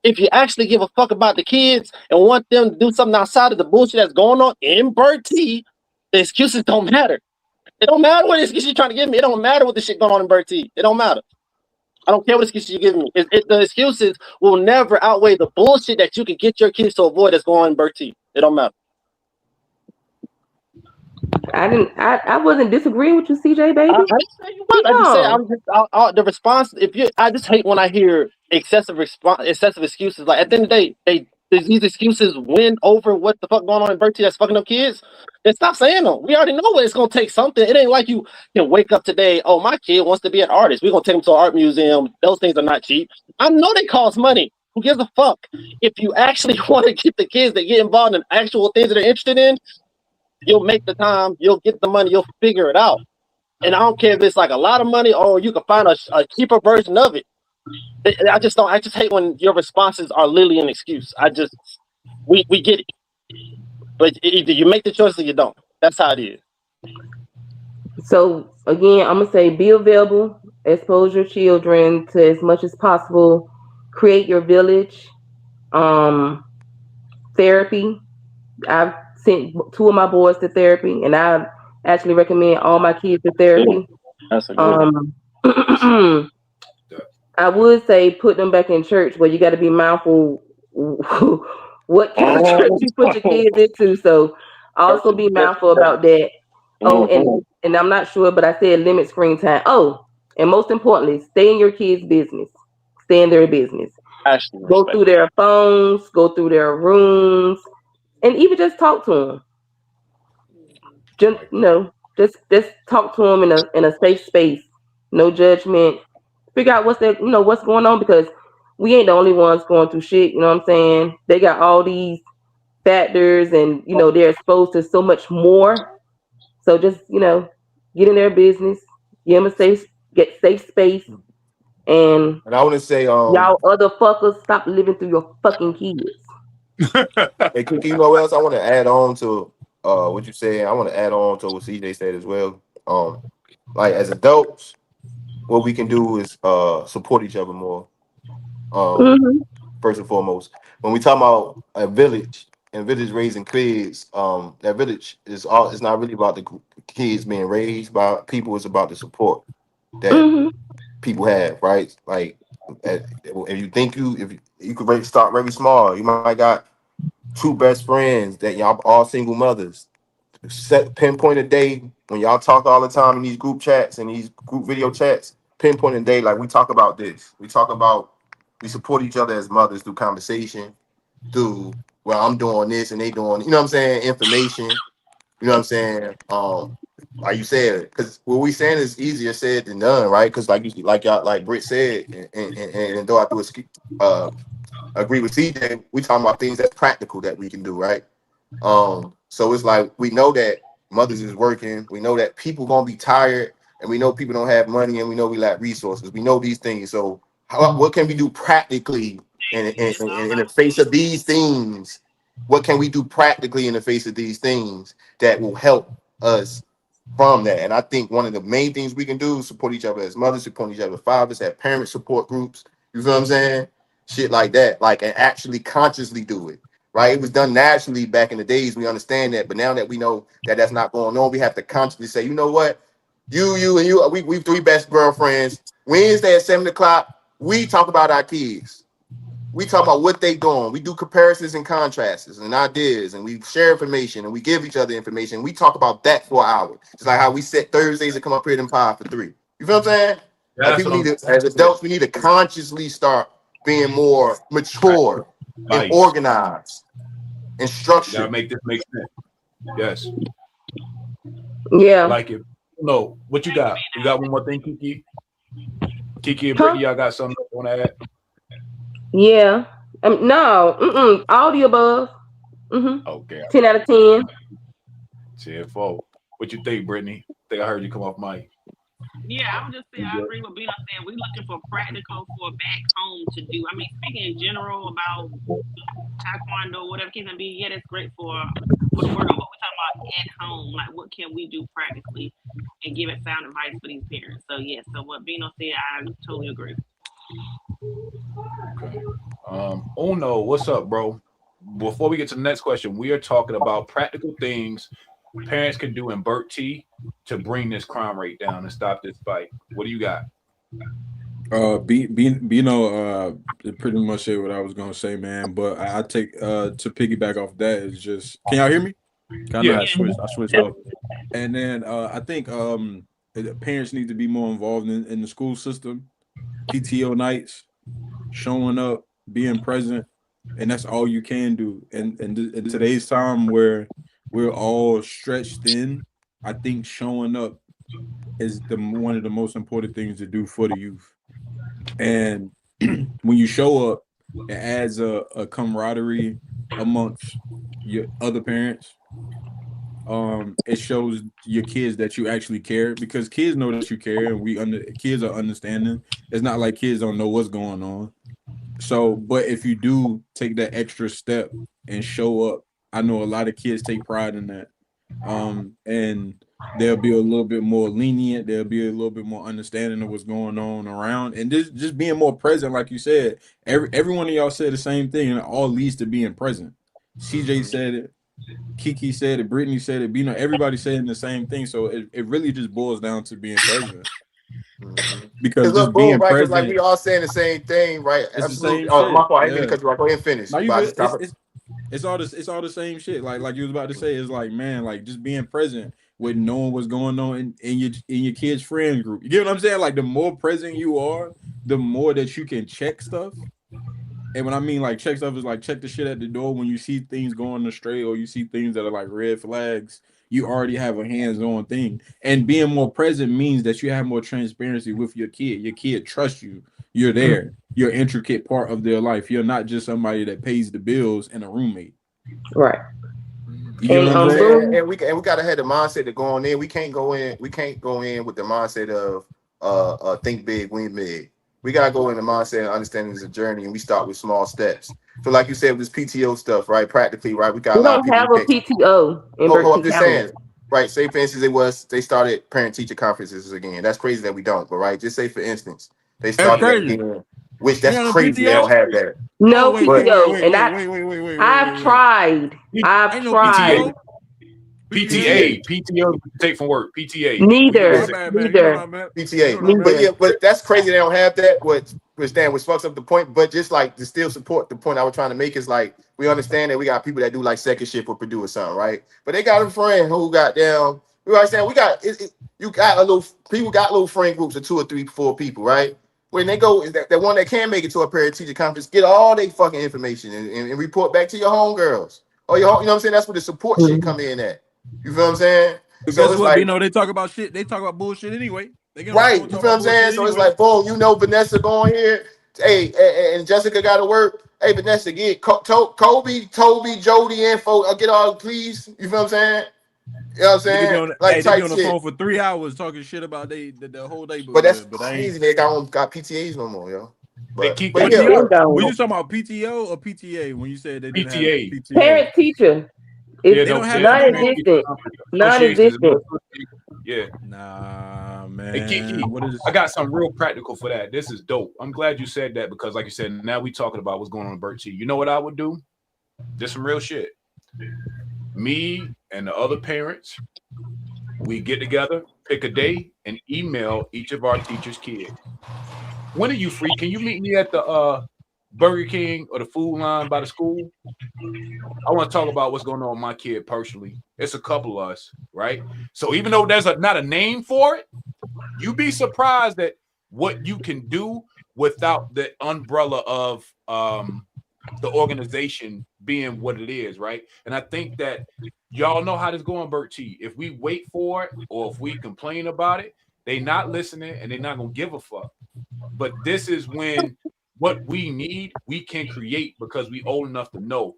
if you actually give a fuck about the kids and want them to do something outside of the bullshit that's going on in Bertie, the excuses don't matter. It don't matter what excuse you're trying to give me. It don't matter what the shit going on in Bertie. It don't matter. I don't care what excuses you give me. The excuses will never outweigh the bullshit that you can get your kids to avoid that's going on in Bertie. It don't matter. I wasn't disagreeing with you, CJ, baby. I didn't say you would. I just said I'm just the response. I just hate when I hear excessive excuses. Like at the end of the day, these excuses win over what the fuck going on in Bertie that's fucking up kids. Then stop saying them. We already know what it's gonna take something. It ain't like you can wake up today. Oh, my kid wants to be an artist. We're gonna take him to an art museum. Those things are not cheap. I know they cost money. Who gives a fuck? If you actually want to get the kids that get involved in actual things that they're interested in, you'll make the time, you'll get the money, you'll figure it out. And I don't care if it's like a lot of money or you can find a cheaper version of it. I just hate when your responses are literally an excuse. We get it. But either you make the choice or you don't. That's how it is. So again, I'm gonna say be available, expose your children to as much as possible, create your village, therapy. I've sent 2 of my boys to therapy, and I actually recommend all my kids to therapy. That's a good one. I would say put them back in church, but you got to be mindful what kind of church you put your kids into. So also be mindful about that. Oh, and I'm not sure, but I said limit screen time. Oh, and most importantly, stay in your kids' business. Stay in their business. Go through their phones, go through their rooms, and even just talk to them. Just talk to them in a safe space. No judgment. Figure out what's going on, because we ain't the only ones going through shit. You know what I'm saying? They got all these factors, and they're exposed to so much more. So just get in their business, give them a safe space, and I want to say, y'all other fuckers, stop living through your fucking kids. Hey, Cookie, you know what else I want to add on to what you said? I want to add on to what CJ said as well. Like as adults, what we can do is support each other more. First and foremost, when we talk about a village and village raising kids, that village is it's not really about the kids being raised by people. It's about the support that people have, right? Like if you think if you could start very small, you might got 2 best friends that y'all all single mothers. Pinpoint a day when y'all talk all the time in these group chats and these group video chats. Pinpoint a day like we talk about this. We support each other as mothers through conversation, through I'm doing this and they doing, you know what I'm saying, information. You know what I'm saying? Like you said, because what we saying is easier said than done, right? Because like Britt said, and though I do agree with CJ, we talking about things that's practical that we can do, right? So it's like we know that mothers is working, we know that people gonna be tired, and we know people don't have money, and we know we lack resources. We know these things. So what can we do practically in the face of these things? What can we do practically in the face of these things that will help us from that? And I think one of the main things we can do is support each other as mothers, support each other as fathers, have parent support groups. You feel what I'm saying? Shit like that, like, and actually consciously do it, right? It was done naturally back in the days. We understand that, but now that we know that that's not going on, we have to consciously say, you know what? You and you, we 3 best girlfriends. Wednesday at 7:00, we talk about our kids. We talk about what they doing. We do comparisons and contrasts and ideas, and we share information, and we give each other information. We talk about that for an hour. It's like how we set Thursdays to come up here and pod for 3. You feel what I'm saying? Like people need to, as adults, we need to consciously start being more mature and organized and structured. Gotta make this make sense. Yes. Yeah. Like it. No, what you got? You got one more thing, Kiki? Kiki and Brittany, y'all got something you want to add? Yeah. No. All the above. Okay. 10 out of 10. 10-4. What you think, Brittany? I think I heard you come off mic. Yeah, I would just say I agree with Bino saying we're looking for practical for back home to do. I mean, speaking in general about taekwondo, whatever case may be, yeah, that's great for what we're talking about at home. Like, what can we do practically and give it sound advice for these parents? So, yeah, so what Bino said, I totally agree. Okay. Uno, what's up, bro? Before we get to the next question, we are talking about practical things parents can do in Bertie to bring this crime rate down and stop this fight. What do you got? Pretty much said what I was gonna say, man. But I take to piggyback off that is just, can y'all hear me? Kind of, Yeah. I switched off, and then I think parents need to be more involved in the school system, PTO nights, showing up, being present, and that's all you can do. And in today's time where we're all stretched thin, I think showing up is one of the most important things to do for the youth. And when you show up, it adds a camaraderie amongst your other parents. It shows your kids that you actually care, because kids know that you care, and kids are understanding. It's not like kids don't know what's going on. So, but if you do take that extra step and show up, I know a lot of kids take pride in that. And they'll be a little bit more lenient. They'll be a little bit more understanding of what's going on around, and just being more present, like you said. Every one of y'all said the same thing, and it all leads to being present. CJ said it, Kiki said it, Brittany said it. Everybody saying the same thing. So it really just boils down to being present. Because just being right, present, like we all saying the same thing, right? It's Absolutely. the same shit. My fault. I didn't mean to cut you off. Go ahead and finish. No, it's all the same shit. Like you was about to say, it's like, man, like just being present with knowing what's going on in your kids' friend group. You get what I'm saying? Like the more present you are, the more that you can check stuff. And when I mean like check stuff, is like check the shit at the door when you see things going astray, or you see things that are like red flags. You already have a hands-on thing. And being more present means that you have more transparency with your kid. Your kid trusts you. You're there. You're an intricate part of their life. You're not just somebody that pays the bills and a roommate. Right. You know what I'm saying? And we gotta have the mindset to go on in. We can't go in with the mindset of think big, win big. We gotta go in the mindset of understanding it's a journey, and we start with small steps. So, like you said, with this PTO stuff, right? Practically, right? We got a lot of people. We don't have a PTO in Bertie I'm just County. saying, right? Say for instance, they started parent-teacher conferences again. That's crazy that we don't, but right? Just say for instance, they started again, which that's crazy. They don't have that. No PTO, and I've tried. PTO take from work. PTA. Neither. PTA. But that's crazy. They don't have that. Which fucks up the point. But just like to still support the point I was trying to make is like we understand that we got people that do like second shift or Purdue or something, right? But they got a friend who got down. We understand you got little friend groups of 2 or 3, 4 people, right? When they go, is that one that can make it to a parent-teacher conference, get all their fucking information and report back to your homegirls or you know what I'm saying? That's where the support shit come in at. You feel what I'm saying? So it's like, they talk about shit. They talk about bullshit anyway. Right. You feel what I'm saying? So it's like, boom, Vanessa going here. Hey, and Jessica got to work. Hey, Vanessa, get Kobe, Toby, Jody info. Get all, please. You feel what I'm saying? You know what I'm saying? They be on the phone for 3 hours talking shit about the whole day. But that's crazy. They got PTAs no more, yo. We just talking about PTO or PTA when you said they didn't PTA. have PTA. Parent teacher. It's non-existent. Yeah. Nah, man. Hey, Kiki, I got something real practical for that. This is dope. I'm glad you said that because, like you said, now we talking about what's going on in Bertie. You know what I would do? Just some real shit. Me and the other parents, we get together, pick a day, and email each of our teachers' kids. When are you free? Can you meet me at the Burger King or the food line by the school? I want to talk about what's going on with my kid personally. It's a couple of us, right? So even though there's not a name for it, you'd be surprised at what you can do without the umbrella of the organization being what it is, right? And I think that y'all know how this going, Bertie. If we wait for it or if we complain about it, they not listening and they're not gonna give a fuck. But this is when what we need, we can create because we old enough to know,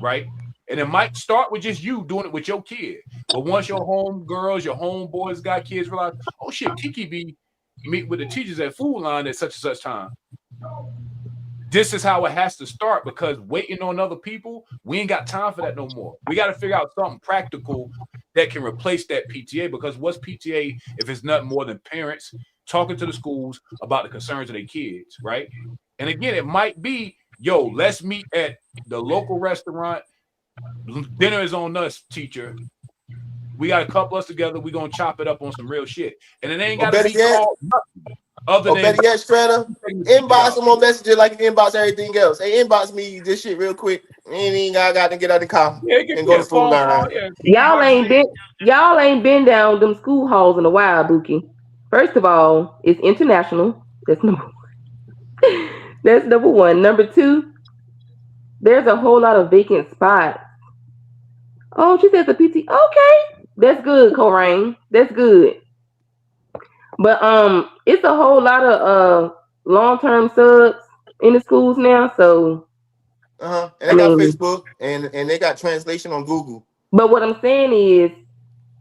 right? And it might start with just you doing it with your kid. But once your homegirls, your homeboys got kids, realize, oh shit, Kiki be meet with the teachers at food line at such and such time. This is how it has to start because waiting on other people, we ain't got time for that no more. We got to figure out something practical that can replace that PTA because what's PTA if it's nothing more than parents talking to the schools about the concerns of their kids, right? And again, it might be, yo, let's meet at the local restaurant. Dinner is on us, teacher. We got to couple us together. We're going to chop it up on some real shit. And it ain't got to be called nothing. Other Or than better yet, Strata, inbox them on Messenger like you inbox everything else. Hey, inbox me this shit real quick. Ain't I got to get out the car yeah, give and me go a to food phone call. line. Yeah. Y'all ain't been down them school halls in a while, Bookie. First of all, it's international. That's number one. Number two, there's a whole lot of vacant spots. Oh, she says a PT. Okay, that's good, Corain. That's good. But it's a whole lot of long-term subs in the schools now. So And I they got mean, Facebook and they got translation on Google. but what I'm saying is,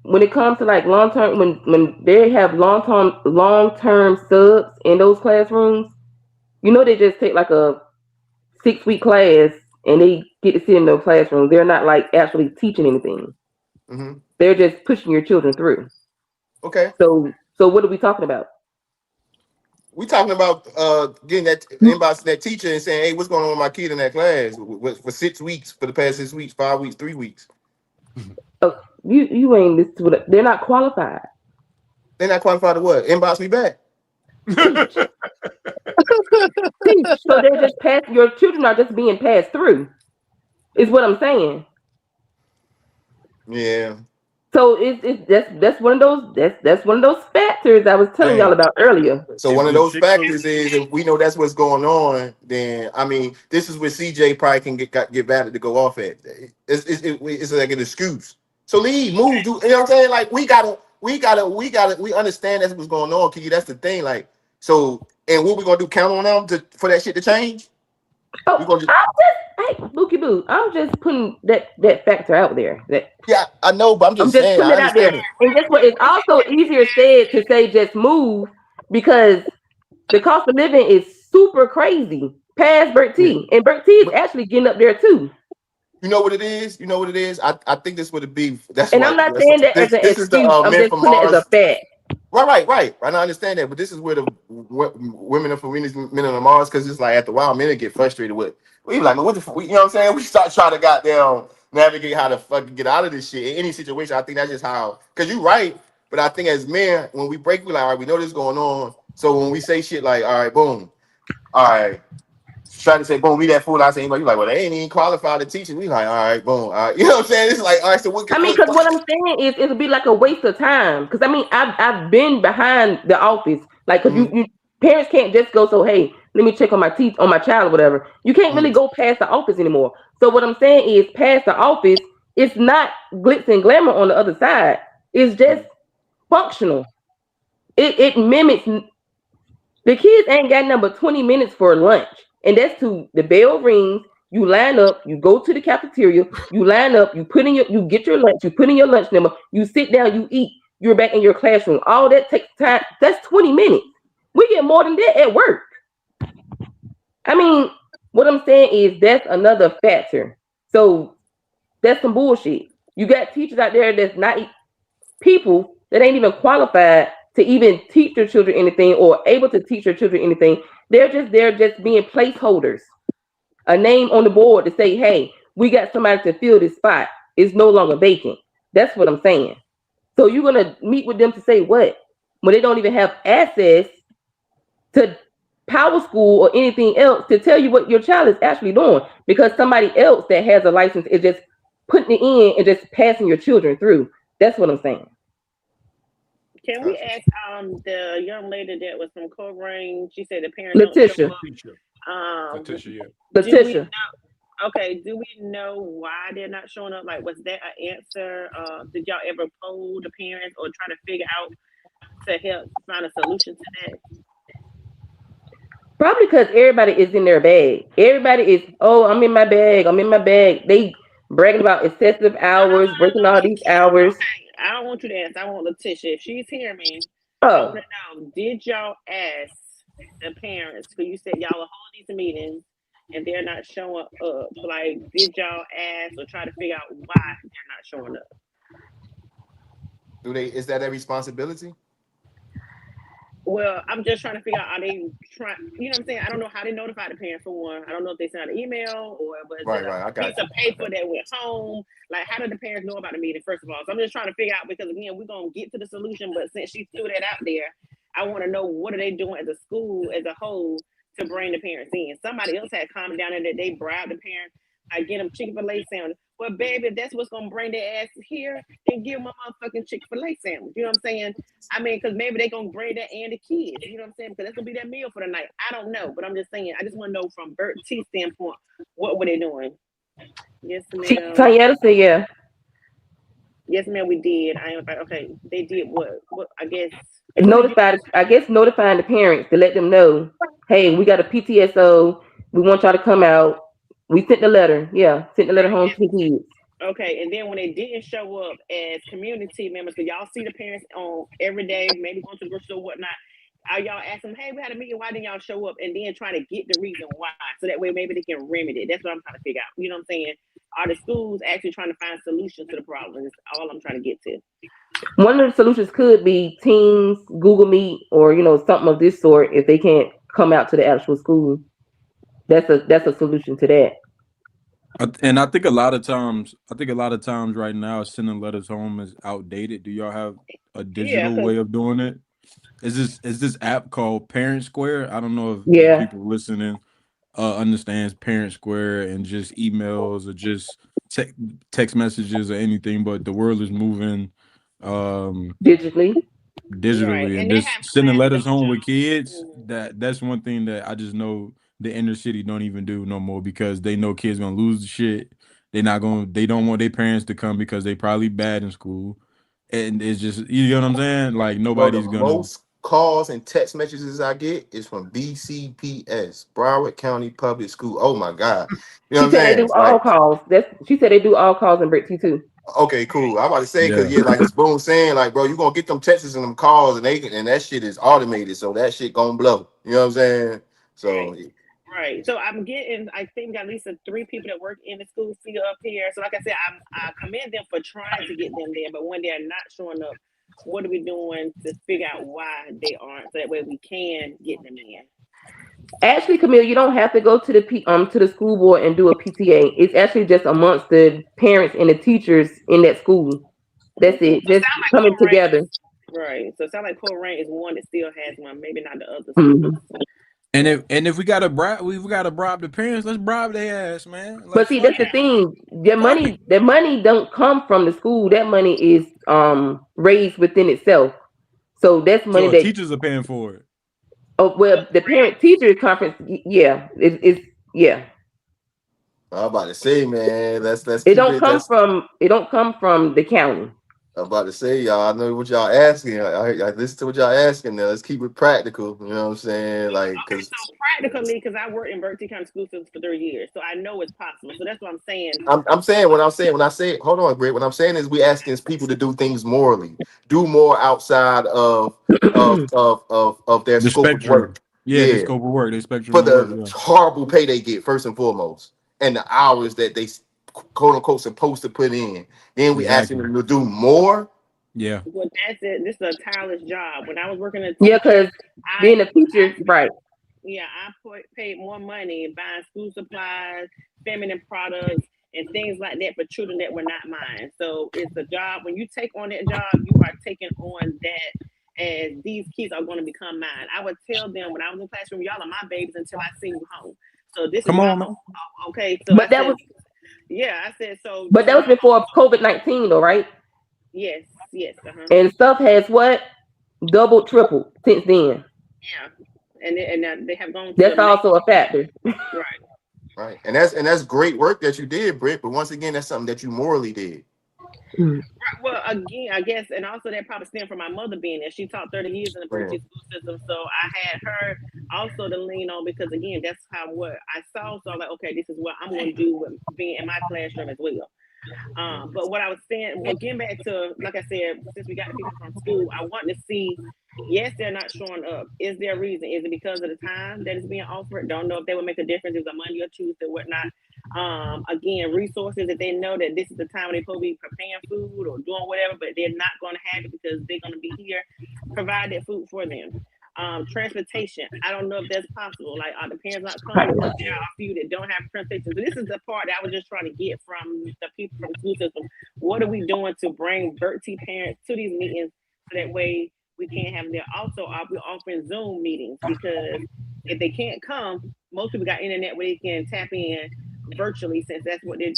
when it comes to like long-term, when they have long-term subs in those classrooms, you know, they just take like a 6-week class and they get to sit in those classrooms. They're not like actually teaching anything. Mm-hmm. They're just pushing your children through. Okay. So what are we talking about? We talking about getting that inbox to that teacher and saying, hey, what's going on with my kid in that class for 6 weeks, for the past 6 weeks, 5 weeks, 3 weeks. Oh, you ain't listening to it. They're not qualified. They're not qualified to what? Inbox me back. Teach. Teach. So they're just your children are just being passed through, is what I'm saying. Yeah. So that's one of those factors I was telling y'all about earlier. So one of those factors is if we know that's what's going on, then I mean, this is where CJ probably can get valid to go off at. It's like an excuse. So leave, move, do you know what I'm saying? Like we understand that's what's going on, Kiki. That's the thing. Like, so and what we gonna do? Count on them for that shit to change? Oh, hey, Bookie Boo, I'm just putting that factor out there. Yeah, I know, but I'm just saying, putting it out there. And guess what? It's also easier said to say just move because the cost of living is super crazy past Bert T. And Bert T is actually getting up there too. You know what it is? I think this would be. I'm not saying that as an excuse. I'm just putting it as a fact. Right. I understand that, but this is where the women are for men on Mars, because it's like after a while, men get frustrated with. We like, what the fuck? You know what I'm saying? We start trying to goddamn navigate how to fucking get out of this shit in any situation. I think that's just how. Because you're right, but I think as men, when we break, we like, all right, we know this is going on. So when we say shit like, all right, boom, all right. Trying to say, boom, we that fool. I say, you like, well, they ain't even qualified to teach it. We like, all right, boom. You know what I'm saying? It's like, all right, so what? Because what I'm saying is, it'll be like a waste of time. Because I mean, I've been behind the office, like, because you parents can't just go, so hey, let me check on my child or whatever. You can't really go past the office anymore. So what I'm saying is, past the office, it's not glitz and glamour on the other side. It's just functional. It mimics. The kids ain't got number 20 minutes for lunch. And that's to the bell rings, you line up, you go to the cafeteria, you line up, you get your lunch, you put in your lunch number, you sit down, you eat, you're back in your classroom. All that takes time. That's 20 minutes. We get more than that at work. I mean, what I'm saying is that's another factor. So that's some bullshit. You got teachers out there that's not people that ain't even qualified to even teach their children anything or able to teach their children anything. They're just being placeholders. A name on the board to say, hey, we got somebody to fill this spot. It's no longer vacant. That's what I'm saying. So you're going to meet with them to say what? When they don't even have access to Power School or anything else to tell you what your child is actually doing, because somebody else that has a license is just putting it in and just passing your children through. That's what I'm saying. Can we ask the young lady that was from Covering? She said the parents Letitia. Letitia. Okay, do we know why they're not showing up? Like, was that an answer? Did y'all ever poll the parents or try to figure out to help find a solution to that? Probably because everybody is in their bag. Everybody is, I'm in my bag. They bragging about excessive hours, breaking all these hours. Okay. I don't want you to ask. I want Letitia. If she's hearing me, I want to know, did y'all ask the parents? Because you said y'all are holding these meetings and they're not showing up. Like, did y'all ask or try to figure out why they're not showing up? Is that their responsibility? Well, I'm just trying to figure out, are they trying, you know what I'm saying? I don't know how they notify the parents, for one. I don't know if they sent an email or was it a piece of paper that went home. Like, how did the parents know about the meeting, first of all? So I'm just trying to figure out, because again, we're going to get to the solution, but since she threw that out there, I want to know what are they doing as a school as a whole to bring the parents in. Somebody else had commented down there that they bribed the parents. I get them Chick-fil-A sandwich. Well, baby, if that's what's gonna bring their ass here, then give them a motherfucking Chick-fil-A sandwich. You know what I'm saying? I mean, because maybe they gonna bring that and the kids. You know what I'm saying? Because that's gonna be that meal for the night. I don't know, but I'm just saying. I just want to know from Bert T standpoint, what were they doing? Yes, ma'am. Tanyetta said, yeah. Yes, ma'am. We did. I am like, okay. They did what? What? I guess Notifying the parents to let them know, hey, we got a PTSO. We want y'all to come out. We sent the letter. Yeah, sent the letter home to the kids. Okay, and then when they didn't show up as community members, because y'all see the parents on every day, maybe going to the grocery store, whatnot, are y'all asking them, hey, we had a meeting, why didn't y'all show up? And then trying to get the reason why, so that way maybe they can remedy it. That's what I'm trying to figure out. You know what I'm saying? Are the schools actually trying to find solutions to the problem? That's all I'm trying to get to. One of the solutions could be Teams, Google Meet, or something of this sort. If they can't come out to the actual school, that's a solution to that. And I think a lot of times right now, sending letters home is outdated. Do y'all have a digital way of doing it? Is this app called Parent Square? I don't know if people listening understands Parent Square and just emails or just text messages or anything, but the world is moving digitally, right. and just sending letters home with kids. That's one thing that I just know the inner city don't even do no more, because they know kids gonna lose the shit. They don't want their parents to come because they probably bad in school, and it's just, you know what I'm saying? Like, nobody's gonna. Most calls and text messages I get is from BCPS, Broward County Public School. Oh my God! You know she said they do all calls. She said they do all calls in Bertie too. Okay, cool. I'm about to say, because like it's Boone saying, like, bro, you gonna get them texts and them calls, and that shit is automated, so that shit gonna blow. You know what I'm saying? So. Right. So I think we got at least 3 people that work in the school still up here. So like I said, I commend them for trying to get them there, but when they're not showing up, what are we doing to figure out why they aren't, so that way we can get them in? Actually, Camille, you don't have to go to the school board and do a PTA. It's actually just amongst the parents and the teachers in that school. That's it. So just coming together. Right. So it sounds like Port Rain is one that still has one, maybe not the other schools. And if we gotta bribe the parents, let's bribe their ass, man. But see, that's the thing. The money don't come from the school. That money is raised within itself. So that's money that teachers are paying for it. Oh well, the parent teacher conference, it's I'm about to say, man, it don't come from the county. I'm about to say, y'all, I know what y'all asking. I listen to what y'all asking now. Let's keep it practical. You know what I'm saying? Like, so practically, because I worked in Bertie County school systems for 30 years, so I know it's possible. So that's what I'm saying. I'm saying when I say, hold on, Britt. What I'm saying is we asking people to do things morally, do more outside of their the scope spectrum. of work. Yeah, the scope of work, the spectrum for the horrible pay they get first and foremost, and the hours that they quote unquote supposed to put in. Then we asking them to do more. Yeah. Well, that's it. This is a tireless job. When I was working at because being a teacher, right? Yeah, I paid more money buying school supplies, feminine products, and things like that for children that were not mine. So it's a job. When you take on that job, you are taking on that as these kids are going to become mine. I would tell them when I was in the classroom, y'all are my babies until I send you home. So this Come is on. my home. Okay. So but that was. Yeah, I said so. But that was before COVID-19, though, right? Yes. Uh-huh. And stuff has what? Doubled, tripled since then. Yeah, and they have gone. That's also a factor. Right. And that's great work that you did, Britt. But once again, that's something that you morally did. Right. Well, again, I guess, and also that probably stemmed from my mother being there. She taught 30 years in the British school system, so I had her also to lean on because, again, that's what I saw. So I'm like, okay, this is what I'm going to do with being in my classroom as well. But what I was saying, well, getting back to, like I said, since we got the people from school, I want to see, yes, they're not showing up. Is there a reason? Is it because of the time that is being offered? Don't know if they would make a difference. Is it Monday or Tuesday, whatnot. Again, resources that they know that this is the time when they're supposed to be preparing food or doing whatever, but they're not going to have it because they're going to be here. Provide that food for them. Transportation. I don't know if that's possible. Like, are the parents not coming? Because there are a few that don't have transportation. So this is the part that I was just trying to get from the people from the school system. What are we doing to bring Bertie parents to these meetings so that way we can't have them there. Also, we're offering Zoom meetings because if they can't come, most people got internet where they can tap in virtually, since that's what they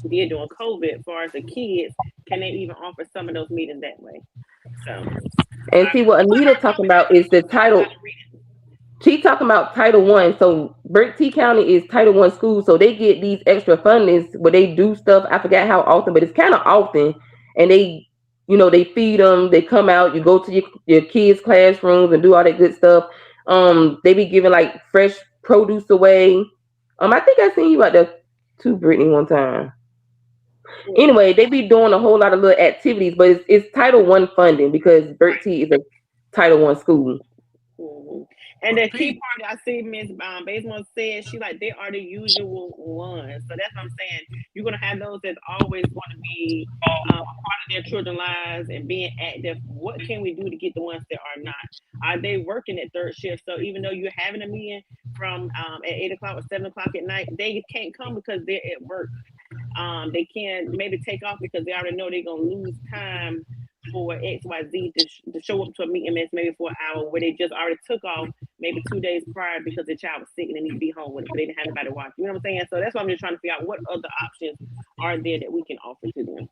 did during COVID. As far as the kids, can they even offer some of those meetings that way? So, and see what Anita talking about is the title. She talking about Title One. So Bertie County is Title One school, so they get these extra fundings where they do stuff. I forgot how often, but it's kind of often. And they, they feed them. They come out. You go to your kids' classrooms and do all that good stuff. They be giving like fresh produce away. I think I seen you out there too, Brittany, one time. Anyway, they be doing a whole lot of little activities, but it's Title One funding because Bertie is a Title One school. Mm-hmm. And the key part I see Ms. Basemore said, she like, they are the usual ones. So that's what I'm saying. You're going to have those that's always going to be a part of their children's lives and being active. What can we do to get the ones that are not? Are they working at third shift? So even though you're having a meeting from at 8 o'clock or 7 o'clock at night, they can't come because they're at work. They can maybe take off because they already know they're going to lose time for XYZ to show up to a meeting that's maybe for an hour where they just already took off maybe 2 days prior because the child was sick and they need to be home with it, but they didn't have anybody watch. You know what I'm saying? So that's why I'm just trying to figure out what other options are there that we can offer to them.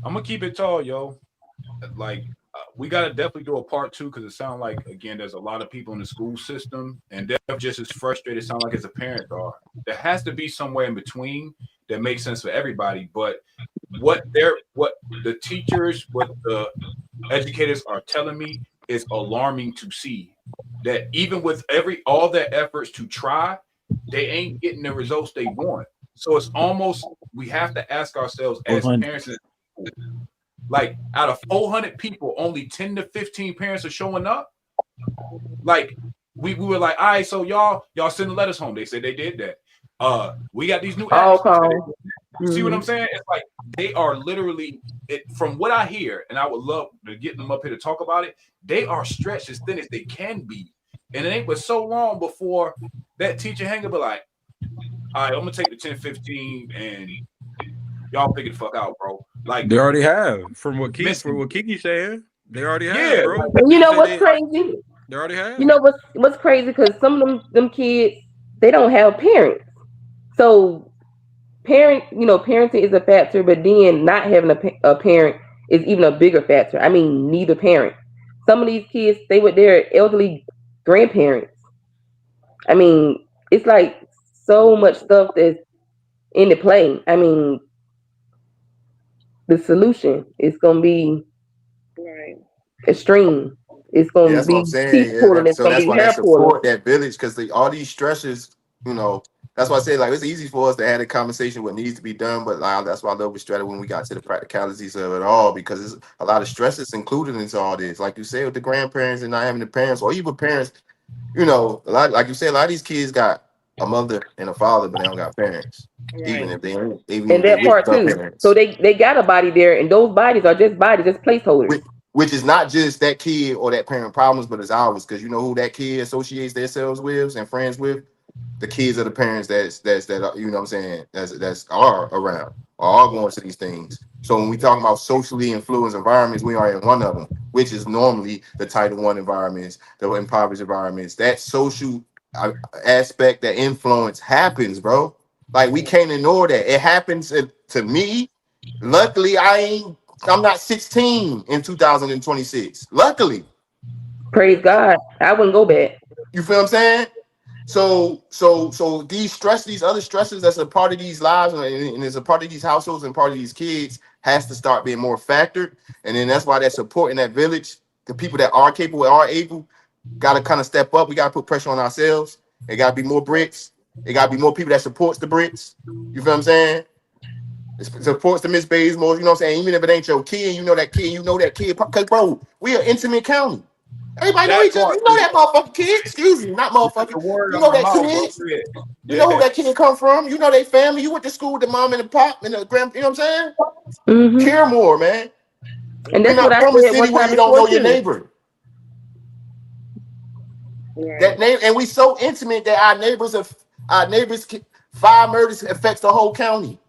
I'm gonna keep it tall, yo. Like we gotta definitely do a part 2 because it sounds like, again, there's a lot of people in the school system and they're just as frustrated sound like as a parent are. There has to be somewhere in between that makes sense for everybody, but what the teachers, what the educators are telling me is alarming to see that even with all their efforts to try, they ain't getting the results they want. So it's almost, we have to ask ourselves as parents, like out of 400 people, only 10 to 15 parents are showing up. Like we were like, all right, so y'all send the letters home. They said they did that. We got these new apps. See what I'm saying? It's like they are literally, from what I hear, and I would love to get them up here to talk about it, they are stretched as thin as they can be. And it ain't but so long before that teacher hang up be like, all right, I'm gonna take the 10, 15 and y'all figure the fuck out, bro. Like they already have, from what Kiki saying, they already have, bro. And you know what's crazy? They already have. You know what's crazy? Because some of them kids, they don't have parents. So parenting is a factor, but then not having a parent is even a bigger factor. I mean, neither parent. Some of these kids stay with their elderly grandparents. I mean, it's like so much stuff that's in the play. I mean, the solution is going to be extreme. It's going to be teeth pulling. So that's why they support that village, because all these stresses, that's why I say, like, it's easy for us to have a conversation what needs to be done, but that's why I love with Strata when we got to the practicalities of it all, because there's a lot of stresses included into all this. Like you say, with the grandparents and not having the parents, or even parents, a lot, like you said, a lot of these kids got a mother and a father, but they don't got parents. Right. Even if they and that part too. Parents. So they got a body there, and those bodies are just bodies, just placeholders. Which is not just that kid or that parent problems, but it's ours, because you know who that kid associates themselves with and friends with? The kids of the parents that you know what I'm saying, that's are around, are going to these things. So when we talk about socially influenced environments, we are in one of them, which is normally the Title I environments, the impoverished environments. That social aspect, that influence happens, bro. Like, we can't ignore that. It happens to me. Luckily, I'm not 16 in 2026. Luckily. Praise God. I wouldn't go back. You feel what I'm saying? So these other stresses that's a part of these lives and is a part of these households and part of these kids has to start being more factored. And then that's why that support in that village, the people that are capable, are able, got to kind of step up. We got to put pressure on ourselves. It got to be more bricks. It got to be more people that supports the bricks. You feel what I'm saying? It supports the Miss Bazemore, you know what I'm saying? Even if it ain't your kid, you know that kid. Because, bro, we are intimate county. Everybody know each other. You know that motherfucking kid. Excuse me, not motherfucking. You know that kid. You know who that kid come from. You know their family. You went to school with the mom and the pop and the grand. You know what I'm saying? Mm-hmm. Care more, man. And that's what I from a city where you don't know your neighbor. Yeah. That name, and we so intimate that our neighbors 5 murders affects the whole county.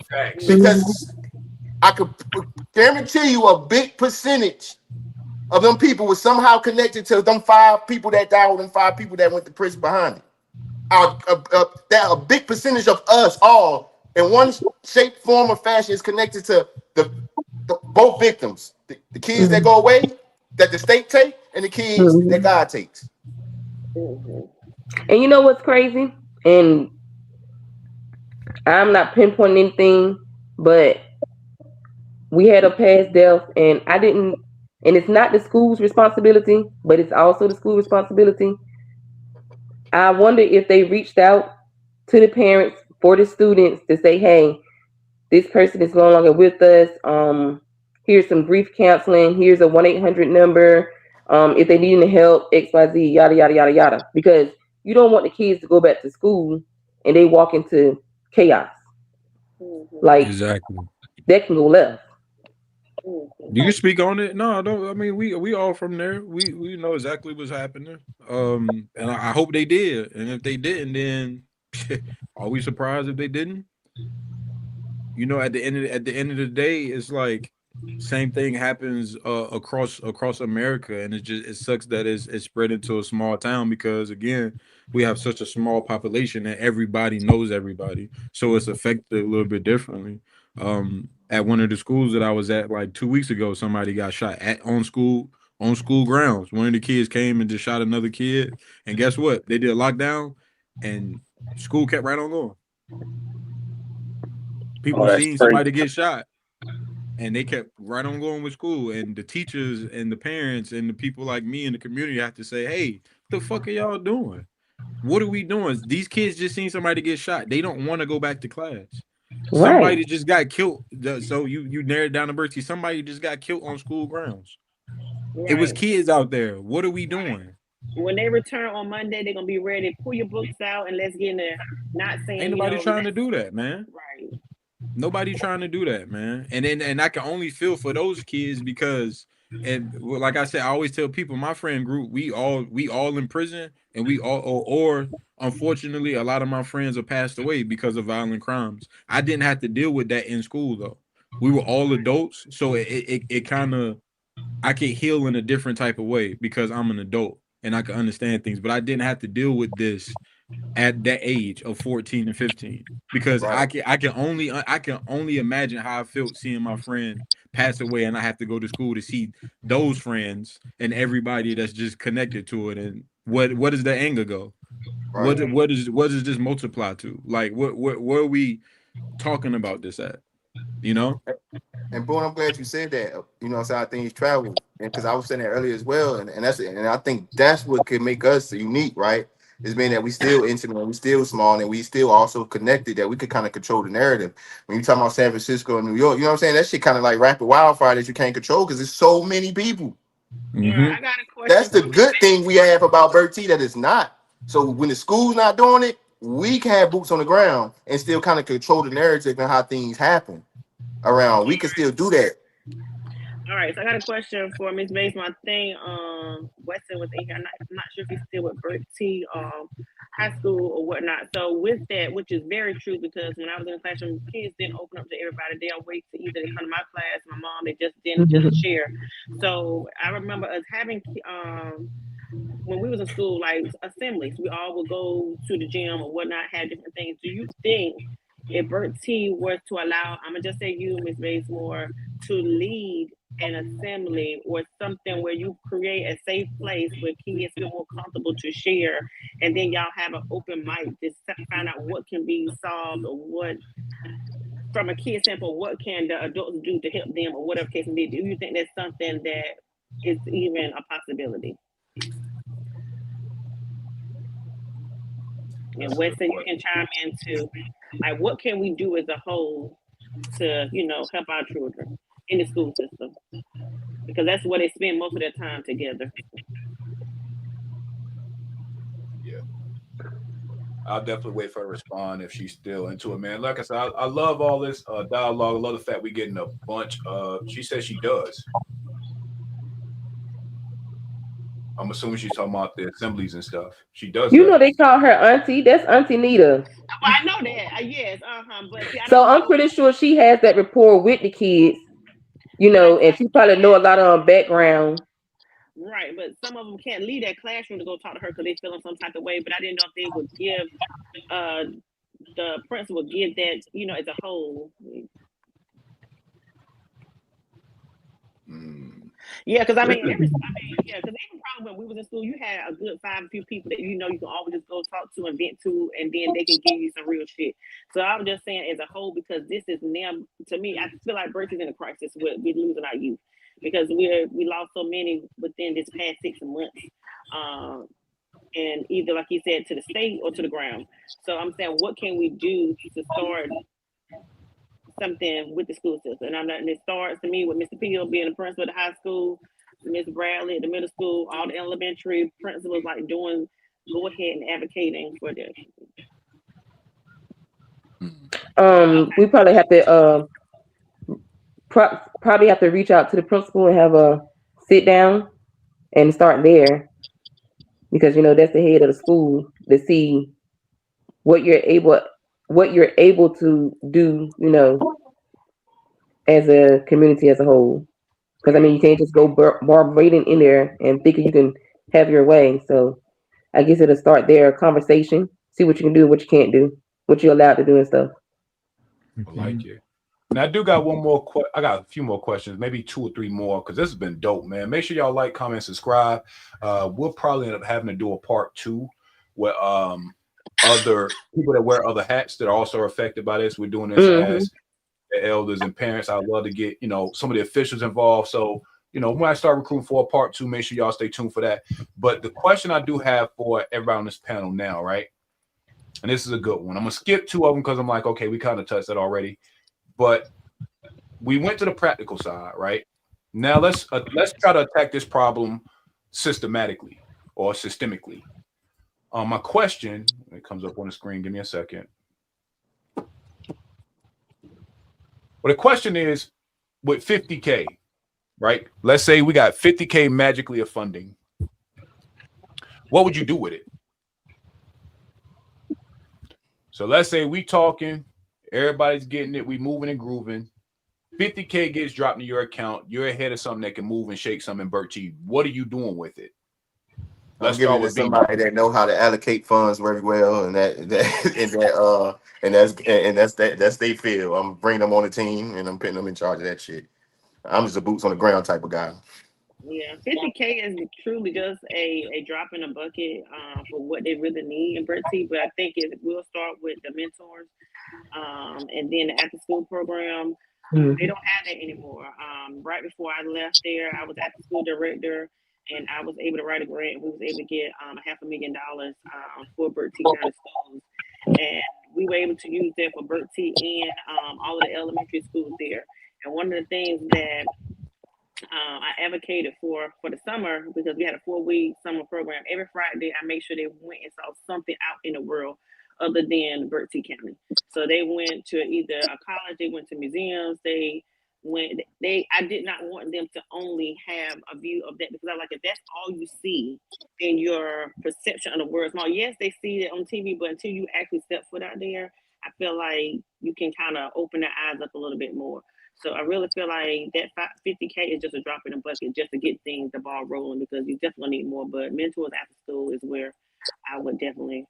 Facts. Because I could guarantee you a big percentage of them people was somehow connected to them 5 people that died or them 5 people that went to prison behind it. A big percentage of us all, in one shape, form, or fashion, is connected to the both victims. The kids that go away, that the state take, and the kids that God takes. And you know what's crazy? And I'm not pinpointing anything, but we had a past death, and it's not the school's responsibility, but it's also the school responsibility. I wonder if they reached out to the parents for the students to say, hey, this person is no longer with us. Here's some grief counseling. Here's a 1-800 number. If they need any help, XYZ, yada, yada, yada, yada. Because you don't want the kids to go back to school and they walk into chaos. Like, exactly. That can go left. You can speak on it. No, I don't. I mean, we all from there. We know exactly what's happening. And I hope they did. And if they didn't, then are we surprised if they didn't? You know, at the end of the day, it's like same thing happens across America, and it sucks that it's spread into a small town because again, we have such a small population that everybody knows everybody, so it's affected a little bit differently. At one of the schools that I was at like 2 weeks ago, somebody got shot on school grounds. One of the kids came and just shot another kid, and guess what? They did a lockdown, and school kept right on going. People seen somebody get shot, and they kept right on going with school. And the teachers and the parents and the people like me in the community have to say, hey, what the fuck are y'all doing? What are we doing? These kids just seen somebody get shot. They don't want to go back to class. Right. Somebody just got killed. So you narrowed down to Bertie. Somebody just got killed on school grounds. Right. It was kids out there. What are we doing? When they return on Monday, they're gonna be ready. Pull your books out and let's get in there. Not saying ain't nobody trying to do that, man. Right. Nobody trying to do that, man. And I can only feel for those kids because, and like I said, I always tell people, my friend group, we all in prison, and we all or unfortunately, a lot of my friends have passed away because of violent crimes. I didn't have to deal with that in school though. We were all adults, so it kind of, I can heal in a different type of way because I'm an adult and I can understand things. But I didn't have to deal with this at that age of 14 and 15 because right. I can only imagine how I felt seeing my friend pass away, and I have to go to school to see those friends and everybody that's just connected to it. And where does the anger go? Right. What does this multiply to? Like where are we talking about this at? You know? And boy, I'm glad you said that. You know, so how things travel, and because I was saying that earlier as well, and that's it. And I think that's what could make us unique, right? Is being that we still intimate, we still small, and we still also connected, that we could kind of control the narrative. When you talk about San Francisco and New York, you know what I'm saying? That shit kind of like rapid wildfire that you can't control because there's so many people. Mm-hmm. I got a question. That's the good thing we have about Bertie, that it's not. So when the school's not doing it, we can have boots on the ground and still kind of control the narrative and how things happen around. We can still do that. All right, so I got a question for Ms. Bates. My thing, Weston was in here. I'm not sure if he's still with Bertie high school or whatnot. So with that, which is very true, because when I was in the classroom, kids didn't open up to everybody. They'll wait to either they come to my class, my mom, they just didn't just share. So I remember us having when we was in school, like assemblies, we all would go to the gym or whatnot, have different things. Do you think if Bertie was to allow, I'm gonna just say you, Ms. Bates, more to lead an assembly or something where you create a safe place where kids feel more comfortable to share, and then y'all have an open mic to find out what can be solved, or what, from a kid standpoint, what can the adults do to help them, or whatever case may be? Do you think that's something that is even a possibility? And Weston, you can chime in too. Like, what can we do as a whole to, help our children in the school system? Because that's where they spend most of their time together. Yeah. I'll definitely wait for her to respond if she's still into it, man. Like I said, I love all this dialogue. I love the fact we're getting a bunch of, she says she does. I'm assuming she's talking about the assemblies and stuff. She does. They call her auntie. That's Auntie Nita. I know that. Yes. But so I'm pretty sure she has that rapport with the kids, and she probably know a lot of background. Right, but some of them can't leave that classroom to go talk to her because they feel in some type of way. But I didn't know if they would give the principal give that, you know, as a whole. Yeah, because I mean, because even probably when we was in school, you had a good few people that you know you can always just go talk to and vent to, and then they can give you some real shit. So I was just saying as a whole, because this is now, to me, I feel like Bertie's in a crisis with losing our youth, because we lost so many within this past 6 months, and either, like you said, to the state or to the ground. So I'm saying, what can we do to start something with the school system? And it starts to me with Mr. Peel being the principal at the high school, Miss Bradley at the middle school, all the elementary principals like go ahead and advocating for this. We probably have to reach out to the principal and have a sit down and start there, because you know that's the head of the school, to see what you're able to do, you know, as a community as a whole. Because I mean, you can't just go barbarating in there and thinking you can have your way. So I guess it'll start there, a conversation, see what you can do, what you can't do, what you're allowed to do and stuff. I like it. Now I do got one more. I got a few more questions, maybe 2 or 3 more, because this has been dope, man. Make sure y'all like, comment, subscribe. We'll probably end up having to do a part 2 with other people that wear other hats that are also affected by this. We're doing this as the elders and parents. I'd love to get, you know, some of the officials involved. So, you know, when I start recruiting for a part 2, make sure y'all stay tuned for that. But the question I do have for everybody on this panel now, right? And this is a good one. I'm gonna skip 2 of them because I'm like, okay, we kind of touched that already. But we went to the practical side, right? Now let's try to attack this problem systematically or systemically. My question, it comes up on the screen. Give me a second. Well, the question is, with 50K, right? Let's say we got 50K magically of funding. What would you do with it? So let's say we talking, everybody's getting it, we moving and grooving. 50K gets dropped in your account. You're ahead of something that can move and shake something. Bertie, what are you doing with it? Let's give it to somebody that know how to allocate funds very well, and that's they feel. I'm bringing them on the team, and I'm putting them in charge of that shit. I'm just a boots on the ground type of guy. Yeah, 50K is truly just a drop in the bucket for what they really need in Bertie. But I think it will start with the mentors, and then the after school program. They don't have that anymore. Right before I left there, I was after school director, and I was able to write a grant. We was able to get $500,000 for Bertie County schools, and we were able to use that for Bertie and all of the elementary schools there. And one of the things that I advocated for the summer, because we had a 4-week summer program. Every Friday, I made sure they went and saw something out in the world other than Bertie County. So they went to either a college, they went to museums, I did not want them to only have a view of that, because I like, if that's all you see in your perception of the world small, yes, they see it on TV, but until you actually step foot out there, I feel like you can kind of open their eyes up a little bit more. So I really feel like that 50K is just a drop in the bucket just to get the ball rolling, because you definitely need more. But mentors after school is where I would definitely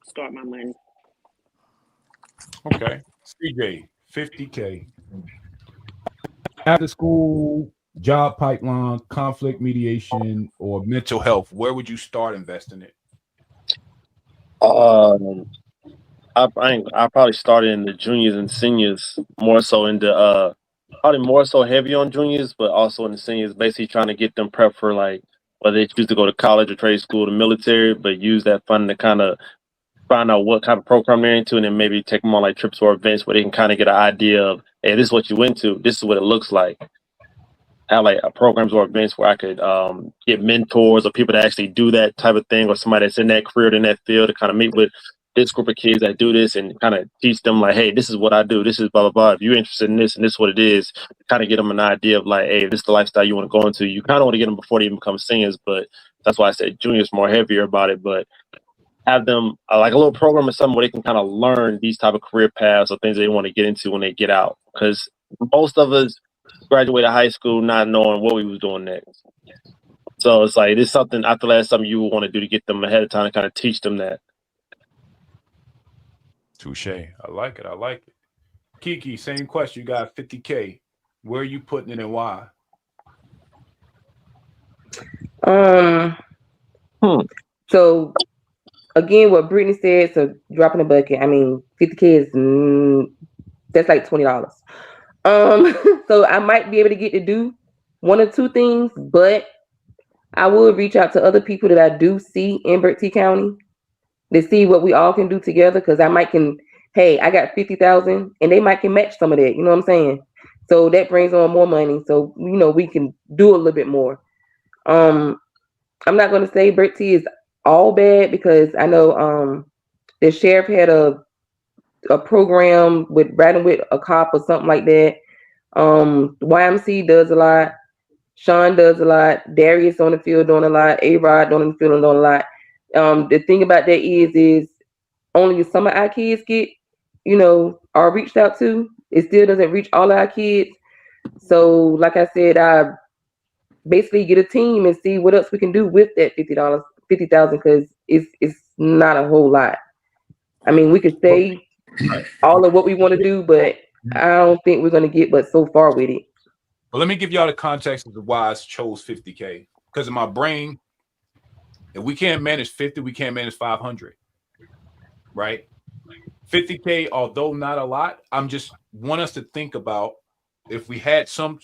start my money. Okay. CJ, 50K. After school, job pipeline, conflict mediation, or mental health, where would you start investing it? I probably started in the juniors and seniors, more so in the probably more so heavy on juniors, but also in the seniors, basically trying to get them prepped for like whether they choose to go to college or trade school or the military, but use that funding to kind of find out what kind of program they're into, and then maybe take them on like trips or events where they can kind of get an idea of, hey, this is what you went to, this is what it looks like. Have like programs or events where I could get mentors or people that actually do that type of thing, or somebody that's in that career, in that field, to kind of meet with this group of kids that do this and kind of teach them like, hey, this is what I do, this is blah, blah, blah. If you're interested in this and this is what it is, kind of get them an idea of like, hey, this is the lifestyle you want to go into. You kind of want to get them before they even become seniors, but that's why I said juniors more heavier about it. But have them like a little program or something where they can kind of learn these type of career paths or things they want to get into when they get out. Because most of us graduated high school not knowing what we was doing next. So it's like it's something after last something you would want to do to get them ahead of time and kind of teach them that. Touche. I like it. I like it. Kiki, same question. You got 50K. Where are you putting it and why? So again, what Brittany said, so dropping a bucket. I mean, 50K is that's like $20. So I might be able to get to do one or two things, but I will reach out to other people that I do see in Bertie County to see what we all can do together. Because I might can, hey, I got 50,000, and they might can match some of that. You know what I'm saying? So that brings on more money. So we can do a little bit more. I'm not gonna say Bertie is all bad because I know the sheriff had a program with riding with a cop or something like that. YMC does a lot. Sean does a lot. Darius on the field doing a lot. A-Rod on the field doing a lot. The thing about that is only some of our kids get, are reached out to. It still doesn't reach all our kids. So, like I said, I basically get a team and see what else we can do with that $50,000, because it's not a whole lot. I mean, we could say all of what we want to do, but I don't think we're going to get but so far with it. Well, let me give y'all the context of why I chose 50K. Because in my brain, if we can't manage 50, we can't manage 500. Right? 50K, although not a lot, I'm just want us to think about if we had some,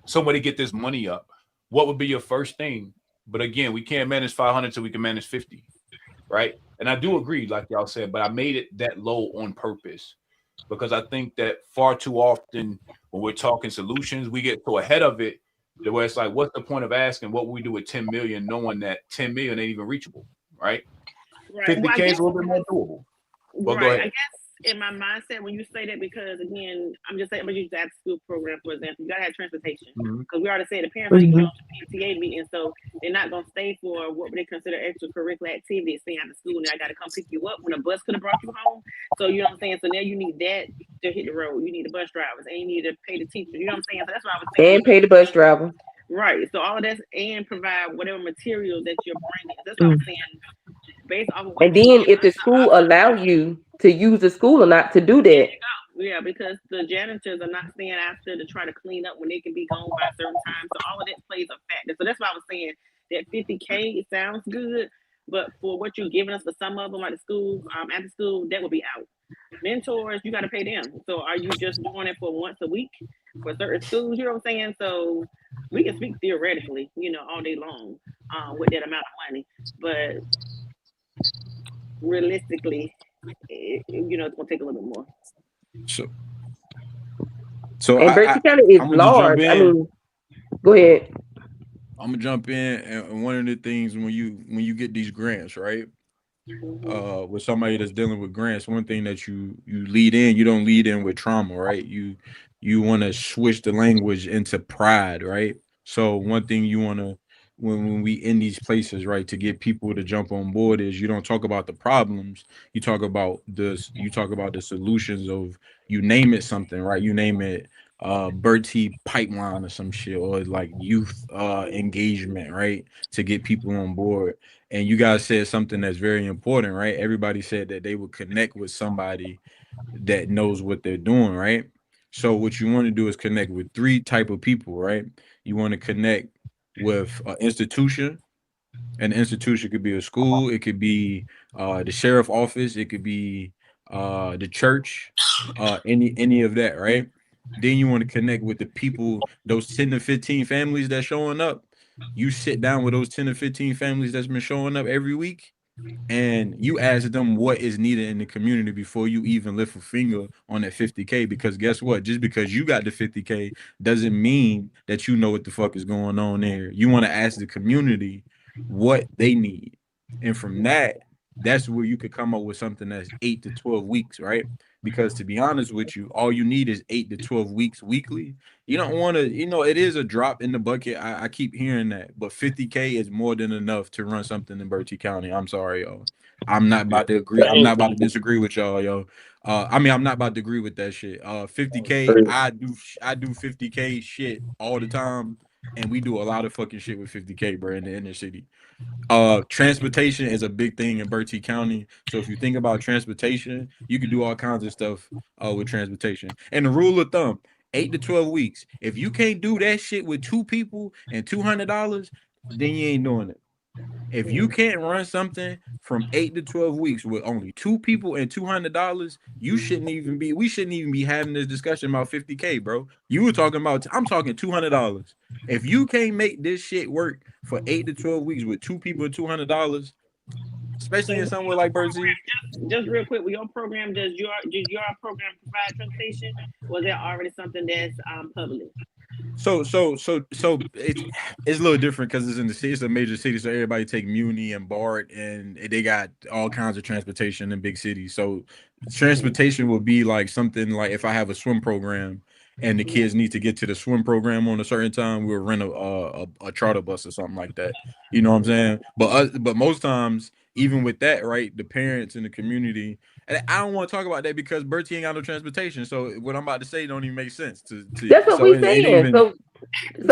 somebody get this money up, what would be your first thing? But again, we can't manage 500 till we can manage 50. Right? And I do agree, like y'all said, but I made it that low on purpose because I think that far too often when we're talking solutions, we get so ahead of it the way it's like, what's the point of asking what we do with 10 million, knowing that 10 million ain't even reachable, right? 50K is a little bit more doable. Well, go ahead. I guess in my mindset when you say that, because again, I'm just saying, I'm gonna use the after school program for example. You gotta have transportation because we already said the parents ain't going to PTA meeting, so they're not gonna stay for what they consider extracurricular activities. Stay after school, and I gotta come pick you up when a bus could have brought you home. So you know what I'm saying. So now you need that to hit the road. You need the bus drivers, and you need to pay the teachers. You know what I'm saying. So that's what I was saying. And pay the bus driver. Right. So all of that, and provide whatever material that you're bringing. That's what I'm saying. Based off of what and then if the school allow you to use the school or not to do that. Yeah, because the janitors are not staying after to try to clean up when they can be gone by a certain time. So all of that plays a factor. So that's why I was saying that 50K, it sounds good, but for what you're giving us for some of them, like the school, after school, that will be out. Mentors, you got to pay them. So are you just doing it for once a week for certain schools? You know what I'm saying? So we can speak theoretically, all day long with that amount of money, but realistically, it's gonna take a little bit more. So and Bertie County is large. I mean, go ahead. I'm gonna jump in, and one of the things when you get these grants, right? With somebody that's dealing with grants, one thing that you lead in, you don't lead in with trauma, right? You want to switch the language into pride, right? So one thing you want to when we in these places, right, to get people to jump on board is you don't talk about the problems, you talk about the solutions of, you name it something, right? You name it Bertie pipeline or some shit, or like youth engagement, right, to get people on board. And you guys said something that's very important, right? Everybody said that they would connect with somebody that knows what they're doing, right? So what you want to do is connect with three type of people, right? You want to connect with an institution. An institution could be a school, it could be the sheriff office, it could be the church, any of that, right? Then you want to connect with the people, those 10 to 15 families that's showing up. You sit down with those 10 to 15 families that's been showing up every week, and you ask them what is needed in the community before you even lift a finger on that 50K. Because guess what? Just because you got the 50K doesn't mean that you know what the fuck is going on there. You want to ask the community what they need. And from that's where you could come up with something that's 8 to 12 weeks, right? Because to be honest with you, all you need is 8 to 12 weeks weekly. You don't want to, it is a drop in the bucket. I keep hearing that, but 50K is more than enough to run something in Bertie County. I'm sorry, y'all. I'm not about to agree. I'm not about to disagree with y'all, yo. I'm not about to agree with that shit. 50K, I do 50K shit all the time. and we do a lot of fucking shit with 50K, bro, in the inner city. Transportation is a big thing in Bertie County. So if you think about transportation, you can do all kinds of stuff with transportation. And the rule of thumb, 8 to 12 weeks. If you can't do that shit with 2 people and $200, then you ain't doing it. If you can't run something from 8 to 12 weeks with only 2 people and $200, we shouldn't even be having this discussion about 50K, bro. You were talking about, I'm talking $200. If you can't make this shit work for 8 to 12 weeks with 2 people and $200, especially in somewhere like Bertie. Just real quick, with your program, does your program provide transportation, or is there already something that's public? So it's a little different because it's in the city. It's a major city, so everybody take Muni and BART, and they got all kinds of transportation in big cities. So transportation will be like something like if I have a swim program and the kids need to get to the swim program on a certain time, we'll rent a charter bus or something like that. You know what I'm saying? But most times, even with that, right, the parents in the community. And I don't want to talk about that because Bertie ain't got no transportation. So what I'm about to say don't even make sense. That's what we saying. So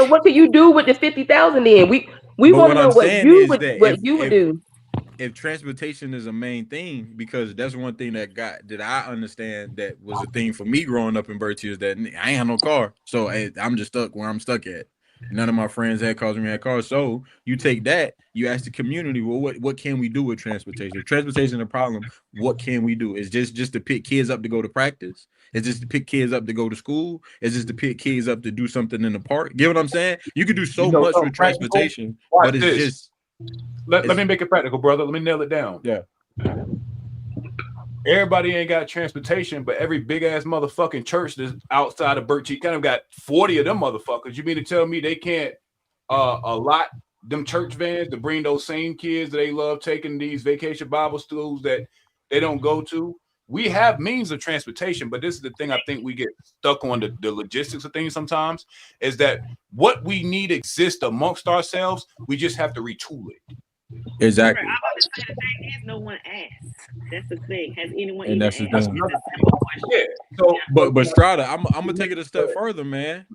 what can you do with the 50,000 then? We want to know what you would do. If transportation is a main thing, because that's one thing that I understand that was a thing for me growing up in Bertie is that I ain't have no car. So I'm just stuck where I'm stuck at. None of my friends had cars, we had cars. So you take that, you ask the community, well, what can we do with transportation? If transportation is a problem, what can we do? Is just to pick kids up to go to practice? Is just to pick kids up to go to school? Is just to pick kids up to do something in the park? Get what I'm saying? You can do so much with transportation, but it's just. Let me make it practical, brother. Let me nail it down. Yeah. Everybody ain't got transportation, but every big ass motherfucking church that's outside of Bertie County got 40 of them motherfuckers. You mean to tell me they can't allot them church vans to bring those same kids that they love taking these vacation Bible schools that they don't go to? We have means of transportation, but this is the thing I think we get stuck on the logistics of things sometimes, is that what we need exists amongst ourselves. We just have to retool it. Exactly. I'm about to say the thing is, no one asked. That's the thing. Has anyone And even that's the asked? thing. It's a simple question. Yeah. So, but Strada, I'm gonna take it a step further, man.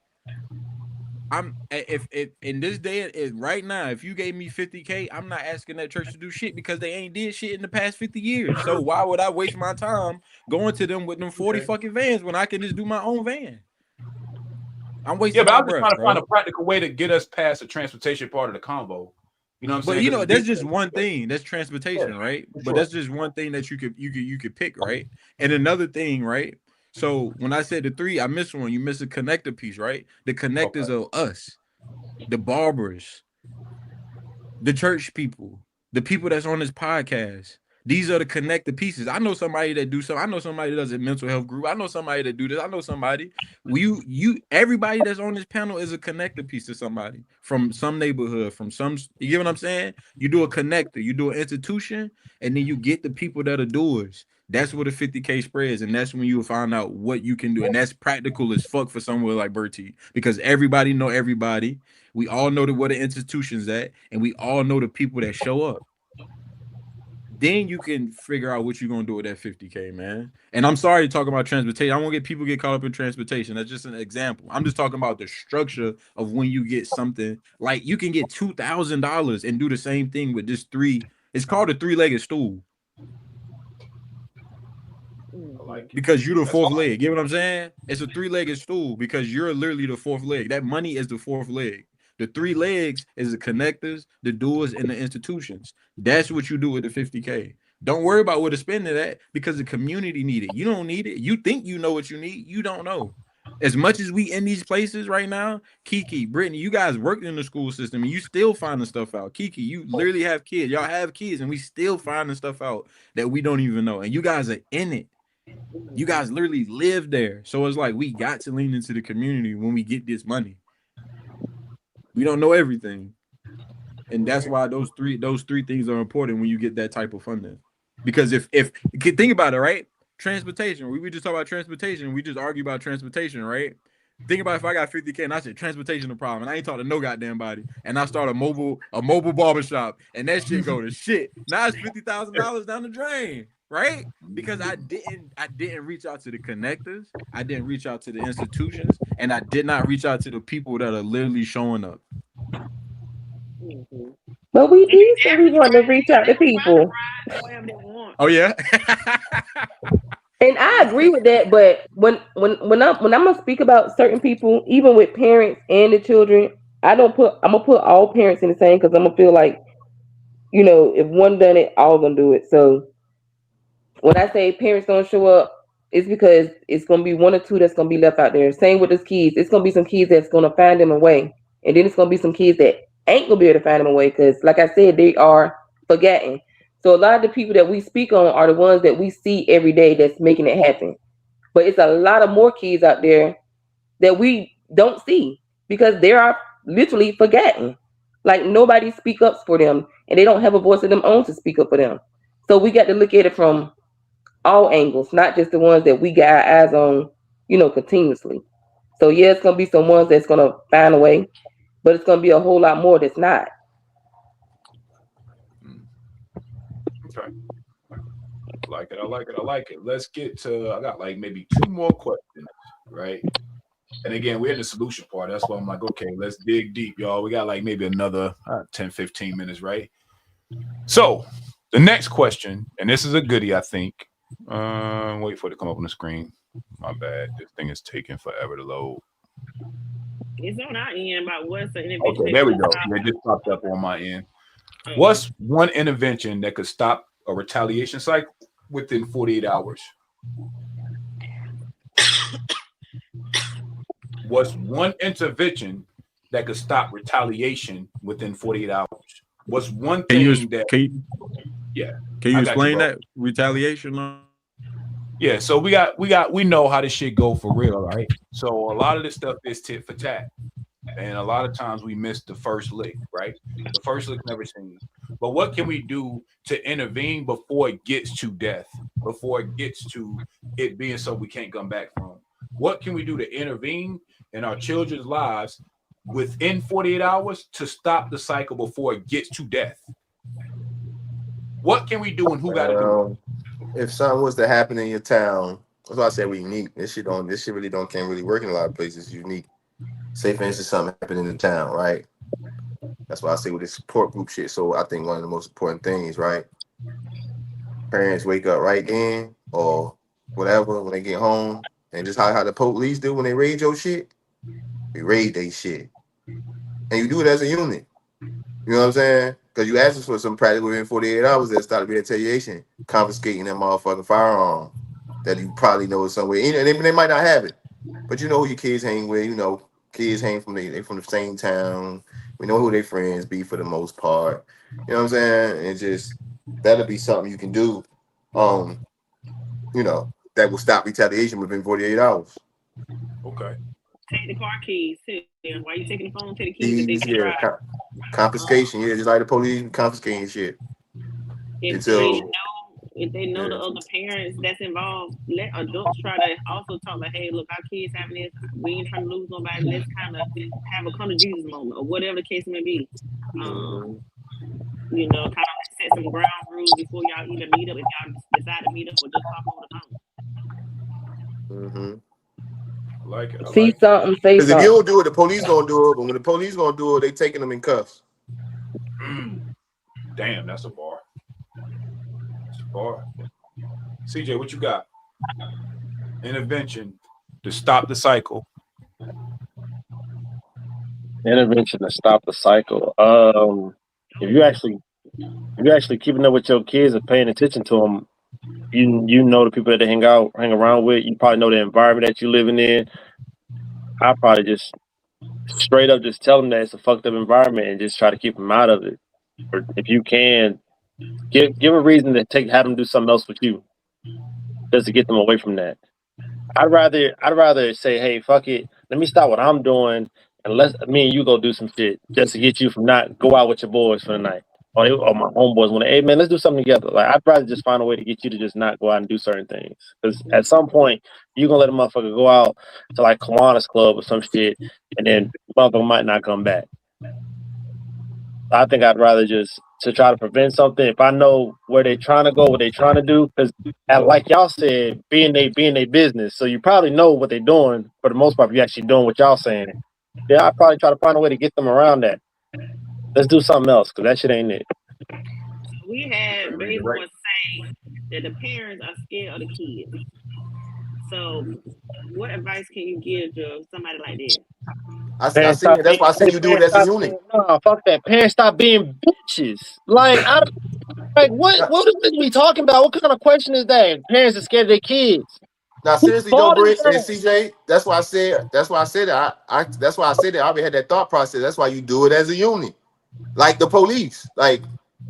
If in this day right now, if you gave me 50K, I'm not asking that church to do shit because they ain't did shit in the past 50 years. So why would I waste my time going to them with them 40 fucking vans when I can just do my own van? I'm wasting. Yeah, but I'm just trying to find a practical way to get us past the transportation part of the convo. You know what I'm saying? But you know, that's just one thing. That's transportation, right? But that's just one thing that you could pick, right? And another thing, right? So when I said the 3, I missed one. You missed a connector piece, right? The connectors of us, the barbers, the church people, the people that's on this podcast. These are the connected pieces. I know somebody that do something. I know somebody that does a mental health group. I know somebody that do this. I know somebody. Everybody that's on this panel is a connected piece to somebody from some neighborhood, from some. You get what I'm saying? You do a connector, you do an institution, and then you get the people that are doers. That's where the 50K spreads, and that's when you will find out what you can do, and that's practical as fuck for somewhere like Bertie, because everybody know everybody. We all know where the institution's at, and we all know the people that show up. Then you can figure out what you're gonna do with that 50K, man. And I'm sorry to talk about transportation. I won't get people get caught up in transportation. That's just an example. I'm just talking about the structure of when you get something like you can get $2,000 and do the same thing with just 3. It's called a 3-legged stool. Because you're the 4th leg. You know what I'm saying? It's a 3-legged stool because you're literally the 4th leg. That money is the 4th leg. The 3 legs is the connectors, the doers, and the institutions. That's what you do with the 50K. Don't worry about where to spend it at because the community need it. You don't need it. You think you know what you need. You don't know. As much as we in these places right now, Kiki, Brittany, you guys worked in the school system and you still finding stuff out. Kiki, you literally have kids. Y'all have kids and we still finding stuff out that we don't even know. And you guys are in it. You guys literally live there. So it's like we got to lean into the community when we get this money. We don't know everything. And that's why those three things are important when you get that type of funding. Because if think about it, right? Transportation. We just talk about transportation. We just argue about transportation, right? Think about if I got 50K and I said transportation a problem and I ain't talking to no goddamn body and I start a mobile barbershop and that shit go to shit. Now it's $50,000 down the drain, right? Because I didn't reach out to the connectors, I didn't reach out to the institutions, and I did not reach out to the people that are literally showing up. Mhm. But we did say we want to reach out to people. Whatever they want. Oh yeah. And I agree with that, but when I'm gonna speak about certain people, even with parents and the children, I'm gonna put all parents in the same because I'm gonna feel like, if one done it, all gonna do it. So when I say parents don't show up, it's because it's gonna be one or two that's gonna be left out there. Same with those kids. It's gonna be some kids that's gonna find them a way, and then it's gonna be some kids that ain't gonna be able to find them a way because, like I said, they are forgotten. So a lot of the people that we speak on are the ones that we see every day that's making it happen. But it's a lot of more kids out there that we don't see because they are literally forgotten. Like nobody speak up for them, and they don't have a voice of their own to speak up for them. So we got to look at it from all angles, not just the ones that we got our eyes on, continuously. So yeah, it's gonna be some ones that's gonna find a way, but it's gonna be a whole lot more that's not. Okay. I like it. Let's get to, I got like maybe 2 more questions, right? And again, we're in the solution part. That's why I'm like, okay, let's dig deep, y'all. We got like maybe another 10, 15 minutes, right? So the next question, and this is a goodie, I think. Wait for it to come up on the screen. My bad. This thing is taking forever to load. It's on our end about what's the intervention. Okay, there we go. It just popped up on my end. What's one intervention that could stop a retaliation cycle within 48 hours? What's one intervention that could stop retaliation within 48 hours? What's one thing Can you explain that retaliation? Yeah, so we know how this shit go for real, right? So a lot of this stuff is tit for tat. And a lot of times we miss the first lick, right? The first lick never seen. But what can we do to intervene before it gets to death, before it gets to it being so we can't come back from? What can we do to intervene in our children's lives within 48 hours to stop the cycle before it gets to death? What can we do and who got to do it? If something was to happen in your town, that's why I said we unique. This shit really can't really work in a lot of places. It's unique. Say for instance something happened in the town, right? That's why I say with this support group shit. So I think one of the most important things, right? Parents wake up right then or whatever when they get home, and just how the police do when they raid your shit. We raid they shit, and you do it as a unit. You know what I'm saying? Because you asked us for some practice within 48 hours that started retaliation, confiscating that motherfucking firearm that you probably know somewhere. And they might not have it, but you know who your kids hang with. Kids hang from they from the same town. We know who their friends be for the most part. You know what I'm saying? And just that'll be something you can do. That will stop retaliation within 48 hours. Okay. Take the car keys too. Why you taking the phone? Take the keys. Confiscation. Just like the police confiscating shit. If they know the other parents that's involved, let adults try to also talk like, hey, look, our kids having this. We ain't trying to lose nobody. Let's kind of have a come to Jesus moment or whatever the case may be. Kind of set some ground rules before y'all either meet up if y'all decide to meet up or just talk over the phone. I like it. See something, say Because something. if you don't do it, the police gonna do it. But when the police gonna do it, they taking them in cuffs. Damn, that's a bar. CJ, what you got? Intervention to stop the cycle. Intervention to stop the cycle. If you actually keeping up with your kids and paying attention to them, you know the people that they hang around with. You probably know the environment that you're living in. I probably just straight up just tell them that it's a fucked up environment and just try to keep them out of it. Or if you can, give a reason to have them do something else with you, just to get them away from that. I'd rather say, hey, fuck it, let me stop what I'm doing and let me and you go do some shit just to get you from not go out with your boys for the night. Or my homeboys want to, hey man, let's do something together. Like I'd rather just find a way to get you to just not go out and do certain things. Because at some point you're gonna let a motherfucker go out to like Kiwanis Club or some shit, and then motherfucker might not come back. I think I'd rather just to try to prevent something. If I know where they're trying to go, what they're trying to do, because like y'all said, being they business, so you probably know what they're doing for the most part. If you're actually doing what y'all saying, yeah, I'd probably try to find a way to get them around that. Let's do something else because that shit ain't it. We had baseball say that the parents are scared of the kids. So, what advice can you give to somebody like that? I see it. That's why I say you do it as a unit. No, fuck that. Parents stop being bitches. Like, what are we talking about? What kind of question is that? Parents are scared of their kids. Now, seriously though, Britt and CJ, that's why I said that. That's why I said that. I already had that thought process. That's why you do it as a unit, like the police. Like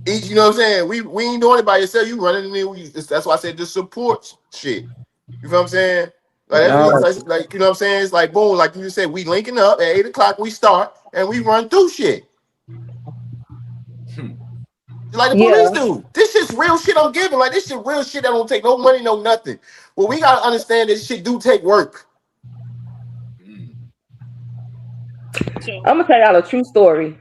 each, you know what I'm saying? We ain't doing it by yourself. You running in there. That's why I said the support shit. You feel what I'm saying? Like you know what I'm saying? It's like boom, like you just said, we linking up at 8:00. We start and we run through shit. Like the police do. This shit's real shit I'm giving. Like this shit real shit that don't take no money, no nothing. Well, we gotta understand this shit do take work. I'm gonna tell y'all a true story.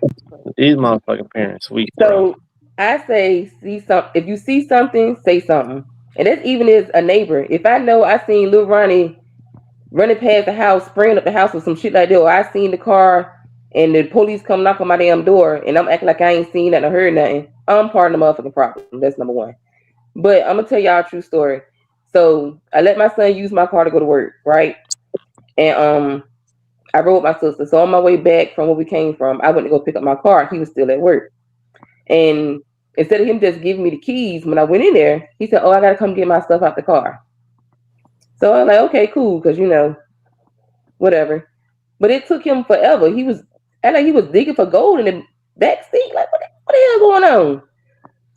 These motherfucking parents, weak. So I say, if you see something, say something. And that's even as a neighbor. If I know I seen Lil Ronnie running past the house, spraying up the house with some shit like that, or I seen the car and the police come knock on my damn door and I'm acting like I ain't seen nothing or heard nothing, I'm part of the motherfucking problem. That's number one. But I'm gonna tell y'all a true story. So I let my son use my car to go to work, right? And I rode with my sister. So on my way back from where we came from, I went to go pick up my car. He was still at work. And instead of him just giving me the keys, when I went in there, he said, "Oh, I gotta come get my stuff out the car." So I was like, "Okay, cool," because whatever. But it took him forever. He was digging for gold in the back seat. Like, what the hell going on?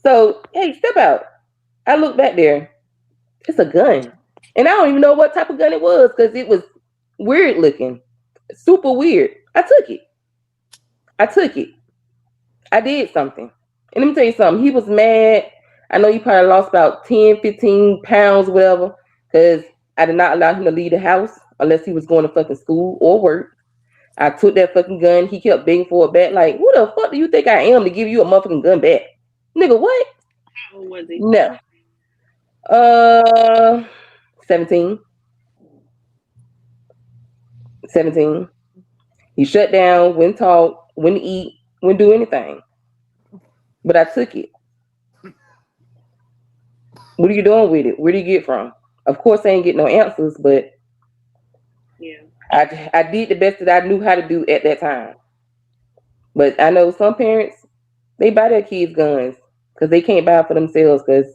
So, hey, step out. I look back there. It's a gun. And I don't even know what type of gun it was because it was weird looking. Super weird. I took it. I did something. And let me tell you something. He was mad. I know he probably lost about 10, 15 pounds, whatever, because I did not allow him to leave the house unless he was going to fucking school or work. I took that fucking gun. He kept begging for it back. Like, who the fuck do you think I am to give you a motherfucking gun back? Nigga, what? How old was he? No. 17. He shut down, wouldn't talk, wouldn't eat, wouldn't do anything. But I took it. What are you doing with it? Where do you get it from? Of course, I ain't get no answers, but yeah, I did the best that I knew how to do at that time. But I know some parents, they buy their kids guns because they can't buy it for themselves. Because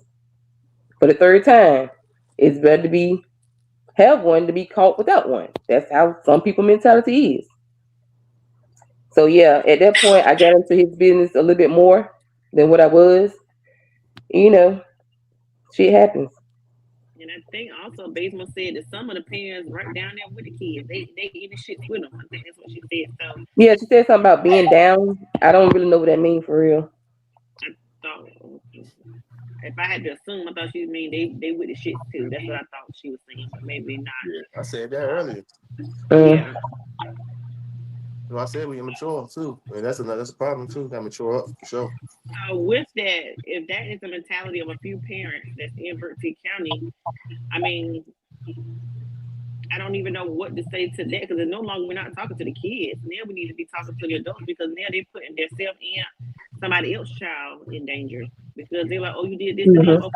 for the third time, it's better to have one to be caught without one. That's how some people's mentality is. So yeah, at that point, I got into his business a little bit more than what I was. Shit happens. And I think also Baseman said that some of the parents right down there with the kids, they even shit with them. I think that's what she said. So yeah, she said something about being down. I don't really know what that means for real. I thought, if I had to assume, I thought she mean they with the shit too. That's what I thought she was saying, but maybe not. Yeah, I said that earlier. Yeah. Well, I said we immature too. I mean, that's a problem too. Got mature up for sure. With that, if that is the mentality of a few parents that's in Bertie County, I mean, I don't even know what to say to that because no longer we're not talking to the kids. Now we need to be talking to the adults because now they're putting themselves and somebody else's child in danger because they're like, "Oh, you did this, okay, come on,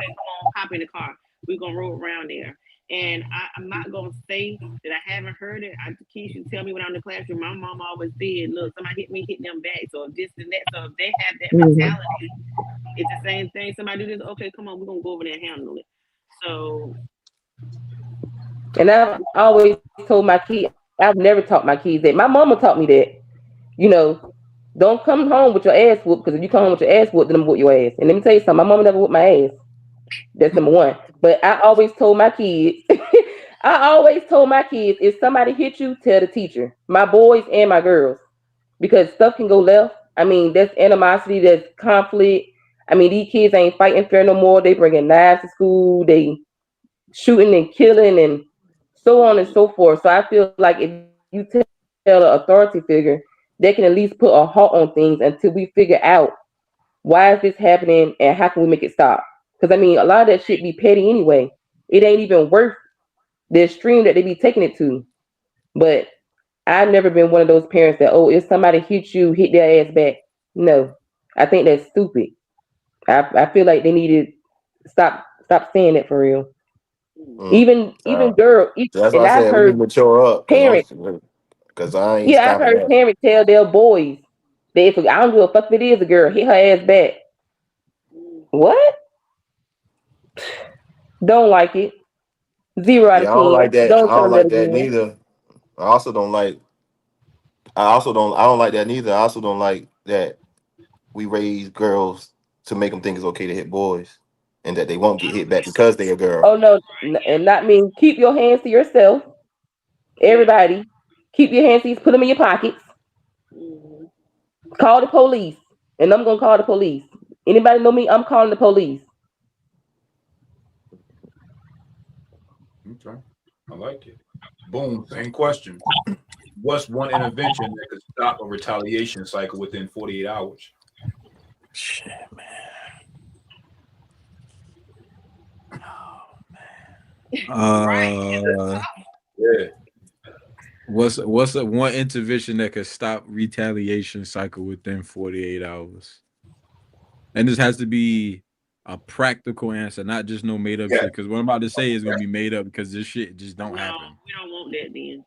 hop in the car. We're gonna roll around there." And I'm not gonna say that I haven't heard it. The kids should tell me when I'm in the classroom. My mom always said, "Look, somebody hit me, hit them back." So this and that. So if they have that mentality, it's the same thing. Somebody do this, okay, come on, we're gonna go over there and handle it. So. And I've always told my kids, I've never taught my kids that. My mama taught me that, don't come home with your ass whooped because if you come home with your ass whooped, then I'm whoop your ass. And let me tell you something, my mama never whooped my ass. That's number one. But I always told my kids, if somebody hit you, tell the teacher. My boys and my girls. Because stuff can go left. I mean, that's animosity, that's conflict. I mean, these kids ain't fighting fair no more. They bringing knives to school. They shooting and killing and so on and so forth. So I feel like if you tell an authority figure, they can at least put a halt on things until we figure out why is this happening and how can we make it stop. Because, I mean, a lot of that shit be petty anyway. It ain't even worth the extreme that they be taking it to. But I've never been one of those parents that, if somebody hits you, hit their ass back. No, I think that's stupid. I feel like they need to stop saying that for real. Even girl, That's why and I I've said we need heard to mature up parents. because I ain't Yeah, I've stopping heard that. parents tell their boys that if I don't give a fuck if it is a girl, hit her ass back. What? Don't like it. 0 out Yeah, of I don't 10. like that. Don't I tell don't them that like that again. neither. I also don't like. I don't like that neither. I also don't like that we raise girls to make them think it's okay to hit boys, and that they won't get hit back because they a girl. Oh no, and not mean keep your hands to yourself. Everybody, keep your hands to put them in your pockets. Call the police, and I'm gonna call the police. Anybody know me? I'm calling the police. Okay, I like it. Boom. Same question. What's one intervention that could stop a retaliation cycle within 48 hours? Shit, man. Yeah. What's one intervention that could stop retaliation cycle within 48 hours? And this has to be a practical answer, not just no made up shit. Because what I'm about to say is gonna be made up because this shit just don't happen. We don't want that then.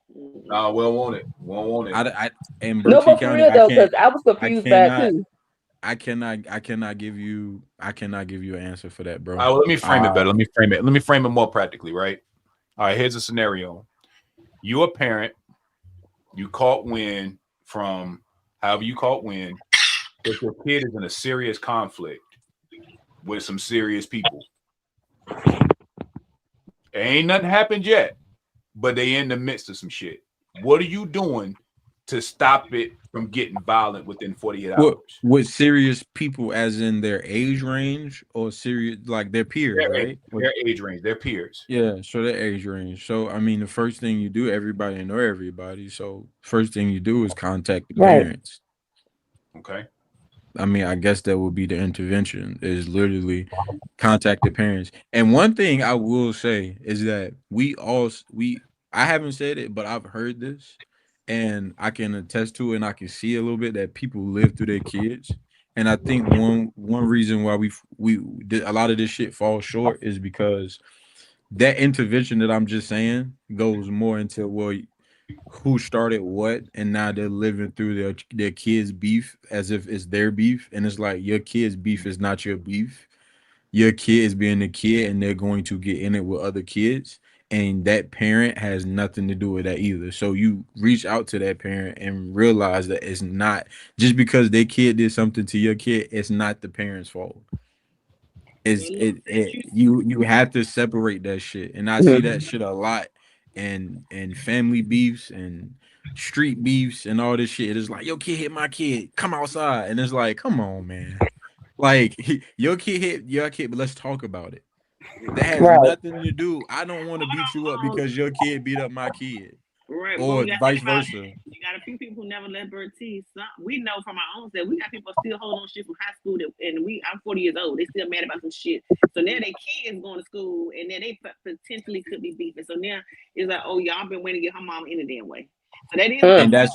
Nah, we don't want it. We don't want it. I in No, Bertie but for County, real though, because I was confused by it too. I cannot give you an answer for that, bro. All right, well, let me frame it better. Let me frame it more practically, right? All right, here's a scenario. You a parent, you caught wind from however you caught wind, if your kid is in a serious conflict with some serious people. Ain't nothing happened yet, but they in the midst of some shit. What are you doing to stop it from getting violent within 48 hours? With serious people as in their age range or serious like their peers, right? Their age range, their peers. Yeah, so their age range. So I mean the first thing you do, everybody know everybody. So first thing you do is contact the parents. Okay. I mean, I guess that would be the intervention is literally contact the parents. And one thing I will say is that I haven't said it, but I've heard this and I can attest to it and I can see a little bit that people live through their kids. And I think one reason why we a lot of this shit falls short is because that intervention that I'm just saying goes more into who started what, and now they're living through their kids' beef as if it's their beef, and it's like your kids' beef is not your beef. Your kid is being a kid, and they're going to get in it with other kids, and that parent has nothing to do with that either. So you reach out to that parent and realize that it's not just because their kid did something to your kid, it's not the parent's fault. You have to separate that shit, and I see that shit a lot and family beefs and street beefs and all this shit. It's like your kid hit my kid, come outside, and it's like, come on, man, like your kid hit your kid, but let's talk about it. That has nothing to do. I don't want to beat you up because your kid beat up my kid. Right, or vice versa. You got a few people who never let Bertie. We know from our own self, we got people still holding on shit from high school, I'm 40 years old. They still mad about some shit. So now their kids going to school, and then they potentially could be beefing. So now it's like, oh, y'all been waiting to get her mom any damn way. So that is, and that's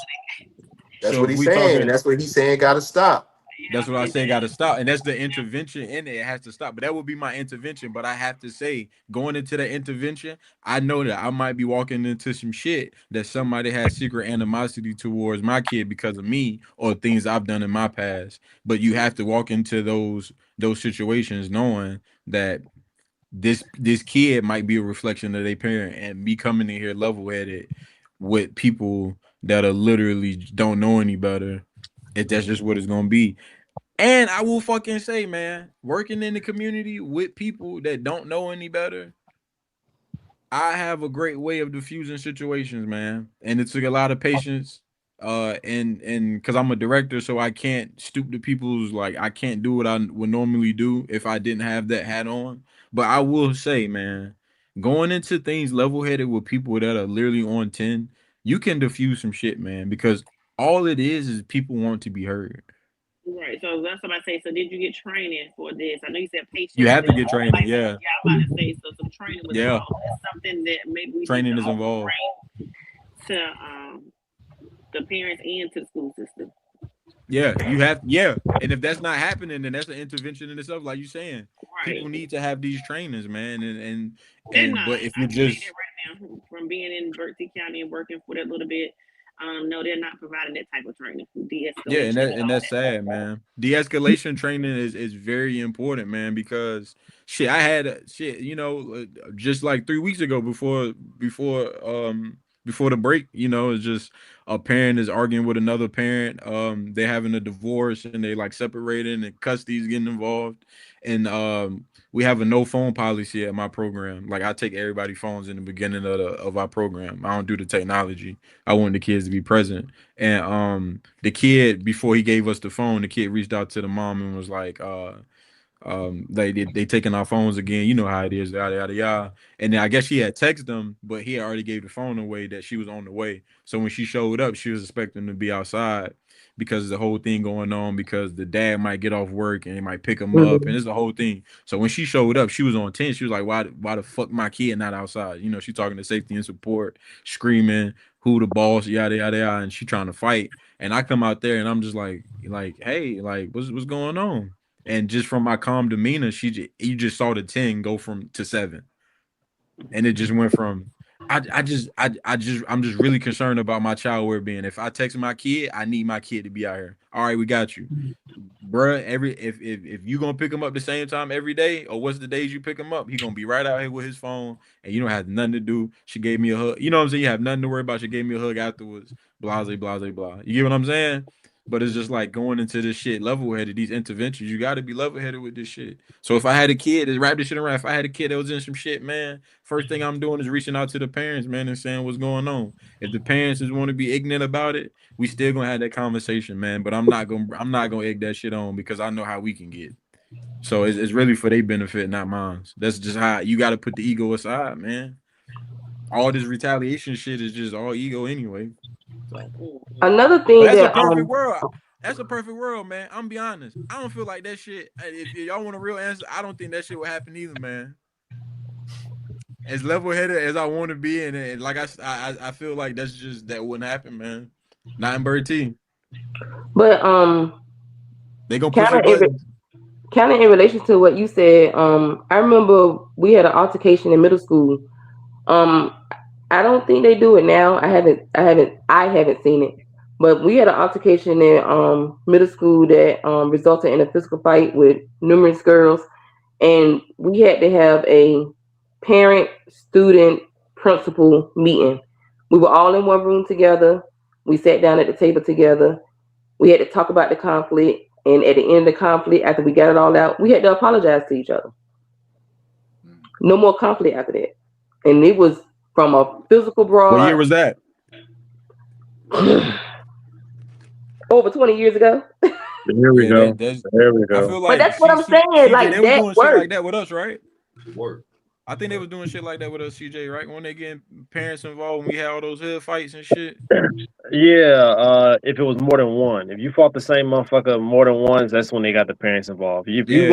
what he's saying. That's what he's saying. Got to stop. That's what I say. Got to stop, and that's the intervention in it. It has to stop. But that would be my intervention. But I have to say, going into the intervention, I know that I might be walking into some shit that somebody has secret animosity towards my kid because of me or things I've done in my past. But you have to walk into those situations knowing that this kid might be a reflection of their parent, and me coming in here level-headed with people that are literally don't know any better. If that's just what it's gonna be. And I will fucking say, man, working in the community with people that don't know any better, I have a great way of diffusing situations, man. And it took a lot of patience. And because I'm a director, so I can't stoop to people's, like, I can't do what I would normally do if I didn't have that hat on. But I will say, man, going into things level-headed with people that are literally on 10, you can diffuse some shit, man, because all it is people want to be heard. Right. So that's what I say. So did you get training for this? I know you said patience. You have to get training, like, yeah. I'm about to say, so some training was involved. It's something that maybe we training is involved to the parents and to the school system. Yeah, you have. Yeah, and if that's not happening, then that's an intervention in itself. Like you saying, people Right. need to have these trainings, man. They're not. But if I you're can tell you just that right now from being in Bertie County and working for that little bit. No, they're not providing that type of training, yeah, de-escalation and all that's sad, man. De-escalation training is very important, man, because shit, I had shit, just like 3 weeks ago before the break, it's just a parent is arguing with another parent. They're having a divorce and they like separating and custody's getting involved. And we have a no phone policy at my program. Like I take everybody's phones in the beginning of our program. I don't do the technology. I want the kids to be present. And the kid, before he gave us the phone, the kid reached out to the mom and was like, they taking our phones again. You know how it is, yada yada yada. And then I guess she had texted them, but he had already gave the phone away that she was on the way. So when she showed up, she was expecting to be outside because of the whole thing going on, because the dad might get off work and he might pick him up, and it's the whole thing. So when she showed up, she was on 10. She was like, why the fuck my kid not outside? She talking to safety and support, screaming, who the boss, yada yada yada, and she trying to fight. And I come out there and I'm just like, hey, like what's going on? And just from my calm demeanor, you just saw the 10 go to 7. And it just went from I'm just really concerned about my child well-being. If I text my kid, I need my kid to be out here. All right, we got you. Bruh, if you gonna pick him up the same time every day, or what's the days you pick him up, he gonna be right out here with his phone, and you don't have nothing to do. She gave me a hug. You know what I'm saying? You have nothing to worry about. She gave me a hug afterwards. Blase, blase, blah. You get what I'm saying? But it's just like going into this shit level-headed, these interventions, you got to be level-headed with this shit. So if I had a kid, just wrap this shit around. If I had a kid that was in some shit, man, first thing I'm doing is reaching out to the parents, man, and saying what's going on. If the parents just want to be ignorant about it, we still gonna have that conversation, man. But I'm not gonna egg that shit on, because I know how we can get. So it's really for their benefit, not mine. That's just how you got to put the ego aside, man. All this retaliation shit is just all ego anyway. Another thing That's a that perfect world. That's a perfect world, man. I'm gonna be honest. I don't feel like that shit. If y'all want a real answer, I don't think that shit will happen either, man. As level-headed as I want to be, and like I feel like that wouldn't happen, man. Not in Bertie. But they gonna push your buttons. Kind of in relation to what you said, I remember we had an altercation in middle school. I don't think they do it now. I haven't seen it. But we had an altercation in middle school that resulted in a physical fight with numerous girls, and we had to have a parent, student, principal meeting. We were all in one room together. We sat down at the table together. We had to talk about the conflict, and at the end of the conflict, after we got it all out, we had to apologize to each other. No more conflict after that. And it was from a physical brawl. What year was that? Over 20 years ago. There we go. There we go. I feel like but that's what I'm saying. Like they that was doing shit like that with us, right? Work. I think they was doing shit like that with us, CJ, right? When they getting parents involved, when we had all those hood fights and shit. Yeah, if it was more than one. If you fought the same motherfucker more than once, that's when they got the parents involved. You you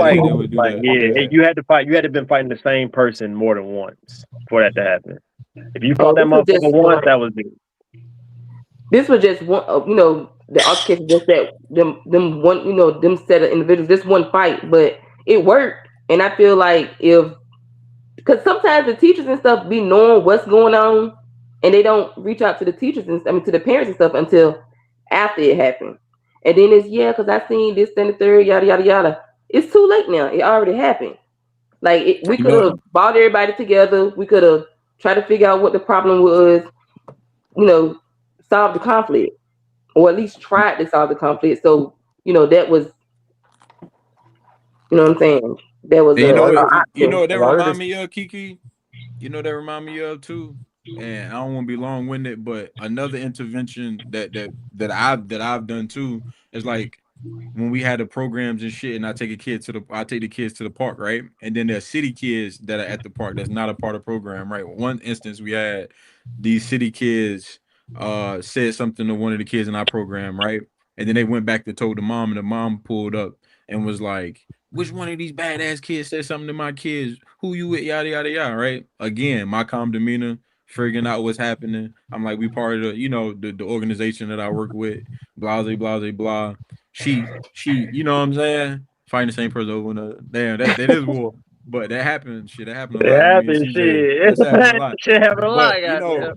had to fight. You had to been fighting the same person more than once for that to happen. If you fought that motherfucker once, that was it. This was just one. The altercation just that them one. Them set of individuals. This one fight, but it worked. And I feel like because sometimes the teachers and stuff be knowing what's going on, and they don't reach out to the teachers and to the parents and stuff until after it happened. And then it's because I seen this and the third, yada yada yada. It's too late now. It already happened. Like we could have brought everybody together. We could have tried to figure out what the problem was. Solve the conflict, or at least tried to solve the conflict. So that was, what I'm saying. That was that remind me of, Kiki. That remind me of too. And I don't want to be long-winded, but another intervention that I've done too is like when we had the programs and shit, and I take the kids to the park, right? And then there's city kids that are at the park that's not a part of the program, right? One instance we had these city kids said something to one of the kids in our program, right? And then they went back to told the mom, and the mom pulled up and was like, which one of these badass kids said something to my kids? Who you with? Yada yada yada, right? Again, my calm demeanor, figuring out what's happening. I'm like, we part of the organization that I work with, blah blah blah blah. she, you know what I'm saying? Fighting the same person over and over. Damn, that is war. But that happened. Shit, that happened a It lot with me and happened, CJ. shit. That's happened a lot. Shit happened a lot,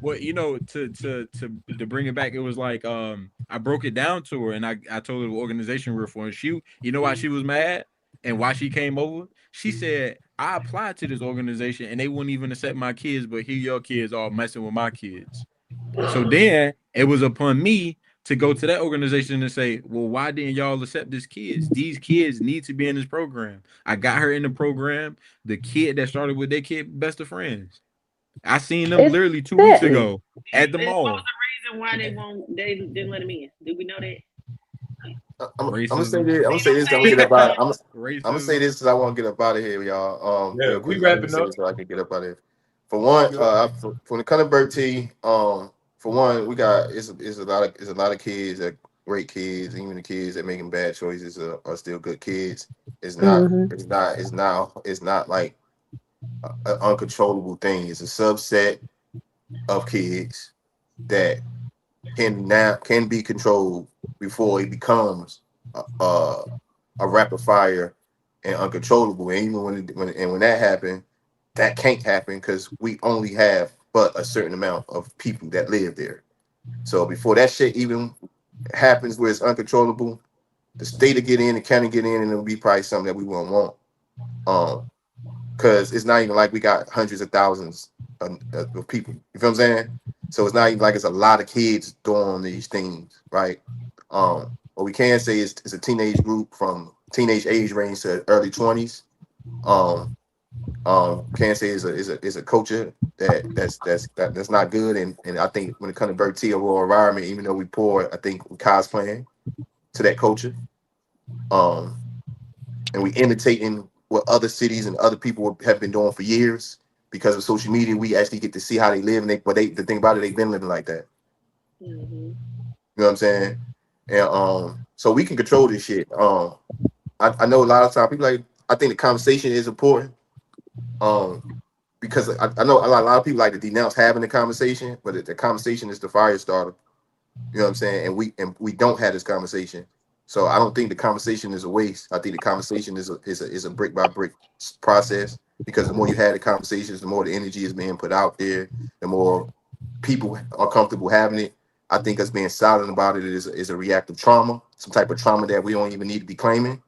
But goddamn. to bring it back, it was like I broke it down to her and I told her the organization we were for. And she, you know why she was mad and why she came over? She said, I applied to this organization and they wouldn't even accept my kids, but here your kids all messing with my kids. So then it was upon me to go to that organization and say, well, why didn't y'all accept these kids? These kids need to be in this program. I got her in the program. The kid that started with their kid, best of friends. I seen them literally 2 weeks ago at the mall. What was the reason why they didn't let them in? Did we know that? I'm gonna say this. I'm gonna say this. I'm gonna get up out. I'm gonna say this because I want to get up out of here, y'all. Yeah, real we quick. wrapping up. So I can get up out of here. For one, from the color Bertie, for one, we got it's a lot of kids that great kids. Even the kids that making bad choices are still good kids. It's not like an uncontrollable thing. It's a subset of kids that can be controlled before it becomes a rapid fire and uncontrollable. And even when that happened, that can't happen because we only have but a certain amount of people that live there. So before that shit even happens where it's uncontrollable, the state will get in, the county get in, and it'll be probably something that we won't want. Because it's not even like we got hundreds of thousands of people. You feel what I'm saying? So it's not even like it's a lot of kids doing these things, right? What we can say is it's a teenage group from teenage age range to early 20s. Can't say is a culture that's not good, and I think when it comes to Bertie or rural environment, even though we poor, I think we're cosplaying to that culture, and we imitating what other cities and other people have been doing for years. Because of social media, we actually get to see how they live, and the thing about it, they've been living like that. Mm-hmm. You know what I'm saying? And so we can control this shit. I know a lot of times people I think the conversation is important. Because I know a lot of people like to denounce having the conversation, but the conversation is the fire starter. You know what I'm saying? And we don't have this conversation. So I don't think the conversation is a waste. I think the conversation is a brick by brick process. Because the more you have the conversations, the more the energy is being put out there, the more people are comfortable having it. I think us being silent about it is a reactive trauma, some type of trauma that we don't even need to be claiming.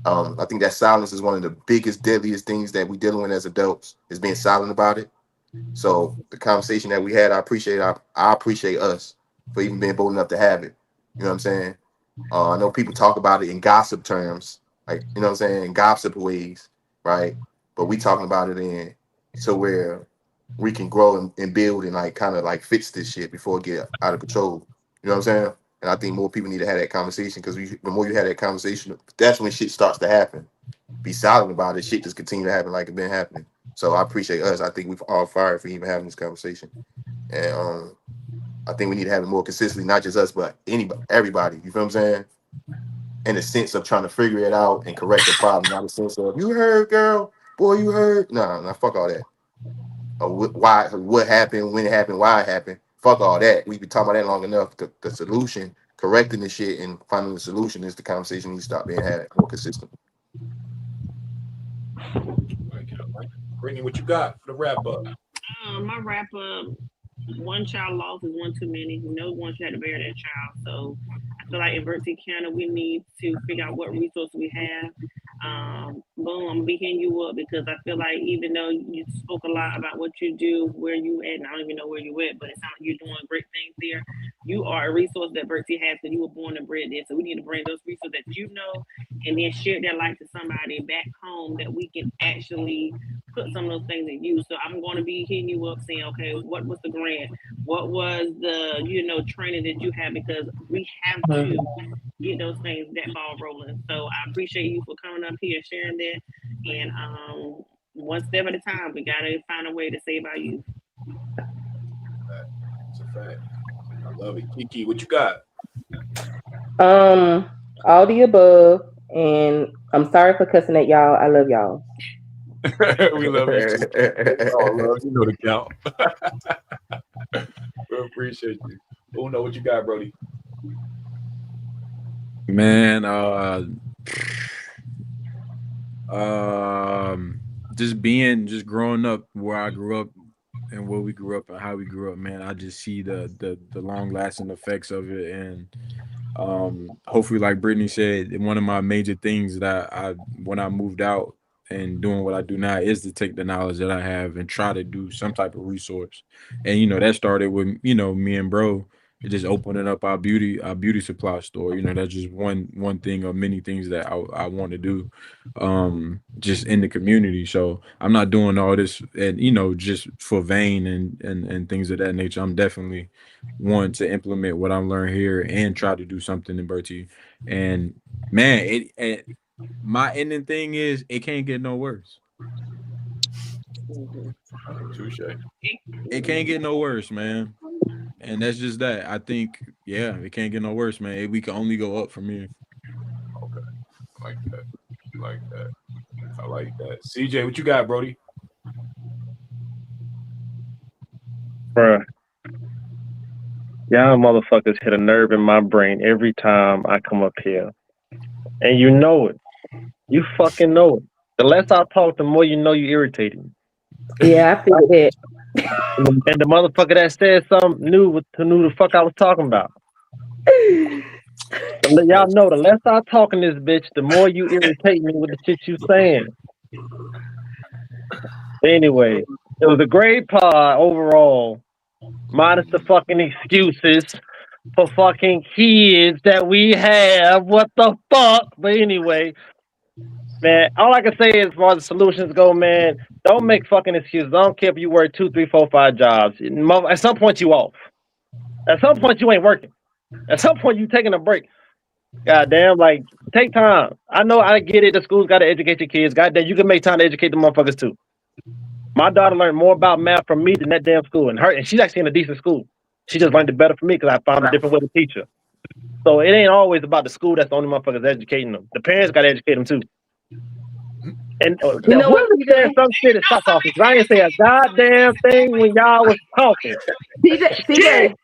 I think that silence is one of the biggest, deadliest things that we're dealing with as adults, is being silent about it. So the conversation that we had, I appreciate us for even being bold enough to have it. You know what I'm saying? I know people talk about it in gossip terms, like, you know what I'm saying, in gossip ways. Right, but we talking about it in so where we can grow and build and kind of fix this shit before it get out of control. You know what I'm saying? And I think more people need to have that conversation because the more you have that conversation, that's when shit starts to happen. Be silent about it, shit just continue to happen like it's been happening. So I appreciate us. I think we've all fired for even having this conversation, and I think we need to have it more consistently, not just us, but everybody. You feel what I'm saying? In the sense of trying to figure it out and correct the problem, not a sense of you heard, girl, boy, you heard. No, fuck all that. Why? What happened? When it happened? Why it happened? Fuck all that. We've been talking about that long enough. The solution, correcting the shit and finding the solution, is the conversation needs to stop being had more consistent. Brittany, what you got for the wrap up? My wrap up. One child loss is one too many. No one should have to bear that child. So I feel like in Bertie County, we need to figure out what resources we have. Boom, I'm beating you up because I feel like even though you spoke a lot about what you do, where you at, and I don't even know where you at, but it sounds like you're doing great things there. You are a resource that Bertie has because you were born and bred there. So we need to bring those resources that you know and then share that life to somebody back home that we can actually put some of those things in use. So I'm going to be hitting you up saying, okay, what was the grant? What was the, training that you have? Because we have to get those things, that ball rolling. So I appreciate you for coming up here and sharing that. And one step at a time, we got to find a way to save our youth. That's a fact. I love it. Kiki, what you got? All the above. And I'm sorry for cussing at y'all. I love y'all. We love you too. Oh, you know the count. We appreciate you. Oh no, what you got, Brody? Man, just growing up where I grew up and where we grew up and how we grew up, man, I just see the long lasting effects of it. And hopefully, like Brittany said, one of my major things that I when I moved out and doing what I do now is to take the knowledge that I have and try to do some type of resource. And that started with me and bro just opening up our beauty supply store. That's just one thing of many things that I want to do just in the community. So I'm not doing all this and just for vain and things of that nature. I'm definitely want to implement what I'm learning here and try to do something in Bertie. And man, my ending thing is it can't get no worse. Touche. It can't get no worse, man. And that's just that. I think, it can't get no worse, man. We can only go up from here. Okay. I like that. CJ, what you got, Brody? Bruh. Y'all motherfuckers hit a nerve in my brain every time I come up here. And you know it. You fucking know it. The less I talk, the more you know you irritating. Yeah, I feel that. And the motherfucker that said something knew the fuck I was talking about. Y'all know the less I talk in this bitch, the more you irritate me with the shit you saying. Anyway, it was a great pod overall, minus the fucking excuses for fucking kids that we have. What the fuck? But anyway, man, all I can say as far as the solutions go, man, don't make fucking excuses. I don't care if you work 2, 3, 4, 5 jobs. At some point, you off. At some point, you ain't working. At some point, you taking a break. Goddamn, like, take time. I know, I get it. The school's got to educate your kids. Goddamn, you can make time to educate the motherfuckers, too. My daughter learned more about math from me than that damn school. And she's actually in a decent school. She just learned it better from me because I found a different way to teach her. So it ain't always about the school that's the only motherfuckers educating them. The parents got to educate them, too. And you know what? You said some shit and stop talking. I didn't say a goddamn thing when y'all was talking. CJ.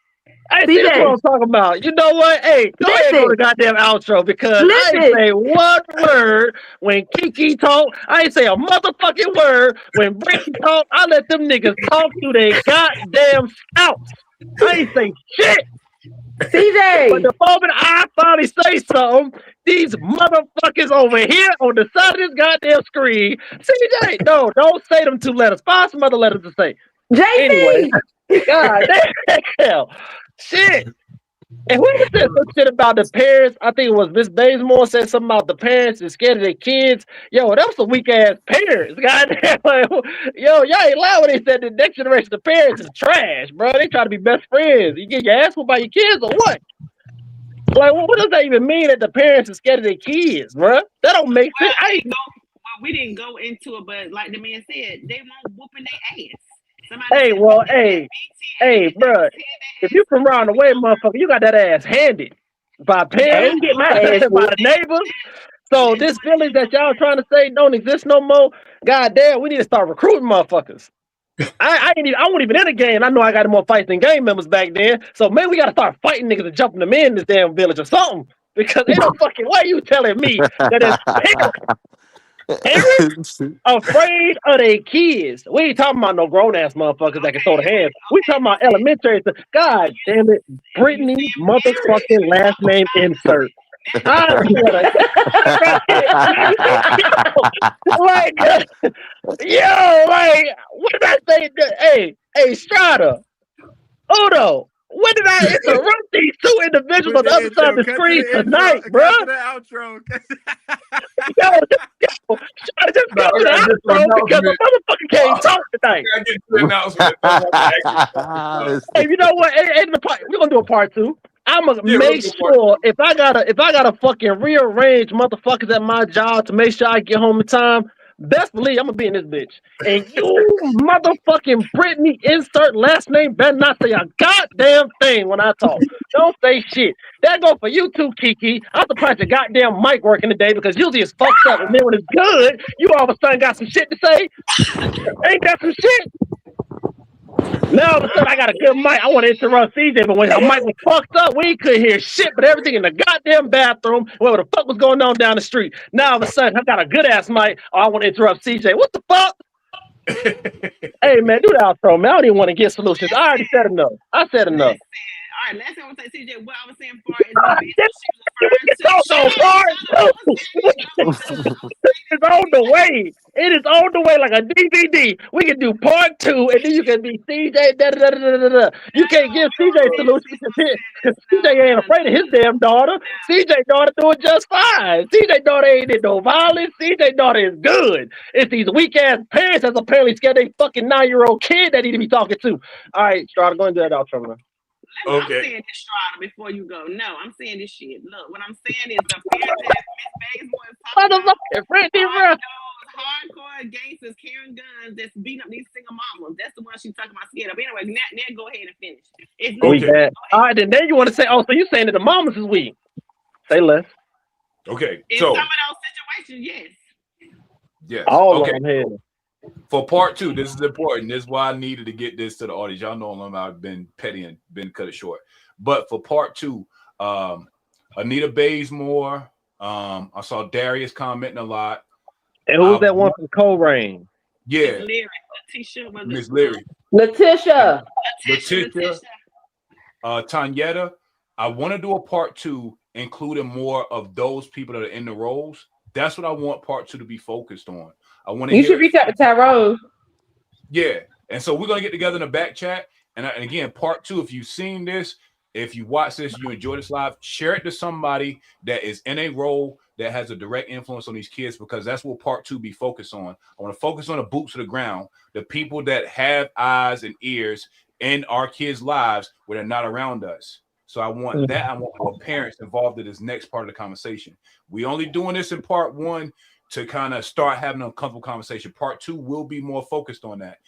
I see what I'm talking about. You know what? Hey, go ahead and go to the goddamn outro because I ain't say one word when Kiki talk. I ain't say a motherfucking word when Brittany talk. I let them niggas talk to their goddamn scouts. I ain't say shit. CJ. But the moment I finally say something, these motherfuckers over here on the side of this goddamn screen, CJ, no, don't say them 2 letters. Find some other letters to say. JP. Anyway, God damn. Shit. And whoever said some shit about the parents, I think it was Miss Bazemore said something about the parents and scared of their kids. Yo, that was some weak ass parents. Goddamn. Like, yo, y'all ain't lying when they said the next generation of parents is trash, bro. They try to be best friends. You get your ass whooped by your kids or what? Like, what does that even mean that the parents are scared of their kids, bro? That don't make sense. We didn't go into it, but like the man said, they won't whooping their ass. Hey, bro. If you from around the way, motherfucker, you got that ass handed by parents, get my ass by the neighbors. So this village that y'all trying to say don't exist no more. Goddamn, we need to start recruiting motherfuckers. I wasn't even in the game. I know I got more fights than game members back then. So maybe we gotta start fighting niggas and jumping them in this damn village or something. Because ain't no fucking way you telling me that it's afraid of their kids. We ain't talking about no grown ass motherfuckers that can throw the hands. We talking about elementary. God damn it, Brittany motherfucking last name insert. Like, yo, like, what did I say? Hey, Strata, Udo, when did I interrupt these 2 individuals on the other side of the screen tonight, bro? Yo, just go to the outro because the motherfucker can't talk tonight. Hey, you know what? We're gonna do a part 2. I'm gonna make sure if I gotta fucking rearrange motherfuckers at my job to make sure I get home in time. Best believe I'm gonna be in this bitch. And you motherfucking Brittany insert last name better not say a goddamn thing when I talk. Don't say shit. That go for you too, Kiki. I'm surprised your goddamn mic working today because usually it's fucked up and then when it's good, you all of a sudden got some shit to say. Ain't that some shit? Now all of a sudden I got a good mic. I want to interrupt CJ, but when the mic was fucked up, we couldn't hear shit, but everything in the goddamn bathroom, whatever the fuck was going on down the street. Now all of a sudden I got a good ass mic. Oh, I want to interrupt CJ. What the fuck? Hey man, do the outro, man. I don't even want to get solutions. I already said enough. I said enough. All right, last time I was saying, CJ, what I was saying for is it's on the way. It is on the way like a DVD. We can do part 2, and then you can be CJ. You can't give CJ solutions because CJ ain't afraid of his damn daughter. CJ daughter doing just fine. CJ daughter ain't in no violence. CJ daughter is good. It's these weak ass parents that's apparently scared they fucking 9-year-old kid that need to be talking to. All right, Strada, go and do that outro, man. I'm saying this, Strada, before you go. No, I'm saying this shit. Look, what I'm saying is the parents that Miss Bazemore is talking about hardcore gangsters carrying guns that's beating up these single mamas. That's the one she's talking about scared of. Anyway, now go ahead and finish. Okay. All right, then you want to say, oh, so you saying that the mamas is weak. Say less. Okay. In so some of those situations, yes. Yes. All okay. of them here. For part 2, this is important. This is why I needed to get this to the audience. Y'all know I've been petty and been cut it short. But for part 2, Anita Bazemore, I saw Darius commenting a lot. And who's that one from Coleraine? Yeah. Miss Leary. Letitia. Tanyetta. I want to do a part 2, including more of those people that are in the roles. That's what I want part 2 to be focused on. I want to. You should reach out to Tyrone. Yeah, and so we're gonna get together in the back chat. And again, part 2. If you've seen this, if you watch this, you enjoy this live, share it to somebody that is in a role that has a direct influence on these kids, because that's what part 2 be focused on. I want to focus on the boots to the ground, the people that have eyes and ears in our kids' lives where they're not around us. So I want that. I want more parents involved in this next part of the conversation. We only doing this in part 1 to kind of start having an uncomfortable conversation. Part 2 will be more focused on that.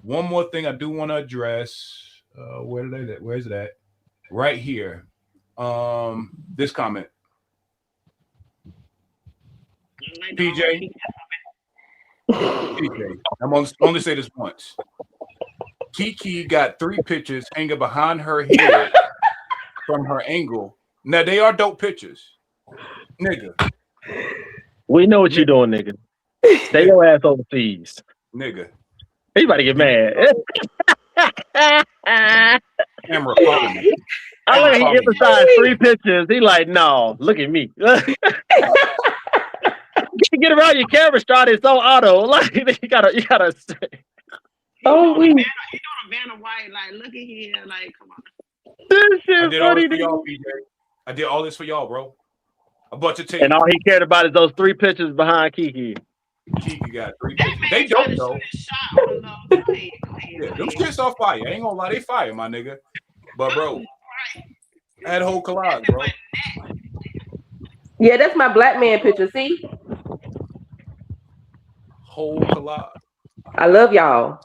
One more thing I do want to address. Where is it at? Right here. This comment. PJ, I'm only say this once. Kiki got 3 pictures hanging behind her head from her angle. Now they are dope pictures, nigga. We know what you're doing, nigga. Stay your ass overseas, nigga. He about to get mad. Camera following me. I like he emphasized 3 pictures. He like, no, look at me. Get around your camera, Strada. It's so auto. Like you gotta. Oh, we. He doing a Vanna White. Like, look at here. Like, come on. This shit I did all this for y'all, PJ. I did all this for y'all, bro. A bunch of tape. And all he cared about is those 3 pictures behind Kiki. Kiki got 3 pictures. They don't though. Yeah, them shits are fire. I ain't gonna lie, they fire, my nigga. But bro, that whole collage, bro. Yeah, that's my black man picture. See, whole collage. I love y'all.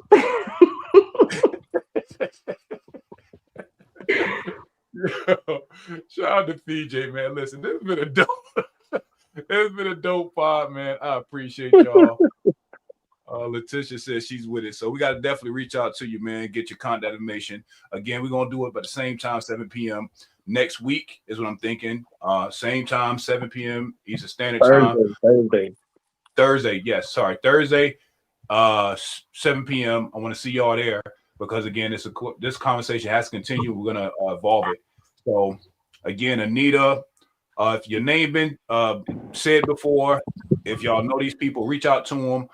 Shout out to PJ, man. Listen, this has been a dope. It's been a dope pod, man. I appreciate y'all. Letitia says she's with it, so we got to definitely reach out to you, man. Get your contact information. Again, we're gonna do it by the same time, 7 p.m. next week is what I'm thinking. Same time, 7 p.m. Eastern Standard Time. Thursday, yes, sorry, Thursday, 7 p.m. I want to see y'all there because again, this conversation has to continue. We're gonna evolve it. So again, Anita. If your name been said before, if y'all know these people, reach out to them.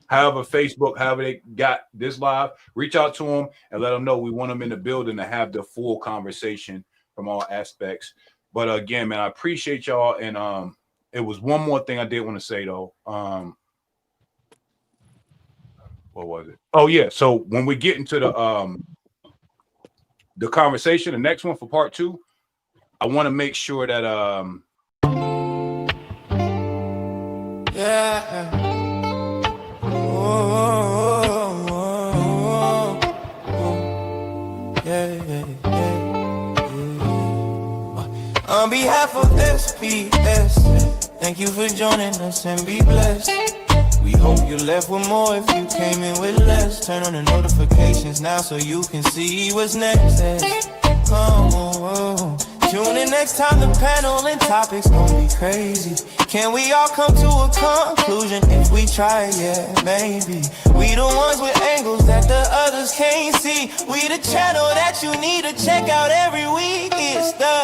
However, Facebook, however they got this live, reach out to them and let them know we want them in the building to have the full conversation from all aspects. But again, man, I appreciate y'all. And it was one more thing I did want to say though. What was it? Oh yeah. So when we get into the conversation, the next one for part 2. I want to make sure that yeah. On behalf of SPS, thank you for joining us and be blessed. We hope you left with more if you came in with less. Turn on the notifications now so you can see what's next. Tune in next time, the panel and topics gon' be crazy. Can we all come to a conclusion if we try? Yeah, maybe. We the ones with angles that the others can't see. We the channel that you need to check out every week. It's the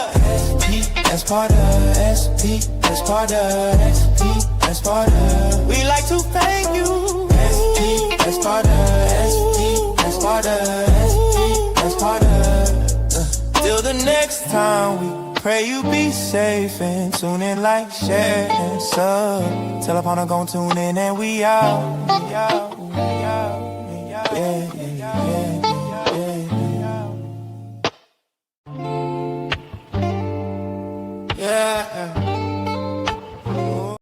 SPS part of SPS part of SPS part of. We like to thank you. SPS part of SPS part of SPS part of. Till the next time, we pray you be safe and tune in, like, share, and sub. Tell upon gon' tune in and we out.